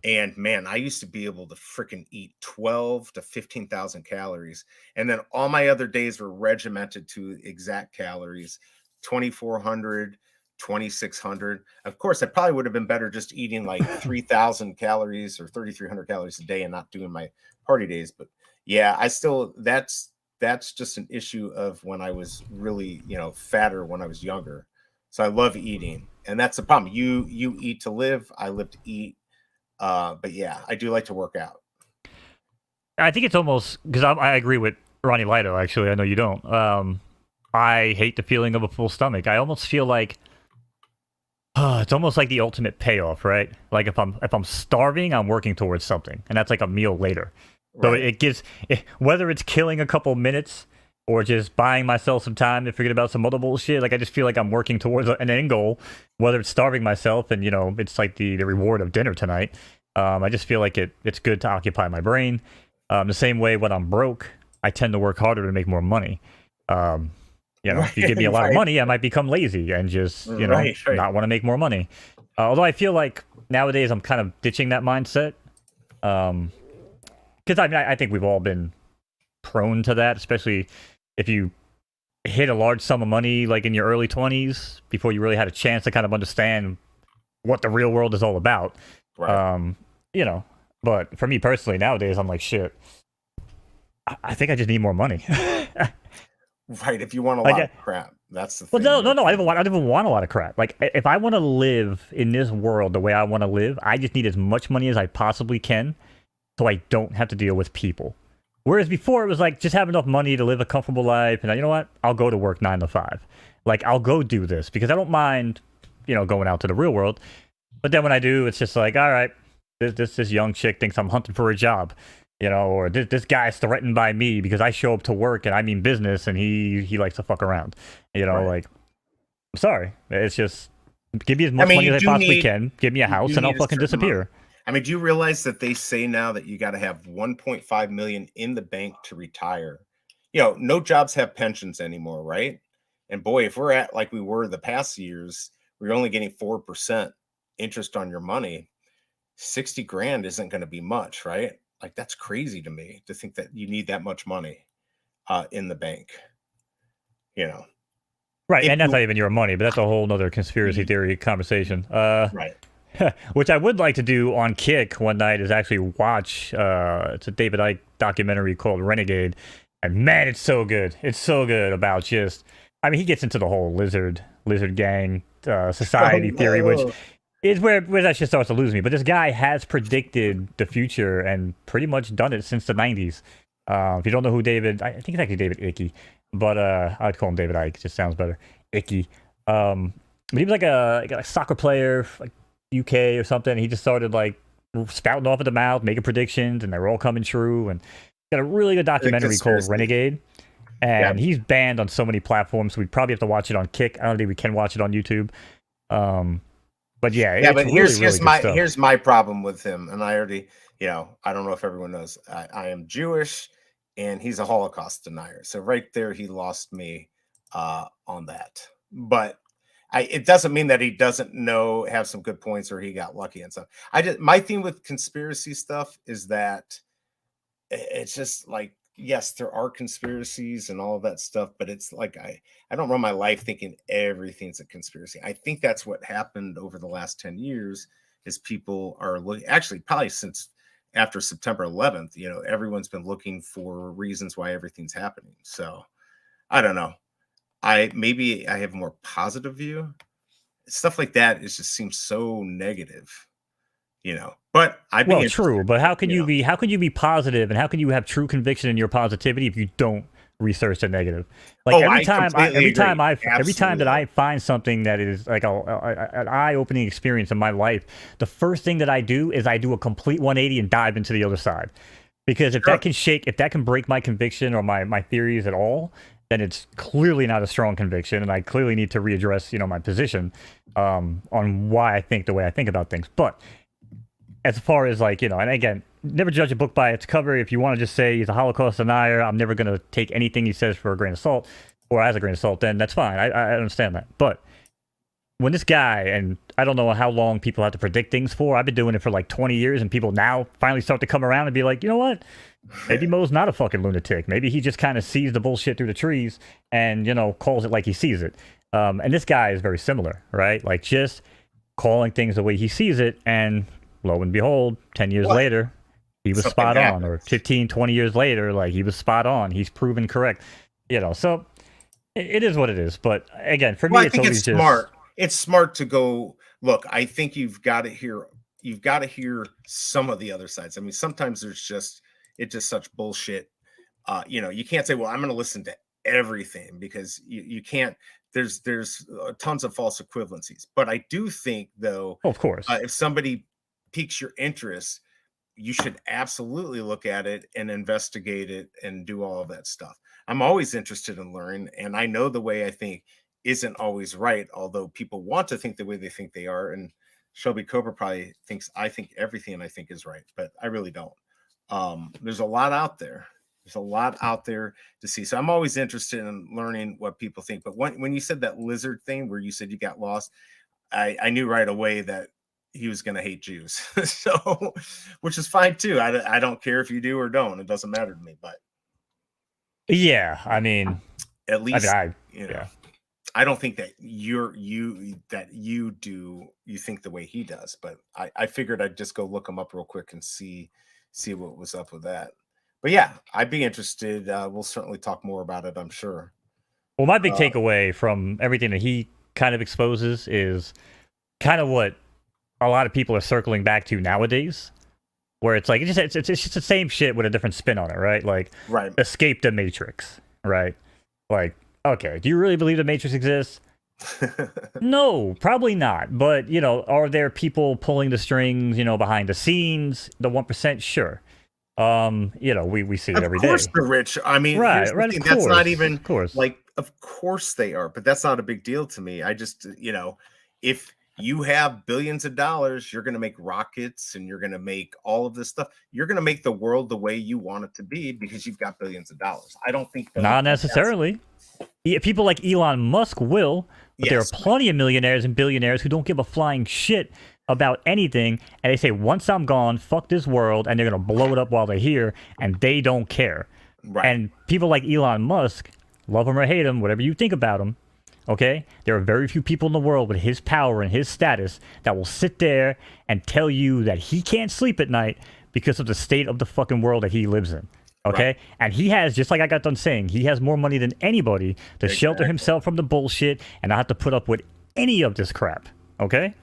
And man, I used to be able to freaking eat 12 to 15,000 calories. And then all my other days were regimented to exact calories, 2,400, 2,600. Of course, I probably would have been better just eating like 3,000 calories or 3,300 calories a day and not doing my party days. But yeah, that's just an issue of when I was really, fatter when I was younger. So I love eating. And that's the problem. You eat to live, I live to eat. But yeah, I do like to work out.
I think it's almost because I agree with Ronnie Lido. Actually, I know you don't. I hate the feeling of a full stomach. I almost feel like it's almost like the ultimate payoff, right? Like if I'm starving, I'm working towards something, and that's like a meal later. So
Right.
whether it's killing a couple minutes or just buying myself some time to forget about some other bullshit. Like I just feel like I'm working towards an end goal, whether it's starving myself and it's like the reward of dinner tonight. I just feel like it's good to occupy my brain. The same way when I'm broke, I tend to work harder to make more money. If you give me a lot of
Right.
money, I might become lazy and just
Right.
not want to make more money. Although I feel like nowadays I'm kind of ditching that mindset. Because I think we've all been prone to that, especially if you hit a large sum of money like in your early 20s before you really had a chance to kind of understand what the real world is all about.
Right.
But for me personally, nowadays I'm like, shit, I think I just need more money.
Right. If you want a
Like,
lot of crap, that's the
well,
thing.
no. I don't even want a lot of crap. Like, if I want to live in this world the way I want to live, I just need as much money as I possibly can, so I don't have to deal with people. Whereas before it was like just have enough money to live a comfortable life, and you know what? I'll go to work 9 to 5. Like I'll go do this because I don't mind, going out to the real world. But then when I do, it's just like, all right, this young chick thinks I'm hunting for a job, or this guy's threatened by me because I show up to work and I mean business, and he likes to fuck around.
Right.
Like, I'm sorry, it's just give me as
I
much
mean,
money
you
as I
do
possibly
need
can, give me a
you do
house, and I'll
need a
fucking
certain amount.
disappear.
I mean, do you realize that they say now that you got to have 1.5 million in the bank to retire? No jobs have pensions anymore, right? And boy, if we're at like we were the past years, we're only getting 4% interest on your money. 60 grand isn't going to be much, right? Like that's crazy to me to think that you need that much money in the bank. You know,
Right,
if
and that's
you
not even your money, but that's a whole nother conspiracy theory conversation.
right,
Which I would like to do on Kick one night is actually watch. It's a David Icke documentary called Renegade, and man, it's so good. It's so good about just. I mean, he gets into the whole lizard gang
oh
society theory, which
no,
is where that shit starts to lose me. But this guy has predicted the future and pretty much done it since the '90s. If you don't know who I think it's actually David Icke, but I'd call him David Icke. It just sounds better. Icky. But he was like a soccer player, like UK or something. He just started like spouting off at the mouth, making predictions, and they were all coming true. And got a really good
the
documentary called
conspiracy.
Renegade.
Yeah,
And he's banned on so many platforms, so we probably have to watch it on Kick. I don't think we can watch it on YouTube. But yeah,
yeah,
it's
but
really, really good stuff.
here's my problem with him, and I already, I don't know if everyone knows, I am Jewish, and he's a Holocaust denier. So right there, he lost me on that. But it doesn't mean that he doesn't have some good points or he got lucky and stuff. My thing with conspiracy stuff is that it's just like, yes, there are conspiracies and all of that stuff, but it's like I don't run my life thinking everything's a conspiracy. I think that's what happened over the last 10 years is people are looking, actually probably since after September 11th, everyone's been looking for reasons why everything's happening. So I don't know. I have a more positive view stuff like that is just seems so negative, you know. But I'd be
Well,
interested,
true, but how can
you
you
know.
be positive and how can you have true conviction in your positivity if you don't research the negative? Like
Oh, I completely agree.
every time that
Absolutely.
I find something that is like an eye-opening experience in my life, the first thing that I do is I do a complete 180 and dive into the other side. Because
Sure.
if that can break my conviction or my theories at all, then it's clearly not a strong conviction, and I clearly need to readdress, my position on why I think the way I think about things. But as far as like, and again, never judge a book by its cover. If you want to just say he's a Holocaust denier, I'm never going to take anything he says for a grain of salt or as a grain of salt, then that's fine. I understand that. But when this guy, and I don't know how long people have to predict things for, I've been doing it for like 20 years, and people now finally start to come around and be like, you know what? Maybe Mo's not a fucking lunatic. Maybe he just kind of sees the bullshit through the trees and, calls it like he sees it. And this guy is very similar, right? Like just calling things the way he sees it, and lo and behold, 10 years
What?
later, he was
Something
spot on. Or
happens.
15, 20 years later, like he was spot on. He's proven correct. So it is what it is. But again, for
Well,
me,
I
it's
think
always
it's
just...
smart. It's smart to go look. I think you've got to hear some of the other sides. I mean, sometimes it's just such bullshit. You can't say, well, I'm going to listen to everything, because you can't. There's tons of false equivalencies. But I do think, though,
Oh, of course.
if somebody piques your interest, you should absolutely look at it and investigate it and do all of that stuff. I'm always interested in learning, and I know the way I think isn't always right, although people want to think the way they think they are. And Shelby Cobra probably thinks I think everything I think is right, but I really don't. There's a lot out there. There's a lot out there to see. So I'm always interested in learning what people think. But when you said that lizard thing where you said you got lost, I knew right away that he was going to hate Jews. So, which is fine too. I don't care if you do or don't. It doesn't matter to me. But
Yeah, I mean,
at least,
yeah.
I don't think that you think the way he does. But I figured I'd just go look him up real quick and see what was up with that. But yeah, I'd be interested. We'll certainly talk more about it, I'm sure.
Well, my big takeaway from everything that he kind of exposes is kind of what a lot of people are circling back to nowadays, where it's like it's just the same shit with a different spin on it, right? Like,
Right.
escape the Matrix, right? Like, okay, do you really believe the Matrix exists? No, probably not. But are there people pulling the strings, behind the scenes? The 1%, sure. We see it every day.
Of course, they're rich. I mean, here's the thing, that's not even
of course.
like, of course they are, but that's not a big deal to me. I just, if you have billions of dollars, you're going to make rockets and you're going to make all of this stuff. You're going to make the world the way you want it to be because you've got billions of dollars. I don't think
not necessarily. People like Elon Musk will, but there are plenty of millionaires and billionaires who don't give a flying shit about anything, and they say, once I'm gone, fuck this world, and they're gonna blow it up while they're here, and they don't care.
Right.
And people like Elon Musk, love him or hate him, whatever you think about him, okay? There are very few people in the world with his power and his status that will sit there and tell you that he can't sleep at night because of the state of the fucking world that he lives in. Okay? Right. And he has, just like I got done saying, he has more money than anybody to shelter himself from the bullshit and not have to put up with any of this crap. Okay?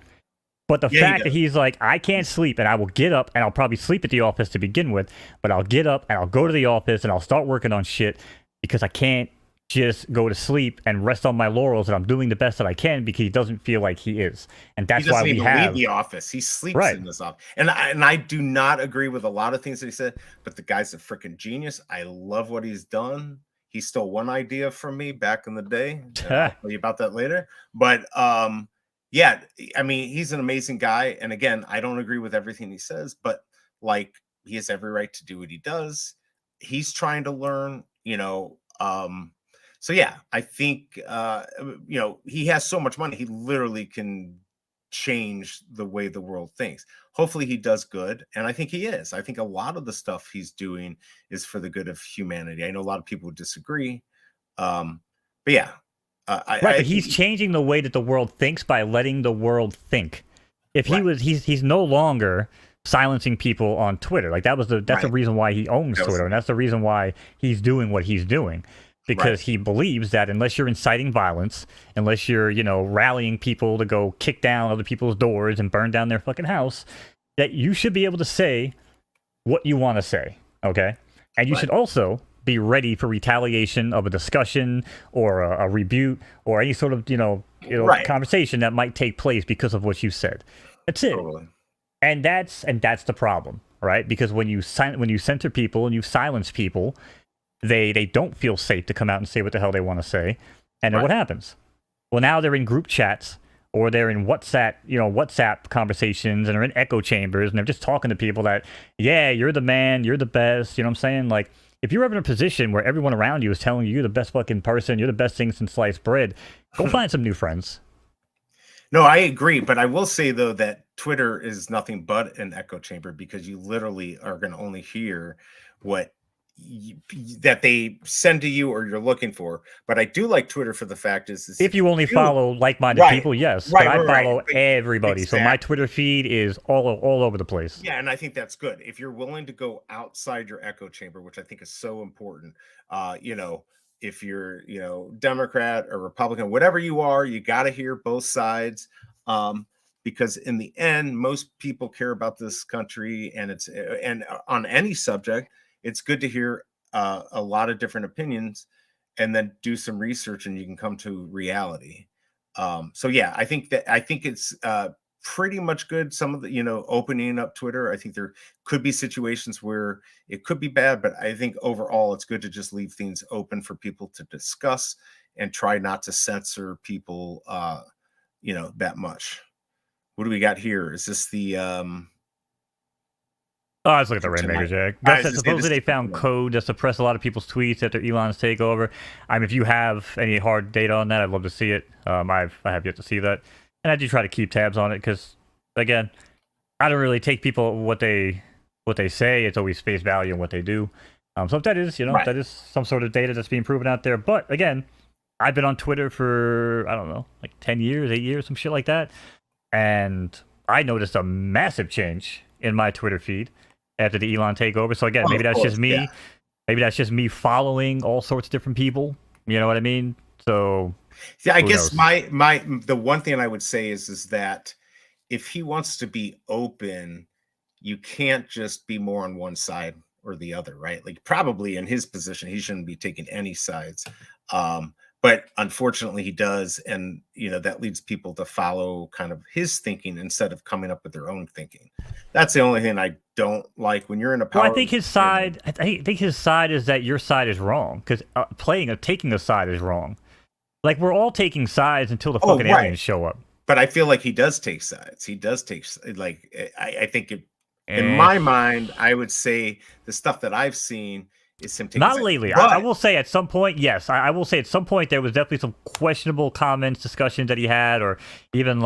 But the fact that he's like, I can't sleep, and I will get up, and I'll probably sleep at the office to begin with, but I'll get up, and I'll go to the office, and I'll start working on shit, because I can't just go to sleep and rest on my laurels, and I'm doing the best that I can, because he doesn't feel like he is. And that's why we have...
leave the office. He sleeps in this office. And I do not agree with a lot of things that he said, but the guy's a freaking genius. I love what he's done. He stole one idea from me back in the day. I'll tell you about that later. But, yeah, I mean, he's an amazing guy. And again, I don't agree with everything he says, but like, he has every right to do what he does. He's trying to learn, so yeah, I think, he has so much money. He literally can change the way the world thinks. Hopefully he does good. And I think he is. I think a lot of the stuff he's doing is for the good of humanity. I know a lot of people would disagree. But yeah.
But he's changing the way that the world thinks by letting the world think. If he's no longer silencing people on Twitter. Like that's the reason why he owns Twitter, and that's the reason why he's doing what he's doing. because he believes that unless you're inciting violence, unless you're, rallying people to go kick down other people's doors and burn down their fucking house, that you should be able to say what you want to say, okay? And you should also be ready for retaliation of a discussion or a rebuke or any sort of, conversation that might take place because of what you said. That's it.
Totally.
And that's the problem, right? Because when you censor people and you silence people, they don't feel safe to come out and say what the hell they want to say. And then what happens? Well, now they're in group chats or they're in WhatsApp conversations and they're in echo chambers and they're just talking to people that, yeah, you're the man, you're the best. You know what I'm saying? Like, if you're ever in a position where everyone around you is telling you you're the best fucking person, you're the best thing since sliced bread, go find some new friends.
No, I agree. But I will say, though, that Twitter is nothing but an echo chamber because you literally are going to only hear what that they send to you or you're looking for. But I do like Twitter for the fact is
if you only follow like-minded people, yes. But I follow everybody. Exactly. So my Twitter feed is all over the place.
Yeah, and I think that's good. If you're willing to go outside your echo chamber, which I think is so important, if you're, Democrat or Republican, whatever you are, you got to hear both sides. Because in the end, most people care about this country and on any subject, it's good to hear a lot of different opinions and then do some research and you can come to reality. So yeah, I think it's pretty much good. Some of the, opening up Twitter, I think there could be situations where it could be bad, but I think overall it's good to just leave things open for people to discuss and try not to censor people, that much. What do we got here? Is this the
let's look at the Rainmaker, Jack. Gus said supposedly they found code to suppress a lot of people's tweets after Elon's takeover. If you have any hard data on that, I'd love to see it. I have yet to see that. And I do try to keep tabs on it because, again, I don't really take people what they say. It's always face value in what they do. So if that is, that is some sort of data that's being proven out there. But, again, I've been on Twitter for, I don't know, like 10 years, 8 years, some shit like that. And I noticed a massive change in my Twitter feed after the Elon takeover. So again, maybe that's just me. Yeah. Maybe that's just me following all sorts of different people. You know what I mean? So
yeah, I guess the one thing I would say is that if he wants to be open, you can't just be more on one side or the other, right? Like probably in his position, he shouldn't be taking any sides. But unfortunately he does. And, that leads people to follow kind of his thinking instead of coming up with their own thinking. That's the only thing I don't like when you're in a power.
Well, I think his side is that your side is wrong because taking a side is wrong. Like we're all taking sides until the fucking aliens show up.
But I feel like he does take sides. He does take I think in my mind, I would say the stuff that I've seen is him taking
not lately. I will say at some point, yes. I will say at some point there was definitely some questionable comments, discussions that he had, or even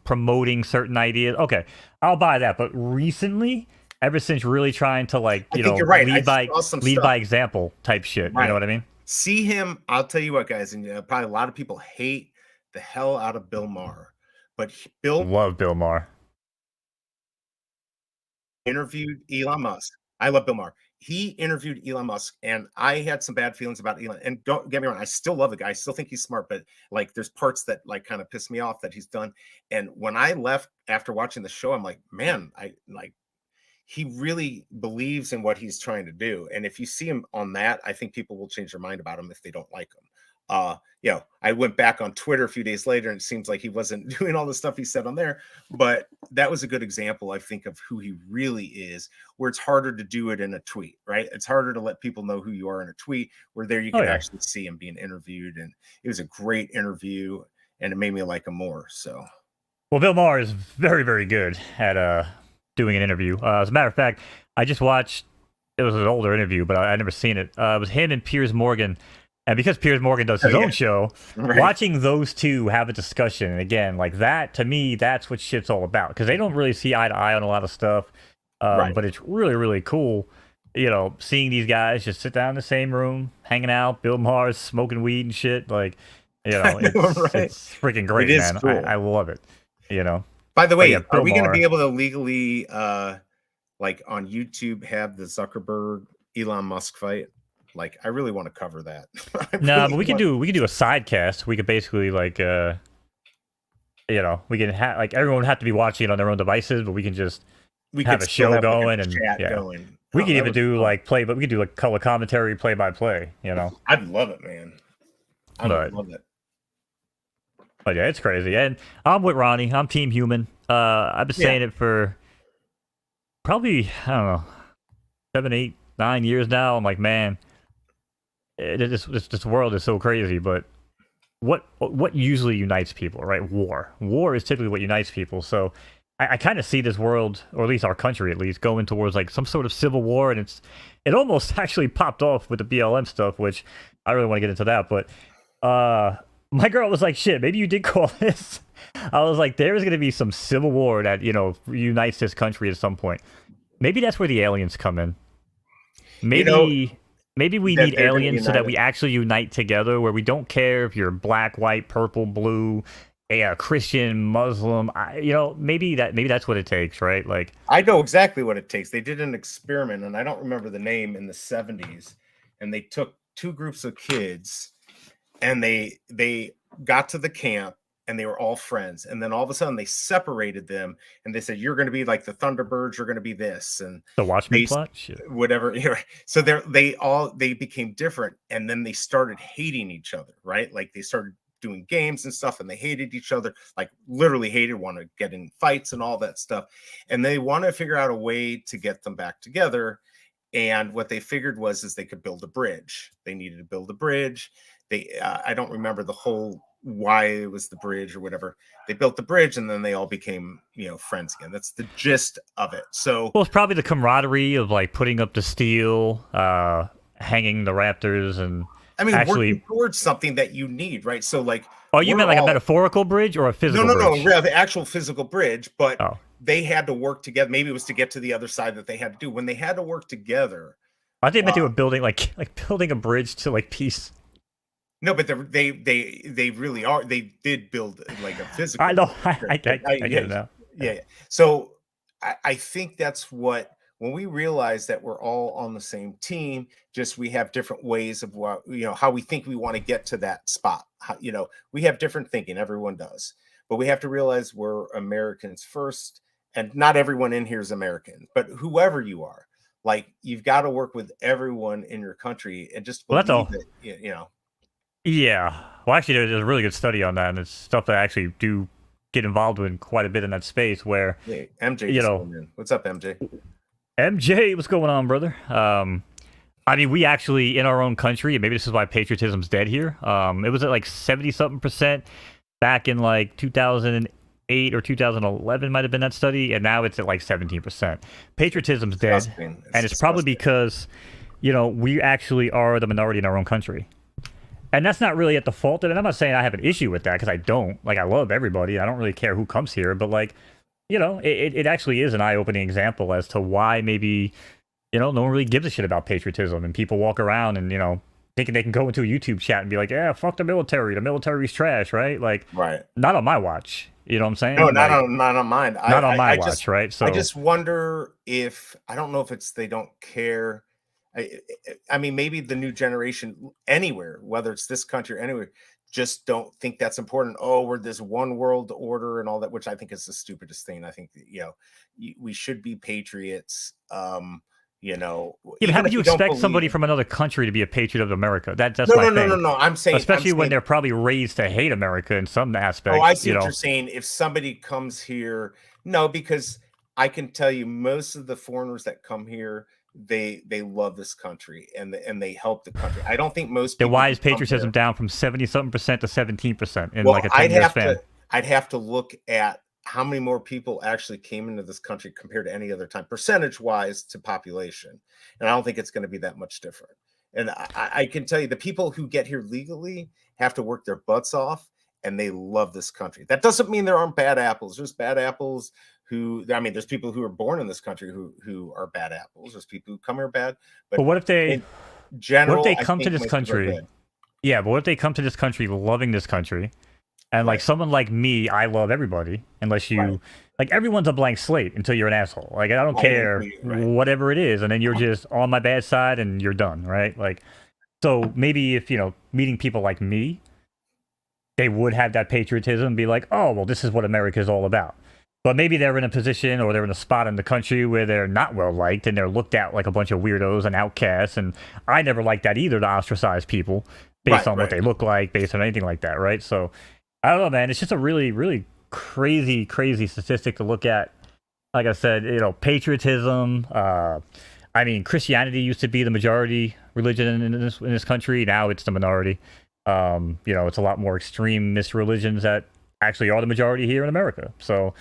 promoting certain ideas. Okay, I'll buy that. But recently, ever since really trying to lead by example type shit. Right. You know what I mean?
See him. I'll tell you what, guys, and probably a lot of people hate the hell out of Bill Maher, but
love Bill Maher.
Interviewed Elon Musk. I love Bill Maher. He interviewed Elon Musk, and I had some bad feelings about Elon. And don't get me wrong, I still love the guy. I still think he's smart, but there's parts that kind of piss me off that he's done. And when I left after watching the show, I'm like, man, he really believes in what he's trying to do. And if you see him on that, I think people will change their mind about him if they don't like him. I went back on Twitter a few days later and it seems like he wasn't doing all the stuff he said on there, but that was a good example, I think, of who he really is, where it's harder to do it in a tweet, right? It's harder to let people know who you are in a tweet, where there you can actually see him being interviewed. And it was a great interview and it made me like him more. So,
well, Bill Maher is very, very good at doing an interview. As a matter of fact, I just watched, it was an older interview, but I'd never seen it. It was him and Piers Morgan. And because Piers Morgan does his own show, watching those two have a discussion, and again, that, to me, that's what shit's all about. Because they don't really see eye to eye on a lot of stuff. But it's really, really cool, seeing these guys just sit down in the same room, hanging out, Bill Maher's smoking weed and shit. It's freaking great, man. Cool. I love it,
By the way, are we going to be able to legally, on YouTube, have the Zuckerberg Elon Musk fight? Like, I really want to cover that.
No, but we could do a side cast. We could basically like we can have like everyone would have to be watching it on their own devices, but we can just have a show going and
going.
We could even do like but we could do like color commentary, play by play.
I'd love it, man. I would love it.
But yeah, it's crazy. And I'm with Ronnie. I'm Team Human. I've been saying it for probably, I don't know, 7, 8, 9 years now. I'm like, man, this world is so crazy. But what usually unites people, right? War is typically what unites people. So I kind of see this world, or at least our country at least, going towards like some sort of civil war. And it almost actually popped off with the BLM stuff, which I really want to get into that. But my girl was like, shit, maybe you did call this. I was like, there is going to be some civil war that, unites this country at some point. Maybe that's where the aliens come in. Maybe we need aliens so that we actually unite together, where we don't care if you're black, white, purple, blue, Christian, Muslim. Maybe that's what it takes, right? Like,
I know exactly what it takes. They did an experiment, and I don't remember the name, in the 70s, and they took 2 groups of kids, and they got to the camp, and they were all friends. And then all of a sudden they separated them, and they said, you're going to be like the Thunderbirds, you're going to be this. And
the Watchmen plot? Shit.
Whatever. So they became different, and then they started hating each other, right? Like, they started doing games and stuff, and they hated each other, like literally hated, want to get in fights and all that stuff. And they want to figure out a way to get them back together. And what they figured is they could build a bridge. They needed to build a bridge. I don't remember the whole why it was the bridge or whatever. They built the bridge, and then they all became, friends again. That's the gist of it. So,
well, it's probably the camaraderie of like putting up the steel, hanging the raptors, and actually
working towards something that you need, right? So, like,
you meant like a metaphorical bridge or a physical bridge?
No, the actual physical bridge. But they had to work together. Maybe it was to get to the other side that they had to do. When they had to work together,
I think they were building like building a bridge to like peace.
No, but they really are. They did build like a physical.
I know. I get it now.
Yeah. So I think that's what, when we realize that we're all on the same team, just we have different ways of what, how we think we want to get to that spot. We have different thinking. Everyone does, but we have to realize we're Americans first, and not everyone in here is American, but whoever you are, like, you've got to work with everyone in your country, and just believe that,
Yeah. Well, actually, there's a really good study on that, and it's stuff that I actually do get involved in quite a bit in that space where...
Hey, MJ, what's up, MJ?
MJ, what's going on, brother? We actually, in our own country, and maybe this is why patriotism's dead here, it was at like 70-something% back in like 2008 or 2011 might have been that study, and now it's at like 17%. Patriotism's dead, and it's probably because, we actually are the minority in our own country. And that's not really at the fault of it. I'm not saying I have an issue with that, because I don't. Like, I love everybody. I don't really care who comes here. But, like, it actually is an eye-opening example as to why maybe, no one really gives a shit about patriotism. And people walk around and, thinking they can go into a YouTube chat and be like, yeah, fuck the military. The military's trash, right? Like,
right.
Not on my watch. You know what I'm saying?
No, not on mine.
Not on my watch, right? So
I just wonder if, I don't know if it's they don't care. I mean, maybe the new generation anywhere, whether it's this country or anywhere, just don't think that's important. Oh, we're this one world order and all that, which I think is the stupidest thing. I think that, we should be patriots.
Yeah, but how would you expect somebody from another country to be a patriot of America? That's
no. I'm saying,
especially when they're probably raised to hate America in some aspects.
Oh, I see what you're saying. If somebody comes here, no, because I can tell you, most of the foreigners that come here, they love this country, and they help the country. I don't think most people.
Then why is patriotism down from 70-something% to 17% in like a 10-year span?
I'd have to look at how many more people actually came into this country compared to any other time, percentage wise to population, and I don't think it's going to be that much different. And I can tell you, the people who get here legally have to work their butts off, and they love this country. That doesn't mean there aren't bad apples. There's bad apples. There's people who are born in this country who are bad apples. There's people who come here bad. But
what if they,
in general,
what if they come to this country? Yeah, but what if they come to this country loving this country, And like
Right.
someone like me, I love everybody unless
Right.
you like everyone's a blank slate until you're an asshole. Like I don't
Right.
care
Right.
whatever it is, and then you're just on my bad side and you're done, right? Like so maybe if meeting people like me, they would have that patriotism and be like, oh well, this is what America is all about. But maybe they're in a position or they're in a spot in the country where they're not well liked and they're looked at like a bunch of weirdos and outcasts. And I never liked that either, to ostracize people based
Right.
on what
Right.
they look like, based on anything like that, right? So I don't know, man. It's just a really, really crazy, crazy statistic to look at. Like I said, patriotism. I mean, Christianity used to be the majority religion in this country. Now it's the minority. It's a lot more extremist religions that actually are the majority here in America. So,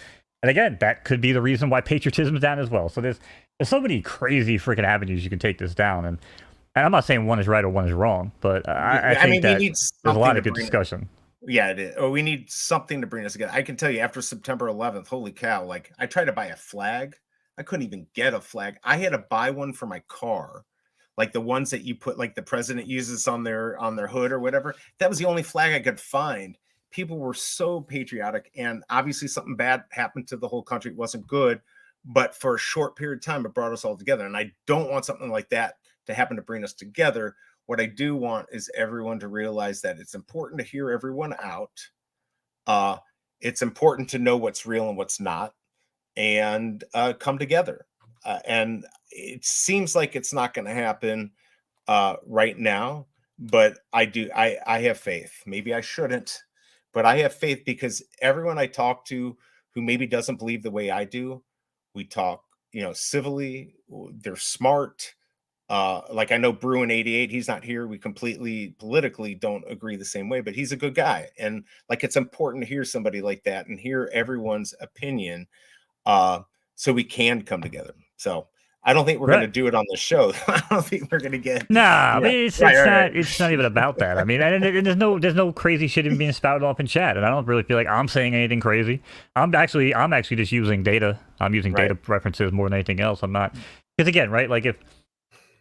and again, that could be the reason why patriotism is down as well. So there's so many crazy freaking avenues you can take this down, and I'm not saying one is right or one is wrong, but I
I
think
mean, we
that
need
there's a lot
something to
of good
bring.
discussion.
Yeah, it is. Or we need something to bring us together. I can tell you, after September 11th, holy cow! Like I tried to buy a flag, I couldn't even get a flag. I had to buy one for my car, like the ones that you put, like the president uses on their hood or whatever. That was the only flag I could find. People were so patriotic, and obviously something bad happened to the whole country. It wasn't good, but for a short period of time, it brought us all together. And I don't want something like that to happen to bring us together. What I do want is everyone to realize that it's important to hear everyone out. Uh, it's important to know what's real and what's not, and come together. And it seems like it's not going to happen right now, but I do. I have faith. Maybe I shouldn't, but I have faith because everyone I talk to who maybe doesn't believe the way I do, we talk, civilly. They're smart. Like I know Bruin 88, he's not here. We completely politically don't agree the same way, but he's a good guy. And like it's important to hear somebody like that and hear everyone's opinion uh so we can come together. So I don't think we're going to
Right.
do it on the show. I don't think we're going to get
Nah,
yeah.
but it's
Right,
it's
right,
not
right.
it's not even about that. I mean, and there's no crazy shit even being spouted off in chat, and I don't really feel like I'm saying anything crazy. I'm actually just using data. I'm using
Right.
data references more than anything else. I'm not, because again, right? Like if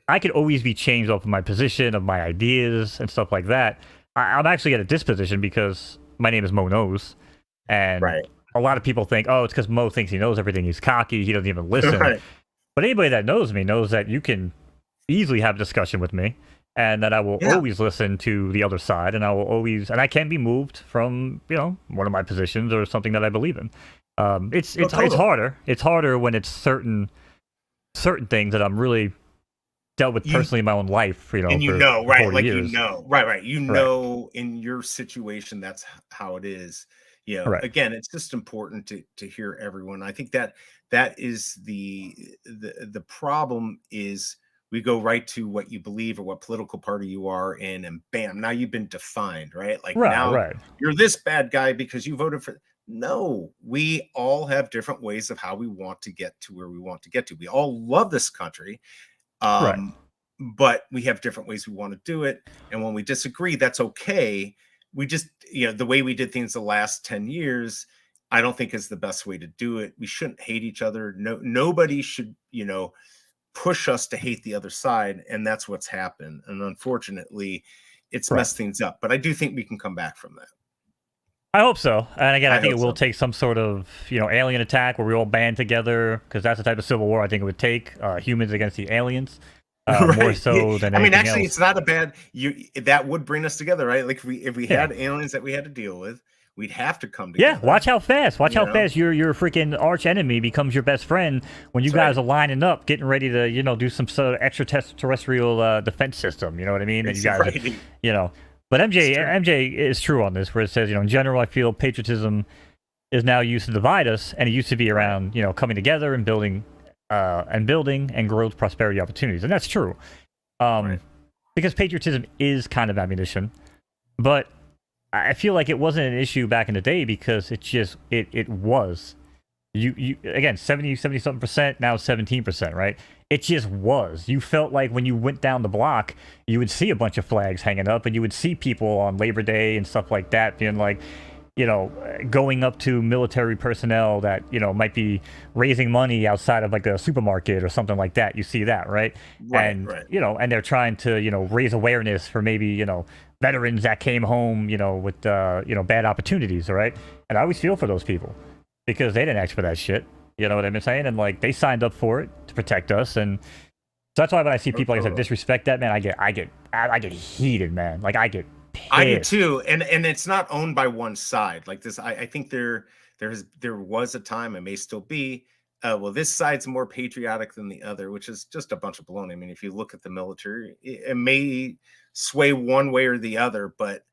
I could always be changed off of my position, of my ideas and stuff like that. I'm actually at a disposition because my name is Mo Knows, and
Right.
a lot of people think, oh, it's because Mo thinks he knows everything. He's cocky. He doesn't even listen.
Right.
But anybody that knows me knows that you can easily have a discussion with me, and that I will
Yeah.
always listen to the other side, and I can be moved from one of my positions or something that I believe in. It's
totally.
harder. It's harder when it's certain things that I'm really dealt with personally in my own life.
And
for
right,
40
like
years.
right,
Right.
in your situation that's how it is.
Right.
Again, it's just important to hear everyone. I think that is the problem is we go right to what you believe or what political party you are in, and bam, now you've been defined, right? Like
Right.
now
Right.
you're this bad guy because you voted for. No, we all have different ways of how we want to get to where we want to get to. We all love this country,
Right.
um, but we have different ways we want to do it. And when we disagree, that's okay. We just, the way we did things the last 10 years, I don't think is the best way to do it. We shouldn't hate each other. No, nobody should, push us to hate the other side. And that's what's happened. And unfortunately, it's
Right.
messed things up. But I do think we can come back from that.
I hope so. And again, I
I
think
hope
it will
so.
take some sort of alien attack where we all band together, because that's the type of civil war I think it would take. Humans against the aliens, more
Right.
so than
I mean,
anything
actually,
else.
it's not a bad that would bring us together, right? Like if we
Yeah.
had aliens that we had to deal with, we'd have to come together.
Yeah, watch how fast. Watch
You
how
know?
fast your freaking arch enemy becomes your best friend when you
That's
guys
right.
are lining up, getting ready to do some sort of extraterrestrial defense system. You know what I mean? And you
It's
guys,
right.
But
It's true.
MJ is true on this, where it says in general, I feel patriotism is now used to divide us, and it used to be around coming together and building and growth, prosperity, opportunities, and that's true.
Right.
Because patriotism is kind of ammunition, but I feel like it wasn't an issue back in the day because it was. You again 70 something percent, now 17%, right? It just was. You felt like when you went down the block, you would see a bunch of flags hanging up, and you would see people on Labor Day and stuff like that being like, going up to military personnel that might be raising money outside of like a supermarket or something like that. You see that, right?
Right.
And
Right.
and they're trying to raise awareness for maybe veterans that came home, with bad opportunities, all right? And I always feel for those people because they didn't ask for that shit. You know what I'm saying? And like they signed up for it to protect us, and so that's why when I see people like I said disrespect that, man, I get heated, man. Like I get pissed.
I do too, and it's not owned by one side. Like this, I think there was a time, and may still be. Well, this side's more patriotic than the other, which is just a bunch of baloney. I mean, if you look at the military, it may sway one way or the other, but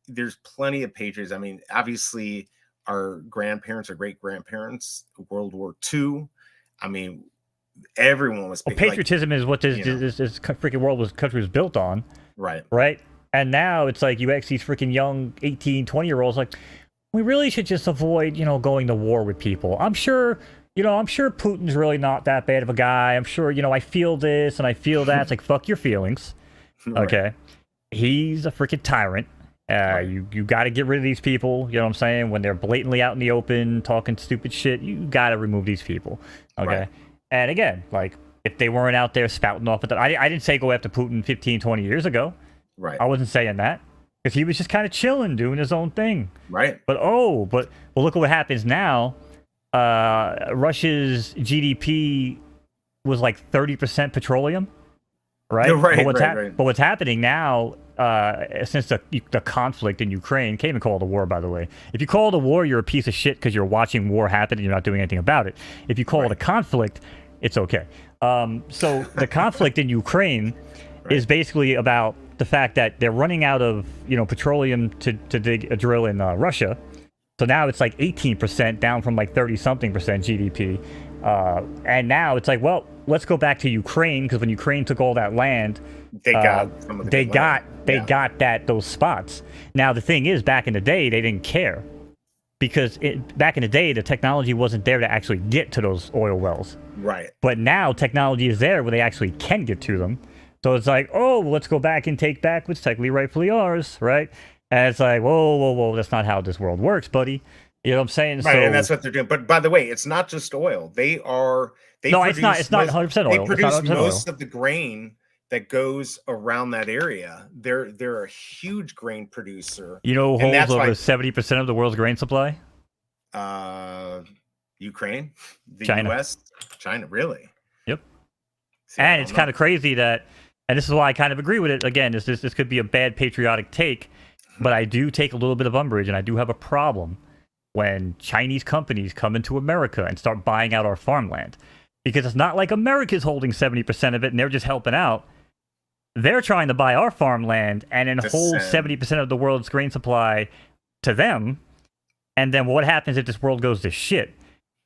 there's plenty of patriots. I mean, obviously, our grandparents or great grandparents, World War II. I mean, everyone was.
Well, patriotism is what this freaking country was built on.
Right.
Right. And now it's like you ask these freaking young 18, 20-year-olds like, we really should just avoid, going to war with people. I'm sure Putin's really not that bad of a guy. I'm sure, I feel this and I feel that. It's like, fuck your feelings. Okay. Right. He's a freaking tyrant. Right. You got to get rid of these people. You know what I'm saying? When they're blatantly out in the open talking stupid shit, you got to remove these people. Okay. Right. And again, like, if they weren't out there spouting off at the, I didn't say go after Putin 15, 20 years ago.
Right.
I wasn't saying that. Because he was just kind of chilling, doing his own thing.
Right.
But look at what happens now. Russia's GDP was like 30% petroleum, right?
Right,
but what's happening now, since the conflict in Ukraine, can't even call it a war, by the way. If you call it a war, you're a piece of shit because you're watching war happen and you're not doing anything about it. If you call it a conflict, it's okay. So the conflict in Ukraine is basically about the fact that they're running out of petroleum to dig a drill in Russia. So now it's like 18% down from like 30-something percent GDP. And now it's like, well, let's go back to Ukraine, because when Ukraine took all that land, they got those spots. Now the thing is, back in the day, they didn't care, because back in the day, the technology wasn't there to actually get to those oil wells.
Right.
But now technology is there where they actually can get to them. So it's like, oh, well, let's go back and take back what's technically rightfully ours, right? And it's like, whoa, that's not how this world works, buddy. You know what I'm saying?
Right, and that's what they're doing. But by the way, it's not just oil. It's not 100% oil. They produce most of the grain that goes around that area. They're a huge grain producer.
You know who holds over 70% of the world's grain supply?
Ukraine, the
China.
US, China, really?
Yep. See, and it's kind of crazy that, and this is why I kind of agree with it. Again, this could be a bad patriotic take, but I do take a little bit of umbrage, and I do have a problem when Chinese companies come into America and start buying out our farmland. Because it's not like America's holding 70% of it and they're just helping out. They're trying to buy our farmland and then hold 70% of the world's grain supply to them. And then what happens if this world goes to shit?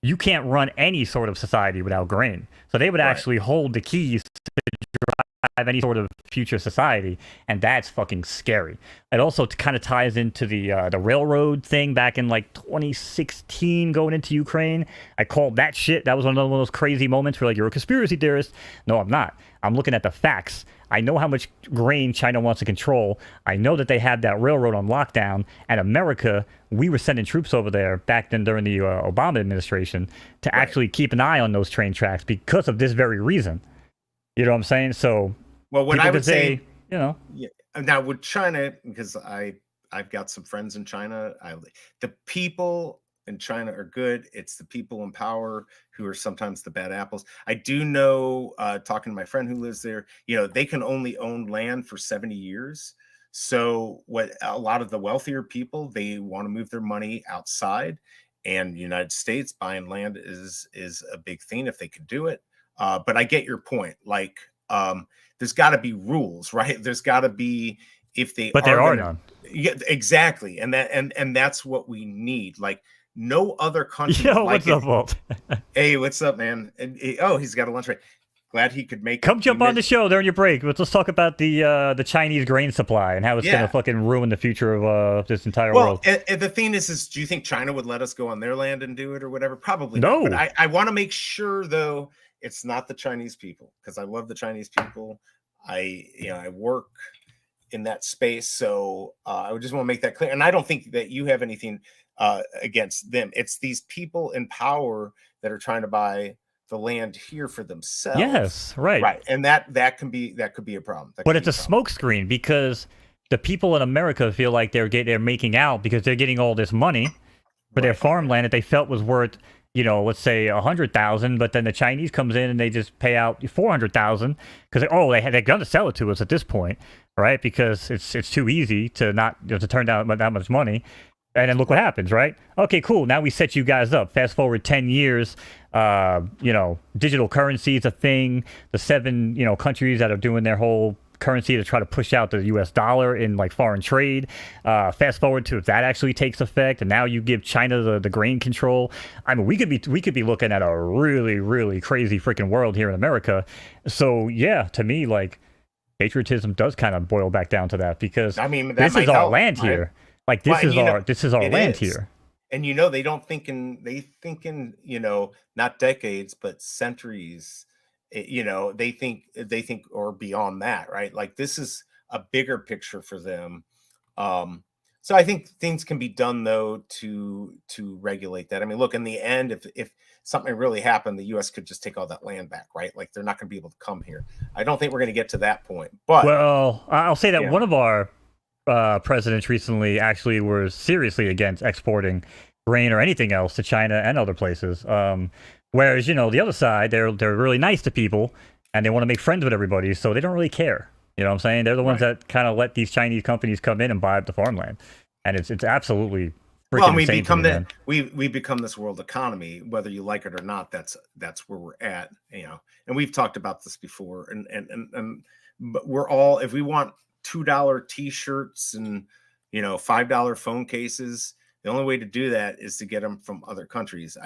You can't run any sort of society without grain. So they would actually hold the keys to drive any sort of future society, and that's fucking scary. It also kind of ties into the railroad thing back in like 2016 going into Ukraine. I called that shit. That was one of those crazy moments where like, you're a conspiracy theorist. No, I'm not. I'm looking at the facts. I know how much grain China wants to control. I know that they had that railroad on lockdown. And America, we were sending troops over there back then during the Obama administration to actually keep an eye on those train tracks because of this very reason. You know what I'm saying? So,
well, what I would say,
yeah,
now with China, because I've got some friends in China, the people in China are good. It's the people in power who are sometimes the bad apples. I do know, talking to my friend who lives there, they can only own land for 70 years. So what a lot of the wealthier people, they want to move their money outside, and the United States buying land is a big thing if they could do it. But I get your point. Like, there's got to be rules, right? There's got to be, if they,
but there are none.
Yeah, exactly. And that's what we need. Like, no other country.
Yo, what's up, Walt?
Hey, what's up, man? Oh, he's got a lunch break. Glad he could make.
Come jump on the show during your break. Let's talk about the Chinese grain supply and how it's going to fucking ruin the future of this entire world.
And the thing is, do you think China would let us go on their land and do it or whatever? Probably
no.
Not. But I want to make sure, though, it's not the Chinese people, because I love the Chinese people. I work in that space, so I just want to make that clear. And I don't think that you have anything against them. It's these people in power that are trying to buy the land here for themselves.
Yes, right.
And that could be a problem.
But it's a smokescreen, because the people in America feel like they're making out because they're getting all this money for their
Right.
farmland that they felt was worth, let's say 100,000, but then the Chinese comes in and they just pay out 400,000 because they're gonna sell it to us at this point, right? Because it's too easy to not to turn down that much money. And then look what happens, right? Okay, cool. Now we set you guys up. Fast forward 10 years, digital currency is a thing. The 7, countries that are doing their whole currency to try to push out the US dollar in like foreign trade. Fast forward to if that actually takes effect, and now you give China the grain control. I mean, we could be looking at a really, really crazy freaking world here in America. So yeah, to me, like patriotism does kind of boil back down to that, because
I mean,
this is our land here. Like this is our land here.
And they don't think they think in not decades but centuries. They think or beyond that, right? Like this is a bigger picture for them. So I think things can be done though to regulate that. I mean, look, in the end, if something really happened, the US could just take all that land back, right? Like they're not going to be able to come here. I don't think we're going to get to that point. But
well, I'll say that one of our presidents recently actually were seriously against exporting grain or anything else to China and other places. Whereas, the other side, they're really nice to people and they want to make friends with everybody, so they don't really care. You know what I'm saying? They're the ones that kind of let these Chinese companies come in and buy up the farmland, and it's absolutely freaking insane.
We become this world economy, whether you like it or not. That's where we're at. And we've talked about this before. But we're all, if we want $2 T-shirts and $5 phone cases, the only way to do that is to get them from other countries.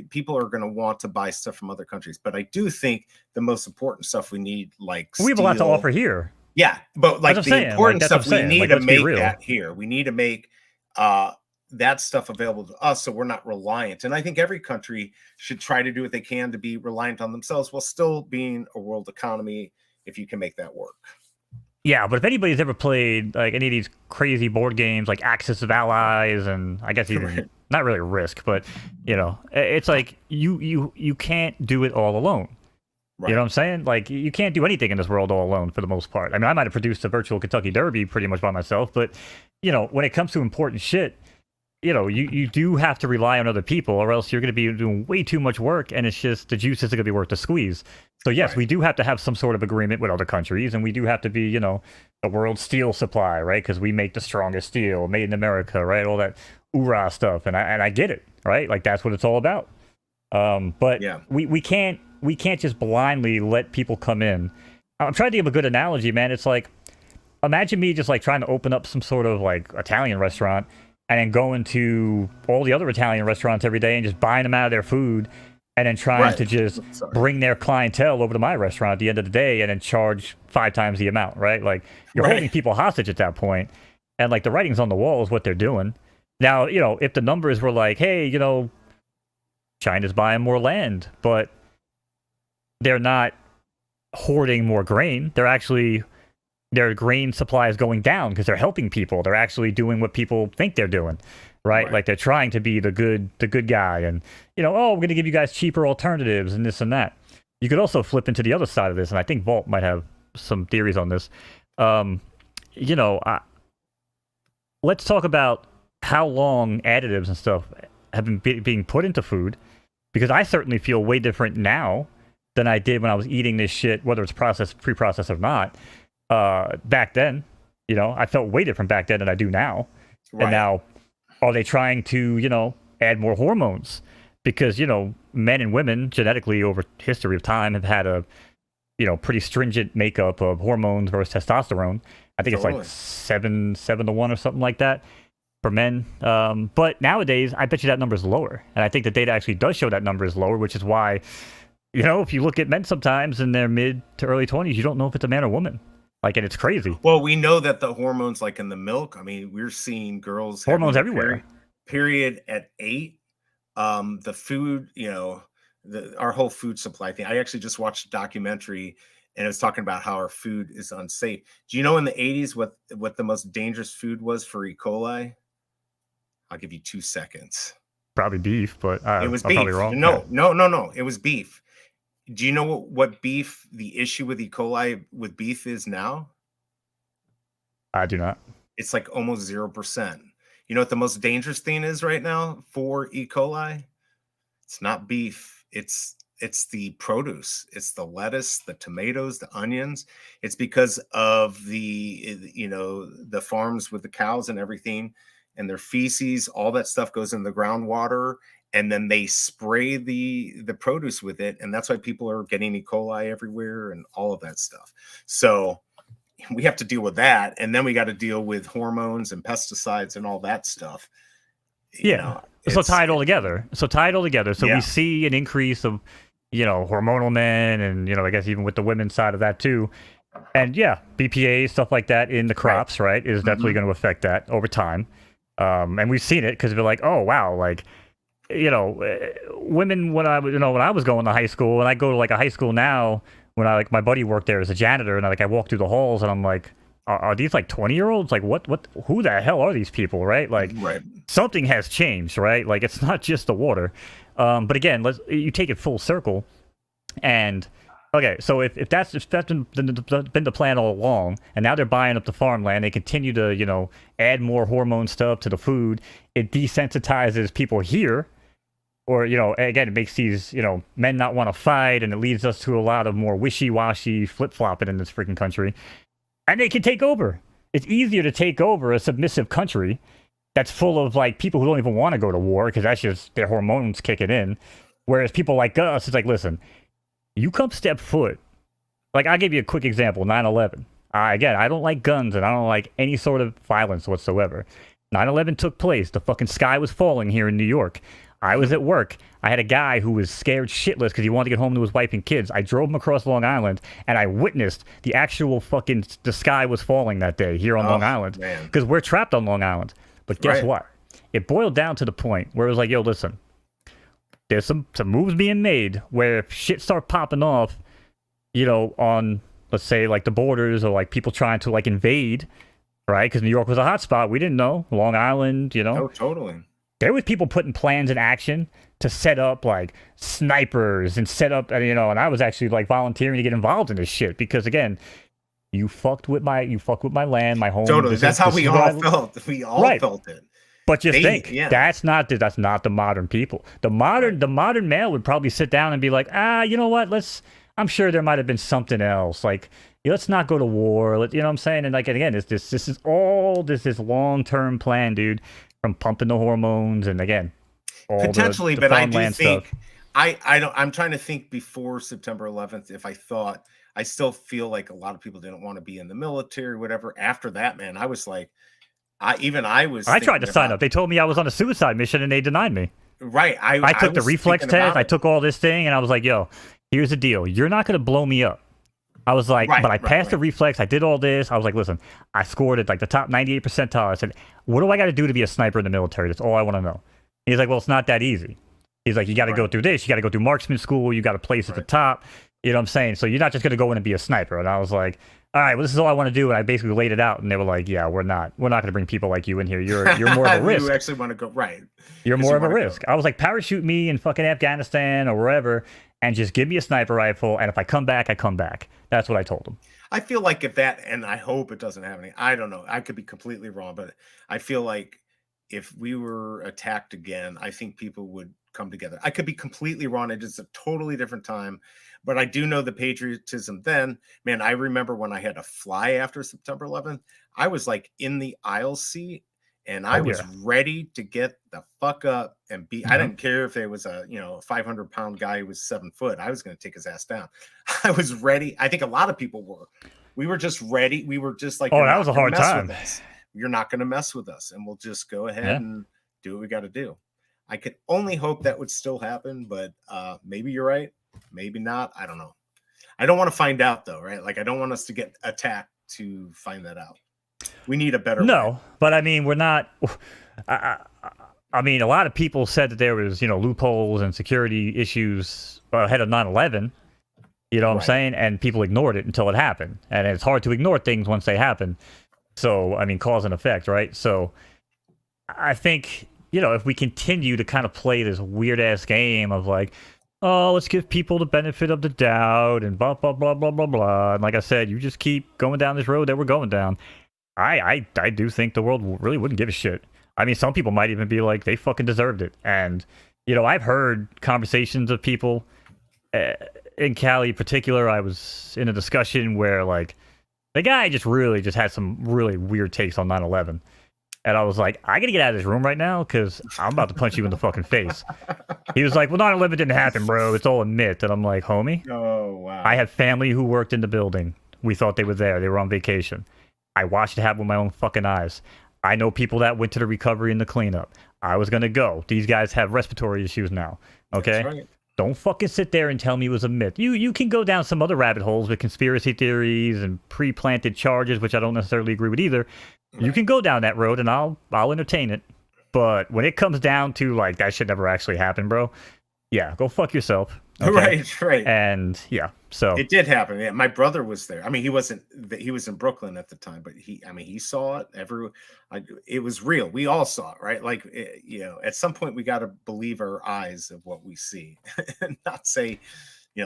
People are going to want to buy stuff from other countries, but I do think the most important stuff we need, like
we have a lot to offer here.
Yeah, but like the important stuff we need to make that here. We need to make that stuff available to us, so we're not reliant. And I think every country should try to do what they can to be reliant on themselves while still being a world economy, if you can make that work.
Yeah, but if anybody's ever played like any of these crazy board games like Axis of Allies, and I guess even not really Risk, but it's like you can't do it all alone. Right. You know what I'm saying? Like you can't do anything in this world all alone for the most part. I mean, I might have produced a virtual Kentucky Derby pretty much by myself, but when it comes to important shit, you do have to rely on other people, or else you're going to be doing way too much work, and it's just the juice isn't going to be worth the squeeze. So yes, we do have to have some sort of agreement with other countries, and we do have to be, the world steel supply, right? Because we make the strongest steel, made in America, right? All that hoorah stuff, and I get it, right? Like that's what it's all about. But we can't just blindly let people come in. I'm trying to give a good analogy, man. It's like, imagine me just like trying to open up some sort of like Italian restaurant, and then going to all the other Italian restaurants every day and just buying them out of their food, and then trying to just bring their clientele over to my restaurant at the end of the day and then charge 5 times the amount, right? Like you're holding people hostage at that point, and like the writing's on the wall is what they're doing. Now, if the numbers were like, hey, China's buying more land, but they're not hoarding more grain. They're actually, their grain supply is going down because they're helping people. They're actually doing what people think they're doing, right? Like they're trying to be the good guy, and we're going to give you guys cheaper alternatives and this and that. You could also flip into the other side of this, and I think Vault might have some theories on this. Let's talk about how long additives and stuff have been being put into food, because I certainly feel way different now than I did when I was eating this shit, whether it's processed, pre-processed or not. Back then, I felt way different back then than I do now. Right. And now, are they trying to, add more hormones? Because, men and women genetically over history of time have had a, pretty stringent makeup of hormones versus testosterone. I think it's like 7 to 1 or something like that for men. But nowadays, I bet you that number is lower. And I think the data actually does show that number is lower, which is why, if you look at men sometimes in their mid to early 20s, you don't know if it's a man or woman. Like, and it's crazy.
Well, we know that the hormones, like in the milk, I mean, we're seeing girls
hormones everywhere.
Period at 8. The food, our whole food supply thing. I actually just watched a documentary, and it was talking about how our food is unsafe. Do you know in the 80s what the most dangerous food was for E. coli? I'll give you 2 seconds.
Probably beef, but
it was
I'm
beef.
Probably wrong.
No. It was beef. Do you know what beef, the issue with E. coli with beef is now?
I do not.
It's like almost 0%. You know what the most dangerous thing is right now for E. coli? It's not beef. It's the produce. It's the lettuce, the tomatoes, the onions. It's because of the farms with the cows and everything, and their feces. All that stuff goes in the groundwater, and then they spray the produce with it, and that's why people are getting E. coli everywhere and all of that stuff. So we have to deal with that, and then we got to deal with hormones and pesticides and all that stuff.
So tie it all together. So
Yeah.
we see an increase of, hormonal men, and I guess even with the women's side of that too. And BPA, stuff like that in the crops, right, is definitely going to affect that over time. And we've seen it because we're like, oh wow, like, women, when I was going to high school, and I go to like a high school now, when my buddy worked there as a janitor, and I walk through the halls, and I'm like, are these like 20-year-olds? Like, who the hell are these people, right? Like, something has changed, right? Like, it's not just the water. But again, you take it full circle, and okay, so if that's been the plan all along, and now they're buying up the farmland, they continue to add more hormone stuff to the food. It desensitizes people here, or again, it makes these men not want to fight, and it leads us to a lot of more wishy-washy flip-flopping in this freaking country. And they can take over. It's easier to take over a submissive country that's full of like people who don't even want to go to war, because that's just their hormones kicking in. Whereas people like us, it's like, listen, you come step foot. Like, I'll give you a quick example, 9/11. Again, I don't like guns, and I don't like any sort of violence whatsoever. 9/11 took place. The fucking sky was falling here in New York. I was at work. I had a guy who was scared shitless because he wanted to get home to his wife and kids. I drove him across Long Island, and I witnessed the actual the sky was falling that day here on Long Island, because we're trapped on Long Island. But guess what? It boiled down to the point where it was like, yo, listen, there's some moves being made where if shit start popping off, on, let's say, like the borders, or like people trying to like invade, right? Because New York was a hot spot. We didn't know. Long Island,
Oh, totally.
There was people putting plans in action to set up like snipers and set up, and I was actually like volunteering to get involved in this shit, because again, you fucked with my land, my home.
Totally. That's how we all felt. We all felt it.
But just think, that's not the modern people. The modern male would probably sit down and be like, you know what? I'm sure there might have been something else. Like, let's not go to war. You know what I'm saying? And like, again, this is all this long-term plan, dude. From pumping the hormones, and again,
potentially,
the
but I do think
stuff.
I'm trying to think before September 11th. If I still feel like a lot of people didn't want to be in the military, whatever. After that, man, I was like, I
tried to sign up. They told me I was on a suicide mission, and they denied me.
Right.
I took the reflex test. I took all this thing, and I was like, yo, here's the deal. You're not going to blow me up. I was like, but I passed the reflex. I did all this. I was like, listen, I scored at like the top 98 percentile. I said, what do I got to do to be a sniper in the military? That's all I want to know. He's like, well, it's not that easy. He's like, you got to go through this. You got to go through marksman school. You got to place at the top. You know what I'm saying? So you're not just going to go in and be a sniper. And I was like, all right, well, this is all I want to do. And I basically laid it out. And they were like, yeah, we're not going to bring people like you in here. You're more of a risk.
You actually want to go, right.
You're more of a risk. I was like, parachute me in fucking Afghanistan or wherever, and just give me a sniper rifle. And if I come back, I come back. That's what I told him.
I feel like if that, and I hope it doesn't happen. I don't know. I could be completely wrong, but I feel like if we were attacked again, I think people would come together. I could be completely wrong. It's a totally different time, but I do know the patriotism then. Man, I remember when I had to fly after September 11th, I was like in the aisle seat, and I was ready to get the fuck up and be. I didn't care if it was a 500-pound guy who was 7 foot. I was going to take his ass down. I was ready. I think a lot of people were. We were just ready. We were just like,
oh, that was a hard time.
You're not going to mess with us, and we'll just go ahead and do what we got to do. I could only hope that would still happen, but maybe you're right. Maybe not. I don't know. I don't want to find out though, right? Like, I don't want us to get attacked to find that out. We need a better way.
But I mean, we're not. I mean, a lot of people said that there was, loopholes and security issues ahead of 9/11. You know what I'm saying? And people ignored it until it happened. And it's hard to ignore things once they happen. So, I mean, cause and effect, right? So, I think, if we continue to kind of play this weird-ass game of like, oh, let's give people the benefit of the doubt and blah, blah, blah, blah, blah, blah. And like I said, you just keep going down this road that we're going down. I do think the world really wouldn't give a shit. I mean, some people might even be like, they fucking deserved it. And, I've heard conversations of people in Cali in particular. I was in a discussion where, like, the guy just had some really weird takes on 9/11. And I was like, I gotta get out of this room right now because I'm about to punch you in the fucking face. He was like, well, 9/11 didn't happen, bro. It's all a myth. And I'm like, homie,
Oh, wow.
I had family who worked in the building. We thought they were there. They were on vacation. I watched it happen with my own fucking eyes. I know people that went to the recovery and the cleanup. I was gonna go. These guys have respiratory issues now. Okay?
That's right.
Don't fucking sit there and tell me it was a myth. You can go down some other rabbit holes with conspiracy theories and pre-planted charges, which I don't necessarily agree with either. Right. You can go down that road and I'll entertain it. But when it comes down to like that shit never actually happened, bro. Yeah, go fuck yourself. Okay?
Right.
And yeah, so
it did happen. Yeah, my brother was there. I mean, he was in Brooklyn at the time, but he saw it. It was real. We all saw it, right? Like, at some point we got to believe our eyes of what we see and not say,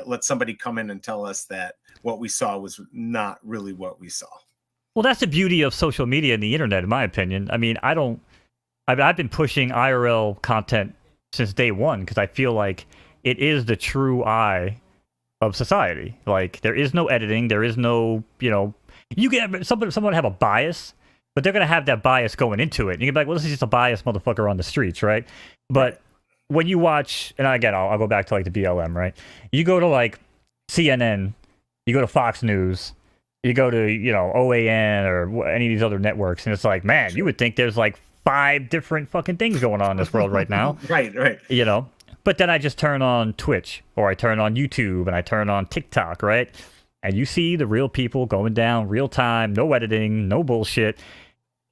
let somebody come in and tell us that what we saw was not really what we saw.
Well, that's the beauty of social media and the internet, in my opinion. I mean, I've been pushing IRL content since day one because I feel like it is the true eye of society. Like, there is no editing. There is no, you can someone have a bias, but they're going to have that bias going into it. You can be like, well, this is just a biased motherfucker on the streets, right? But when you watch, and again, I'll go back to like the BLM, right? You go to like CNN, you go to Fox News, you go to, OAN or any of these other networks, and it's like, man, you would think there's like 5 different fucking things going on in this world right now.
Right.
But then I just turn on Twitch or I turn on YouTube and I turn on TikTok, right? And you see the real people going down real time, no editing, no bullshit.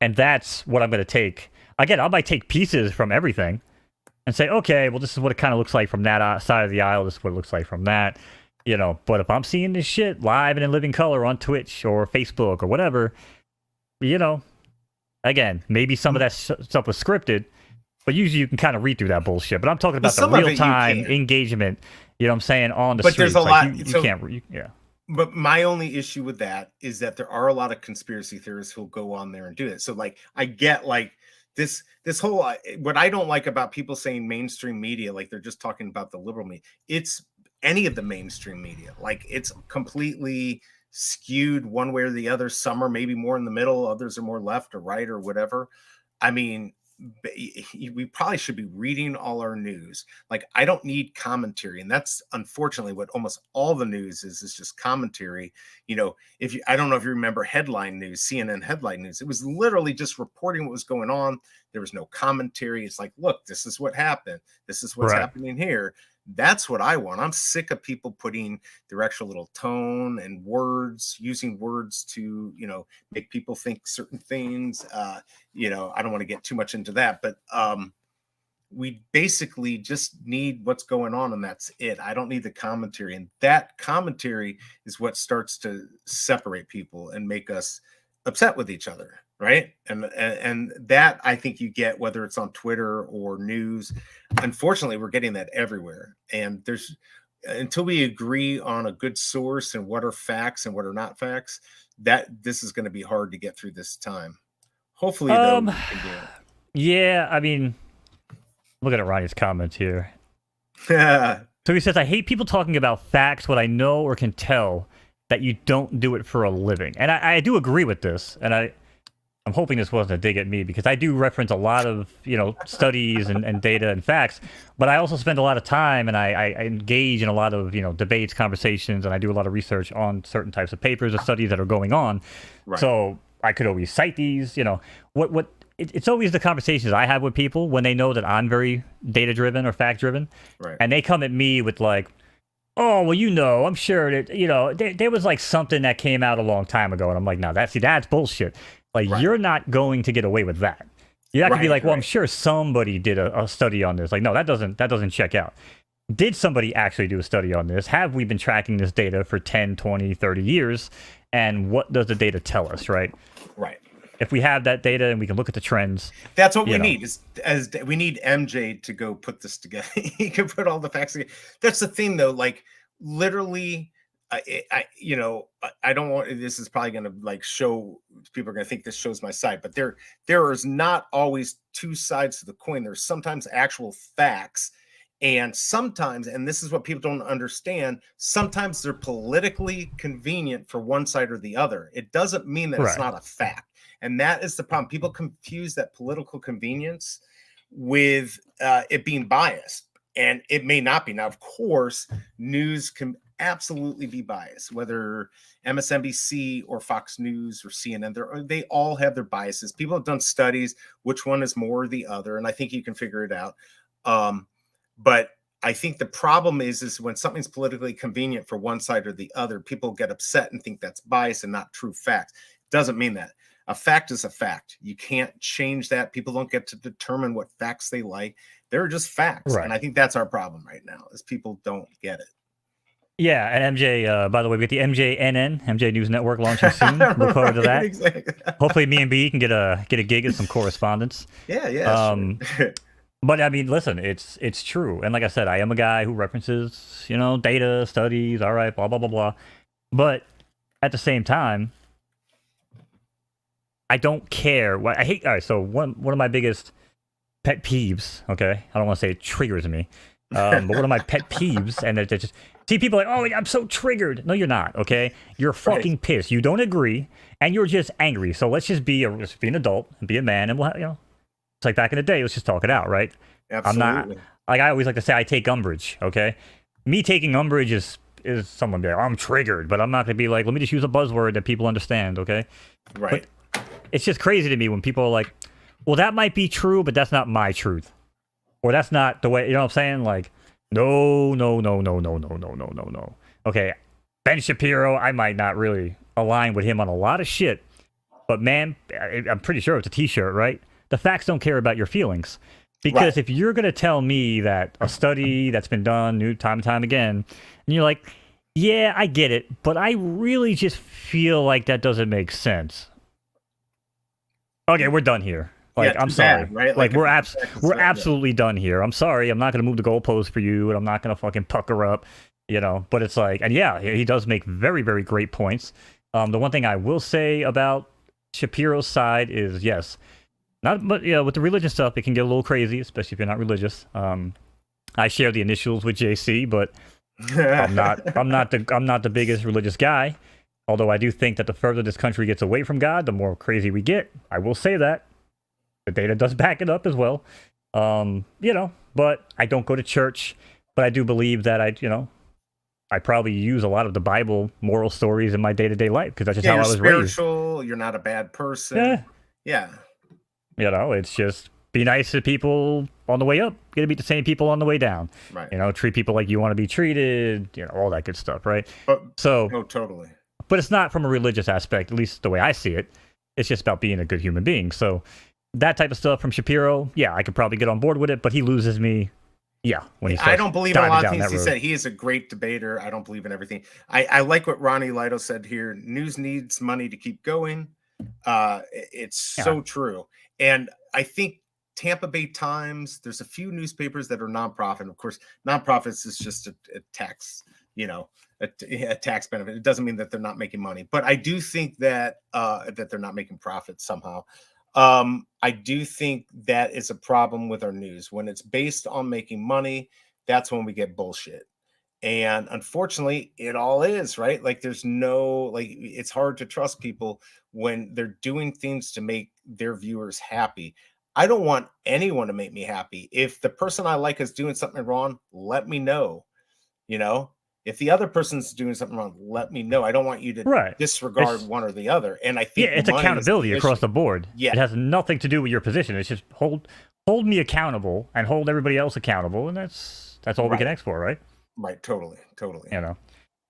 And that's what I'm going to take. Again, I might take pieces from everything and say, okay, well, this is what it kind of looks like from that side of the aisle. This is what it looks like from that. But if I'm seeing this shit live and in living color on Twitch or Facebook or whatever, again, maybe some of that stuff was scripted. But usually you can kind of read through that bullshit. But I'm talking about the real-time engagement, what I'm saying, on the streets.
But there's a lot.
You can't, yeah.
But my only issue with that is that there are a lot of conspiracy theorists who'll go on there and do it. So, like, I get, like, this whole, what I don't like about people saying mainstream media, like they're just talking about the liberal media. It's any of the mainstream media. Like, it's completely skewed one way or the other. Some are maybe more in the middle. Others are more left or right or whatever. I mean, we probably should be reading all our news. Like, I don't need commentary, and that's unfortunately what almost all the news is just commentary. I don't know if you remember headline news, CNN headline news. It was literally just reporting what was going on. There was no commentary. It's like, look, this is what happened. This is what's happening here. That's what I want. I'm sick of people putting their actual little tone and words, using words to, make people think certain things. I don't want to get too much into that, but we basically just need what's going on, and that's it. I don't need the commentary. And that commentary is what starts to separate people and make us upset with each other. Right. And that I think you get whether it's on Twitter or news. Unfortunately, we're getting that everywhere. And until we agree on a good source and what are facts and what are not facts, that this is going to be hard to get through this time. Hopefully, though, we can do it.
Yeah, I mean, looking at Ronnie's comments here.
So
he says, I hate people talking about facts, what I know or can tell, that you don't do it for a living. And I do agree with this. And I'm hoping this wasn't a dig at me because I do reference a lot of, studies and data and facts, but I also spend a lot of time and I engage in a lot of, debates, conversations, and I do a lot of research on certain types of papers or studies that are going on. Right. So I could always cite these, it's always the conversations I have with people when they know that I'm very data driven or fact driven. Right. And they come at me with like, oh, well, I'm sure that, there was like something that came out a long time ago. And I'm like, no, that's bullshit. Like, you're not going to get away with that. You're not going to be like, well, I'm sure somebody did a study on this. Like, no, that doesn't check out. Did somebody actually do a study on this? Have we been tracking this data for 10, 20, 30 years? And what does the data tell us, right?
Right.
If we have that data and we can look at the trends.
That's what we need. We need MJ to go put this together. He can put all the facts together. That's the thing, though. Like, literally, I don't want, this is probably going to like show, people are going to think this shows my side, but there is not always two sides to the coin. There's sometimes actual facts, and sometimes, and this is what people don't understand, sometimes they're politically convenient for one side or the other. It doesn't mean that it's not a fact. And that is the problem. People confuse that political convenience with it being biased, and it may not be. Now, of course, news can absolutely be biased, whether MSNBC or Fox News or CNN, they all have their biases. People have done studies, which one is more or the other, and I think you can figure it out. But I think the problem is when something's politically convenient for one side or the other, people get upset and think that's bias and not true facts. Doesn't mean that. A fact is a fact. You can't change that. People don't get to determine what facts they like. They're just facts. Right. And I think that's our problem right now, is people don't get it.
Yeah, and MJ, by the way, we get the MJ News Network launching soon. Look forward to that. Exactly. Hopefully me and B can get a gig and some correspondence.
Yeah. Sure.
But I mean, listen, it's true. And like I said, I am a guy who references, data, studies, all right, blah, blah, blah, blah. But at the same time, I don't care. I hate, all right, so one of my biggest pet peeves, okay? I don't want to say it triggers me, but one of my pet peeves, and it just, see people like, oh, I'm so triggered. No, you're not, okay? You're fucking pissed. You don't agree, and you're just angry. So let's just be an adult and be a man, and we'll, it's like back in the day, let's just talk it out, right?
Absolutely.
I'm not, like I always like to say, I take umbrage, okay? Me taking umbrage is someone be like, I'm triggered, but I'm not going to be like, let me just use a buzzword that people understand, okay?
Right.
But it's just crazy to me when people are like, well, that might be true, but that's not my truth. Or that's not the way, you know what I'm saying? Like, no. Okay, Ben Shapiro, I might not really align with him on a lot of shit, but man, I'm pretty sure it's a t-shirt, right? The facts don't care about your feelings. Because if you're going to tell me that a study that's been done time and time again, and you're like, yeah, I get it, but I really just feel like that doesn't make sense. Okay, we're done here. Like, I'm sorry.
Bad, right?
Like we're absolutely done here. I'm sorry. I'm not going to move the goalpost for you, and I'm not going to fucking pucker up, But it's like, and yeah, he does make very, very great points. The one thing I will say about Shapiro's side is, yes, but with the religious stuff, it can get a little crazy, especially if you're not religious. I share the initials with JC, but I'm not the biggest religious guy. Although I do think that the further this country gets away from God, the more crazy we get. I will say that. The data does back it up as well. But I don't go to church. But I do believe that I probably use a lot of the Bible moral stories in my day-to-day life, because that's just how I was raised.
Spiritual, you're not a bad person. Yeah.
It's just be nice to people on the way up. You got to meet the same people on the way down.
Right.
Treat people like you want to be treated. All that good stuff, right?
Totally.
But it's not from a religious aspect, at least the way I see it. It's just about being a good human being. So that type of stuff from Shapiro, yeah, I could probably get on board with it, but he loses me. Yeah, when he starts
I don't believe in a lot of things he
road.
said. He is a great debater. I don't believe in everything. I like what Ronnie Lido said here. News needs money to keep going. It's so true. And I think Tampa Bay Times, there's a few newspapers that are nonprofit. Of course, nonprofits is just a tax, a tax benefit. It doesn't mean that they're not making money, but I do think that that they're not making profits somehow. I do think that is a problem with our news. When it's based on making money, that's when we get bullshit. And unfortunately, it all is, right? Like there's it's hard to trust people when they're doing things to make their viewers happy. I don't want anyone to make me happy. If the person I like is doing something wrong, let me know. If the other person's doing something wrong, let me know. I don't want you to disregard one or the other. And I think
it's accountability across the board.
Yeah.
It has nothing to do with your position. It's just hold me accountable and hold everybody else accountable, and that's all we can ask for, right?
Right, totally.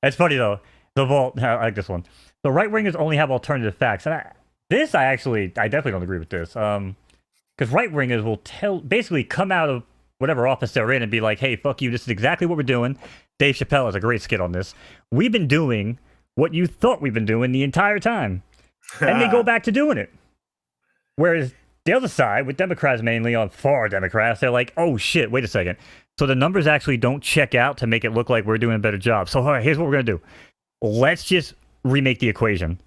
It's funny though. The vault, I like this one. The right wingers only have alternative facts, and I definitely don't agree with this. Because right wingers will basically come out of whatever office they're in and be like, "Hey, fuck you! This is exactly what we're doing." Dave Chappelle has a great skit on this. We've been doing what you thought we've been doing the entire time, and they go back to doing it. Whereas the other side, with Democrats mainly, on far Democrats, they're like, "Oh shit! Wait a second." So the numbers actually don't check out to make it look like we're doing a better job. So all right, here's what we're going to do. let's just remake the equation.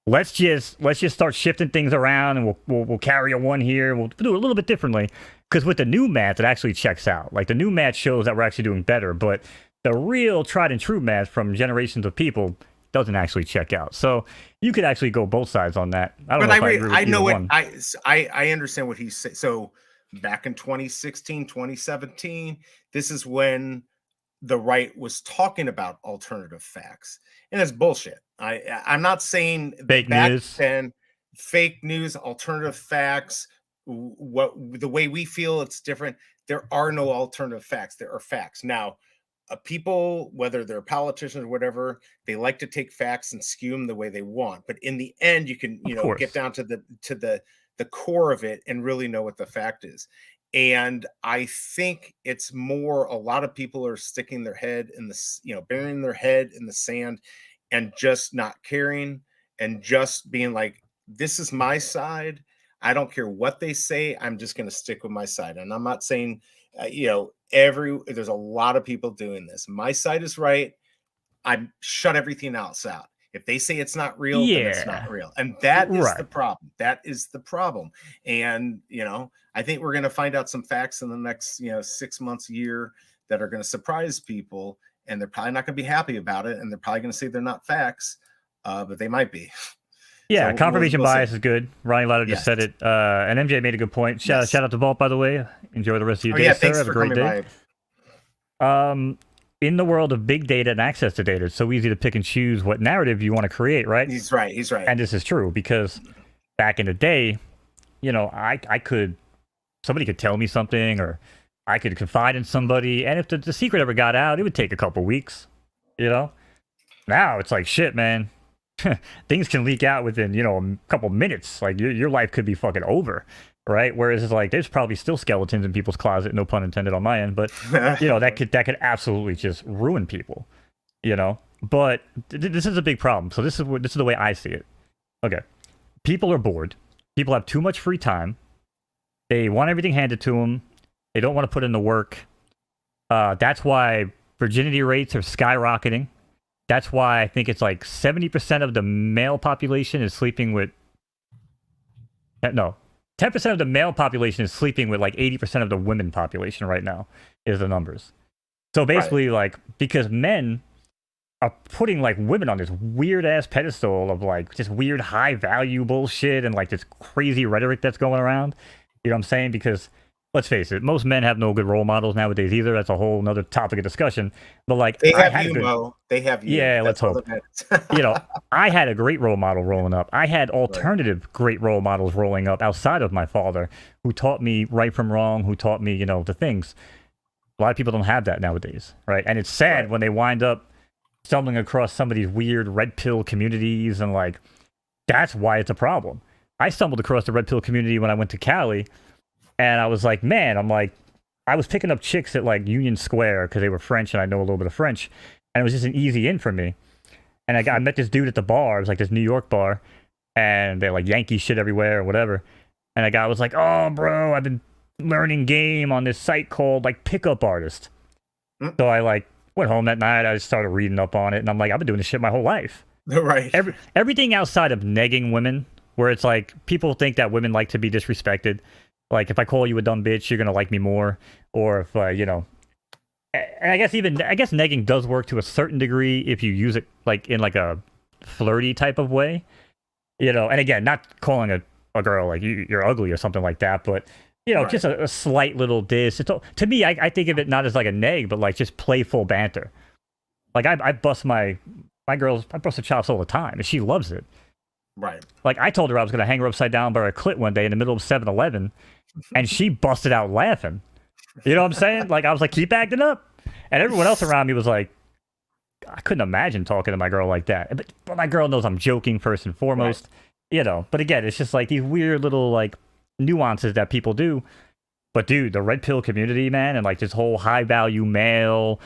Let's just start shifting things around, and we'll carry a 1 here. We'll do it a little bit differently, because with the new math, it actually checks out. Like the new math shows that we're actually doing better, but the real tried and true math from generations of people doesn't actually check out. So you could actually go both sides on that. I don't know if I agree with either one.
I understand what he's saying. So back in 2016, 2017, this is when the right was talking about alternative facts, and it's bullshit. I'm not saying
Fake
back
news.
then, fake news, alternative facts, what the way we feel it's different. There are no alternative facts. There are facts. Now, people, whether they're politicians or whatever, they like to take facts and skew them the way they want. But in the end, you can, get down to the core of it and really know what the fact is. And I think it's more, a lot of people are sticking their head in the, burying their head in the sand and just not caring and just being like, this is my side. I don't care what they say. I'm just going to stick with my side. And I'm not saying, there's a lot of people doing this. My side is right. I shut everything else out. If they say it's not real, then it's not real. And that is the problem. That is the problem. And, I think we're going to find out some facts in the next, 6 months, year that are going to surprise people. And they're probably not going to be happy about it. And they're probably going to say they're not facts, but they might be.
Yeah, so confirmation bias is good. Ronnie Lotto just said it. And MJ made a good point. Shout out to Vault, by the way. Enjoy the rest of your day, sir. Have a great day. In the world of big data and access to data, it's so easy to pick and choose what narrative you want to create, right?
He's right.
And this is true, because back in the day, somebody could tell me something, or I could confide in somebody, and if the secret ever got out, it would take a couple weeks, Now it's like, shit, man. Things can leak out within, a couple minutes. Like your life could be fucking over, right? Whereas it's like, there's probably still skeletons in people's closet, no pun intended on my end, but that could absolutely just ruin people, But this is a big problem. So this is the way I see it. Okay, people are bored. People have too much free time. They want everything handed to them. They don't want to put in the work. That's why virginity rates are skyrocketing. That's why I think it's like 70% of the male population is sleeping with... No, 10% of the male population is sleeping with like 80% of the women population right now, is the numbers. So basically, because men are putting like women on this weird-ass pedestal of like just weird high-value bullshit and like this crazy rhetoric that's going around. You know what I'm saying? Because... let's face it, most men have no good role models nowadays either. That's a whole nother topic of discussion. But like,
they have you, Mo. They have you.
Yeah, let's hope. I had a great role model rolling up. I had alternative great role models rolling up outside of my father, who taught me right from wrong, who taught me, the things. A lot of people don't have that nowadays, right? And it's sad when they wind up stumbling across some of these weird red pill communities, and like, that's why it's a problem. I stumbled across the red pill community when I went to Cali. And I was like, I was picking up chicks at like Union Square because they were French and I know a little bit of French. And it was just an easy in for me. And I met this dude at the bar. It was like this New York bar. And they're like Yankee shit everywhere or whatever. And the guy was like, oh, bro, I've been learning game on this site called like Pickup Artist. So I like went home that night. I just started reading up on it. And I'm like, I've been doing this shit my whole life.
Right.
Everything outside of negging women, where it's like people think that women like to be disrespected. Like, if I call you a dumb bitch, you're going to like me more. Or if, and I guess negging does work to a certain degree if you use it, like, in, like, a flirty type of way. And again, not calling a girl, like, you're ugly or something like that, but, just a slight little diss. To me, I think of it not as, like, a neg, but, like, just playful banter. Like, I bust my girls, I bust her chops all the time, and she loves it.
Right.
Like, I told her I was going to hang her upside down by her clit one day in the middle of 7-Eleven, and she busted out laughing. You know what I'm saying? Like, I was like, keep acting up. And everyone else around me was like, I couldn't imagine talking to my girl like that. But my girl knows I'm joking first and foremost. Right. But again, it's just like these weird little, like, nuances that people do. But dude, the red pill community, man, and like this whole high value male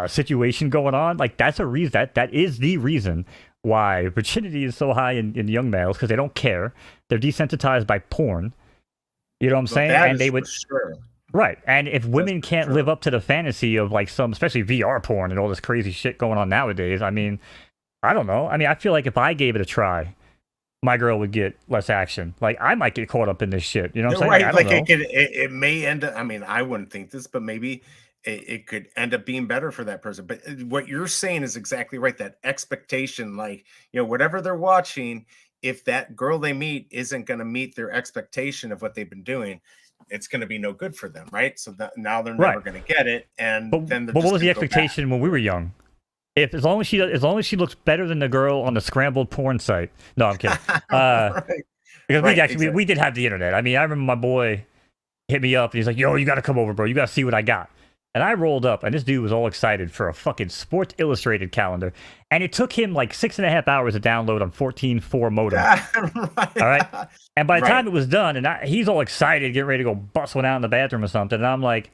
situation going on, like that's a reason, that is the reason why virginity is so high in young males, because they don't care. They're desensitized by porn. You know what I'm saying? And they would,
sure.
Right. And if women can't live up to the fantasy of like some, especially VR porn and all this crazy shit going on nowadays, I mean, I don't know. I mean, I feel like if I gave it a try, my girl would get less action. Like I might get caught up in this shit. You know what I'm saying? Like,
Right,
I don't
like
know.
it may end up. I mean, I wouldn't think this, but maybe it could end up being better for that person. But what you're saying is exactly right. That expectation, like whatever they're watching, if that girl they meet isn't going to meet their expectation of what they've been doing, it's going to be no good for them, right? So that now they're
Right.
never going to get it, and
But
then they're
but what
just
was the
going to go back.
expectation when we were young? If as long as she looks better than the girl on the scrambled porn site. No, I'm kidding.
Right,
Because
right,
we
exactly.
did have the internet. I mean, I remember my boy hit me up and he's like, "Yo, you got to come over, bro. You got to see what I got." And I rolled up, and this dude was all excited for a fucking Sports Illustrated calendar, and it took him like 6.5 hours to download on 14.4 modem.
Right.
All right, and by the
Right.
time it was done, and he's all excited, getting ready to go bust one out in the bathroom or something, and I'm like,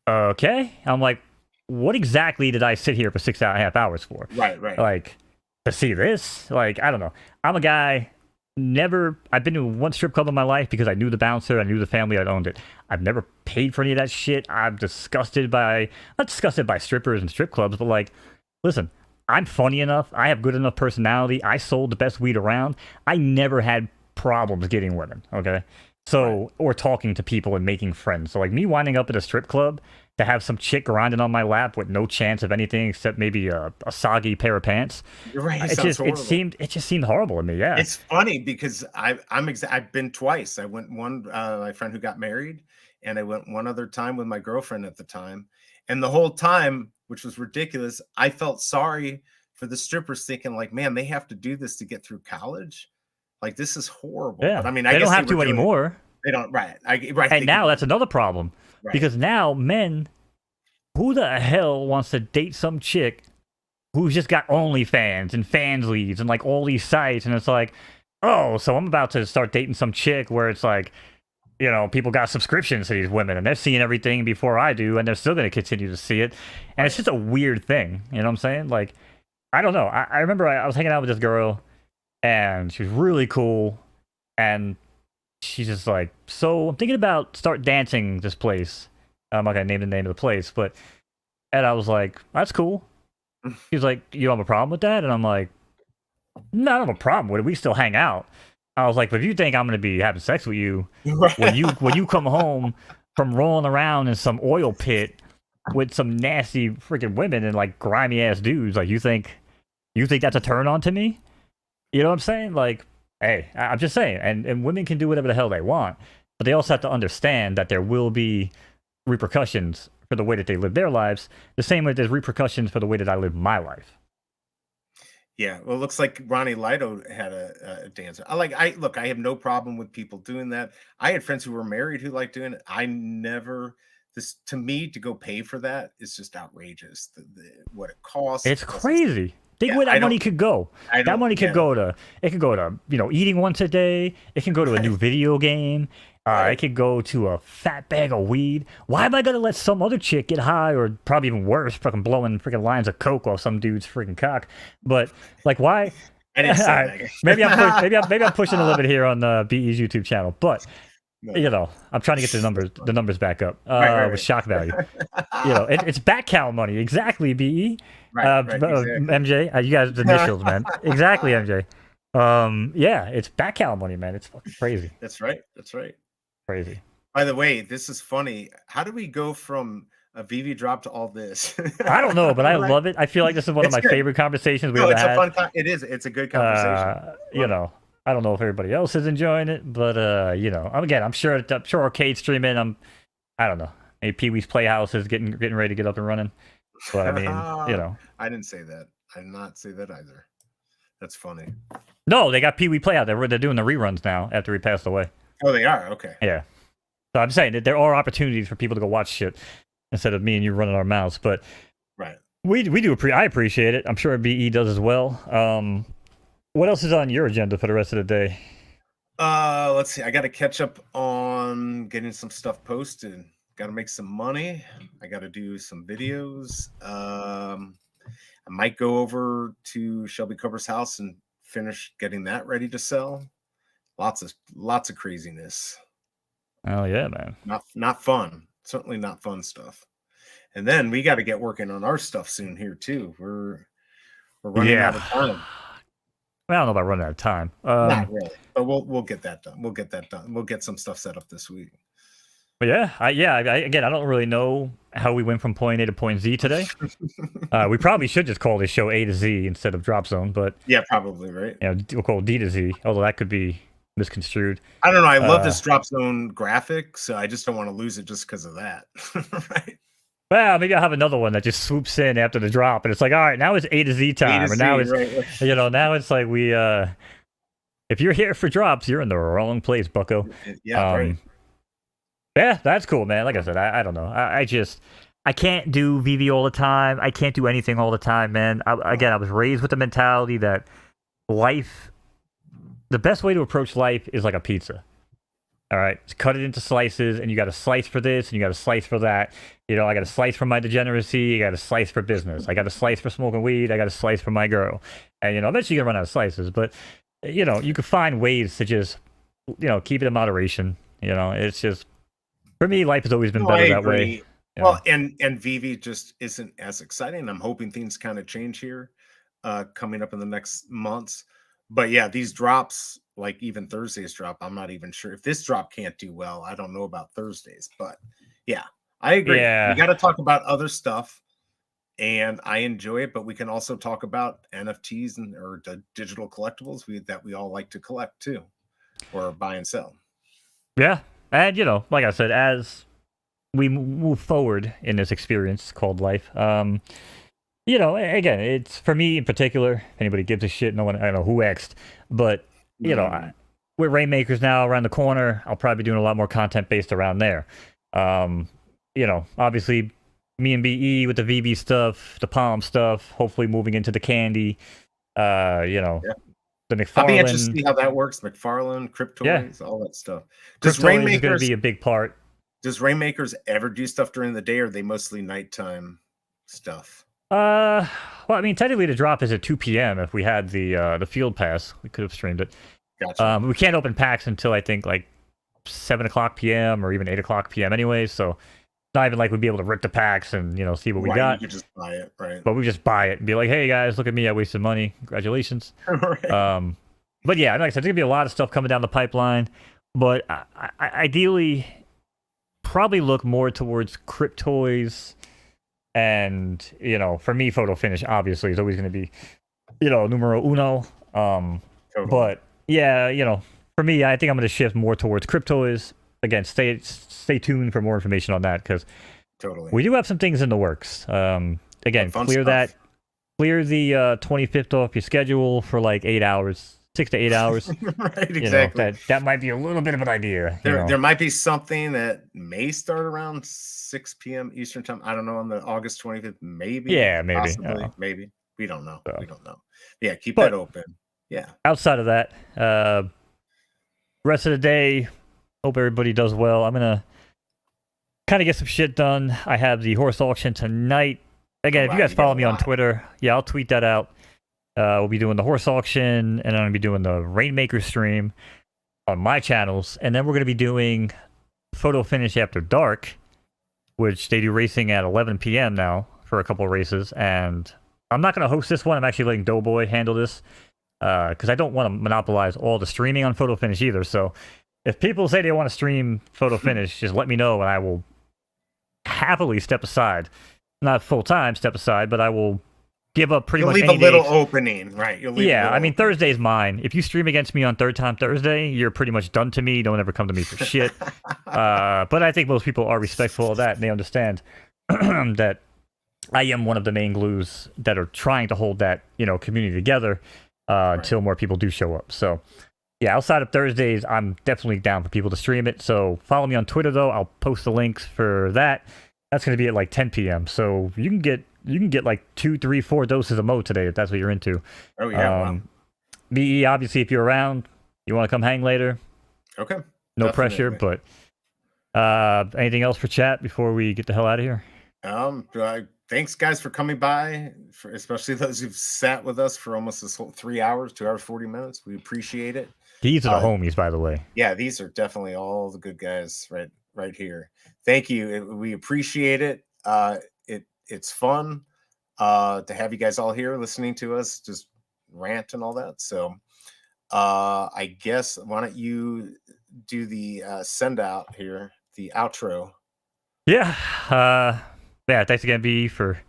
"Okay." I'm like, "What exactly did I sit here for 6.5 hours for?
Right.
Like to see this? Like I don't know. I'm a guy." I've been to one strip club in my life because I knew the bouncer, I knew the family that owned it. I've never paid for any of that shit. I'm not disgusted by strippers and strip clubs, but like, listen, I'm funny enough. I have good enough personality. I sold the best weed around. I never had problems getting women. Okay. So, or talking to people and making friends. So, like me winding up at a strip club to have some chick grinding on my lap with no chance of anything except maybe a soggy pair of pants.
You're right. It sounds horrible.
It just seemed horrible to me. Yeah.
It's funny because I've been twice. I went one my friend who got married, and I went one other time with my girlfriend at the time. And the whole time, which was ridiculous, I felt sorry for the strippers, thinking like, man, they have to do this to get through college. Like this is horrible.
Yeah.
But I mean,
they
I guess
don't have
they were
to
doing
anymore.
They don't, right? Right.
And now that's another problem
right.
because now men, who the hell wants to date some chick who's just got OnlyFans and fans leads and like all these sites, and it's like, oh, so I'm about to start dating some chick where it's like, people got subscriptions to these women and they're seeing everything before I do, and they're still going to continue to see it, and it's just a weird thing. You know what I'm saying? Like, I don't know. I remember I was hanging out with this girl, and she was really cool, and she's just like, so I'm thinking about start dancing this place. I'm not gonna name the name of the place, but and I was like, that's cool. She's like, you don't have a problem with that? And I'm like, no, I don't have a problem with it. We still hang out. I was like, but if you think I'm gonna be having sex with you when you come home from rolling around in some oil pit with some nasty freaking women and like grimy ass dudes, like you think that's a turn on to me? You know what I'm saying? Like, hey, I'm just saying, and women can do whatever the hell they want, but they also have to understand that there will be repercussions for the way that they live their lives, the same way there's repercussions for the way that I live my life.
Yeah, well, it looks like Ronnie Lido had a dancer. I have no problem with people doing that. I had friends who were married who liked doing it. I never this to me to go pay for that is just outrageous. What it costs.
It's crazy. Think where
I
that money
don't
could go.
I
That
don't
money could
get
go to eating once a day. It can go to a new video game. It
Right.
could go to a fat bag of weed. Why am I gonna let some other chick get high, or probably even worse, fucking blowing freaking lines of coke off some dude's freaking cock? But like, why?
I didn't say
All right,
that.
maybe I'm pushing a little bit here on BE's YouTube channel, but
No.
I'm trying to get the numbers back up
Right.
with shock value. It's back cow money, exactly. BE,
Right, exactly.
MJ, you guys initials, man, exactly, MJ. Yeah, it's back cow money, man. It's fucking crazy.
That's right.
Crazy.
By the way, this is funny. How do we go from a VeVe drop to all this?
I don't know, but I love it. I feel like this is one of my
good.
favorite conversations we've
No,
ever
it's
had.
a fun. It is. It's a good conversation.
I don't know if everybody else is enjoying it, but I'm sure Arcade streaming. I don't know. Maybe Pee Wee's Playhouse is getting ready to get up and running. But I mean,
I didn't say that. I did not say that either. That's funny.
No, they got Pee Wee Playhouse. They're doing the reruns now after he passed away.
Oh, they are? Okay.
Yeah. So I'm saying that there are opportunities for people to go watch shit instead of me and you running our mouths. But
right,
we do. I appreciate it. I'm sure BE does as well. What else is on your agenda for the rest of the day?
Let's see. I got to catch up on getting some stuff posted. Got to make some money. I got to do some videos. I might go over to Shelby Cover's house and finish getting that ready to sell. Lots of craziness.
Oh yeah, man.
Not fun. Certainly not fun stuff. And then we got to get working on our stuff soon here too. We're running out of time.
I don't know about running out of time.
Not really, but we'll get that done. We'll get that done. We'll get some stuff set up this week.
But again, I don't really know how we went from point A to point Z today. We probably should just call this show A to Z instead of Drop Zone, but
yeah, probably right.
Yeah, we'll call it D to Z, although that could be misconstrued.
I don't know. I love this Drop Zone graphic, so I just don't want to lose it just because of that. Right?
Well, maybe I'll have another one that just swoops in after the drop, and it's like, all right, now it's A to Z time, and now it's right. Now it's like we, if you're here for drops, you're in the wrong place, Bucko.
Yeah, right.
Yeah, that's cool, man. Like I said, I don't know. I can't do VeVe all the time. I can't do anything all the time, man. I was raised with the mentality that life, the best way to approach life is like a pizza. All right, cut it into slices, and you got a slice for this, and you got a slice for that. I got a slice for my degeneracy. I got a slice for business. I got a slice for smoking weed. I got a slice for my girl. And eventually you're gonna run out of slices. But you can find ways to just keep it in moderation. It's just, for me, life has always been better that way.
Well, and VeVe just isn't as exciting. I'm hoping things kind of change here, coming up in the next months. But yeah, these drops, like even Thursday's drop, I'm not even sure if this drop can't do well. I don't know about Thursdays, but yeah, I agree.
Yeah.
We got to talk about other stuff, and I enjoy it. But we can also talk about NFTs or the digital collectibles that we all like to collect too, or buy and sell.
Yeah, and like I said, as we move forward in this experience called life, again, it's for me in particular. If anybody gives a shit, I don't know who asked, but we're Rainmakers now around the corner. I'll probably be doing a lot more content based around there. Obviously, me and BE with the VeVe stuff, the Palm stuff. Hopefully, moving into the candy. The McFarlane.
I'll be interested to see how that works. McFarlane, Cryptoys, all that stuff.
Does Rainmakers is going to be a big part?
Does Rainmakers ever do stuff during the day, or are they mostly nighttime stuff?
Well, I mean, technically the drop is at 2 p.m. If we had the field pass, we could have streamed it.
Gotcha.
We can't open packs until I think like 7 o'clock p.m. or even 8 o'clock p.m. anyway, so it's not even like we'd be able to rip the packs and see what we got.
You could just buy it, right?
But we just buy it and be like, hey guys, look at me, I wasted money. Congratulations.
Right.
But yeah, like I said, there's gonna be a lot of stuff coming down the pipeline. But I ideally probably look more towards Cryptoys. And for me, photo finish obviously is always going to be numero uno.
Totally.
But yeah, for me, I think I'm going to shift more towards Cryptoys. Again, stay tuned for more information on that, because we do have some things in the works. Again, clear the 25th off your schedule for like 8 hours. 6 to 8 hours.
Right, exactly.
That might be a little bit of an idea.
There might be something that may start around 6 p.m. Eastern time. I don't know, on the August 25th, maybe.
Yeah, maybe.
Possibly, maybe. We don't know. We don't know. Yeah, keep that open. Yeah.
Outside of that, rest of the day, hope everybody does well. I'm going to kind of get some shit done. I have the horse auction tonight. Again, if you guys follow me on Twitter, I'll tweet that out. We'll be doing the horse auction, and I'm going to be doing the Rainmaker stream on my channels. And then we're going to be doing Photo Finish After Dark, which they do racing at 11 p.m. now for a couple of races. And I'm not going to host this one. I'm actually letting Doughboy handle this, because I don't want to monopolize all the streaming on Photo Finish either. So if people say they want to stream Photo Finish, just let me know, and I will happily step aside. Not full-time step aside, but I will give up pretty much any
You'll leave a little opening, right?
I mean, Thursday's mine. If you stream against me on Third Time Thursday, you're pretty much done to me. Don't ever come to me for shit. But I think most people are respectful of that, and they understand that I am one of the main glues that are trying to hold that, community together until more people do show up. So, yeah, outside of Thursdays, I'm definitely down for people to stream it. So follow me on Twitter, though. I'll post the links for that. That's going to be at like 10 p.m. So you can get like 2, 3, 4 doses of Mo today if that's what you're into.
Oh yeah. Wow.
BE, obviously, if you're around, you want to come hang later.
Okay.
No pressure, but anything else for chat before we get the hell out of here?
Thanks guys for coming by, especially those who've sat with us for almost this whole 3 hours, 2 hours 40 minutes. We appreciate it.
These are the homies, by the way.
Yeah, these are definitely all the good guys right here. Thank you. We appreciate it. It's fun. to have you guys all here listening to us just rant and all that. So I guess why don't you do the send out here, the outro.
Yeah. Yeah. Thanks again, V, for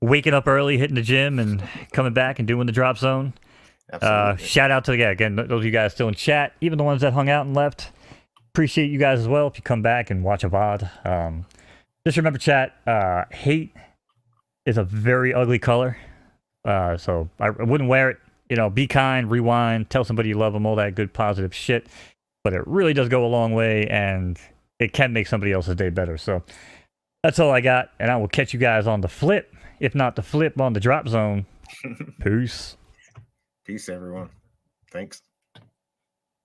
waking up early, hitting the gym, and coming back and doing the drop zone.
Absolutely.
Shout out to again those of you guys still in chat, even the ones that hung out and left. Appreciate you guys as well. If you come back and watch a VOD, just remember, chat. Hate is a very ugly color, so I wouldn't wear it. You know, be kind, rewind, tell somebody you love them, all that good positive shit. But it really does go a long way, and it can make somebody else's day better. So that's all I got, and I will catch you guys on the flip, if not the flip, on the drop zone. Peace.
Peace, everyone. Thanks.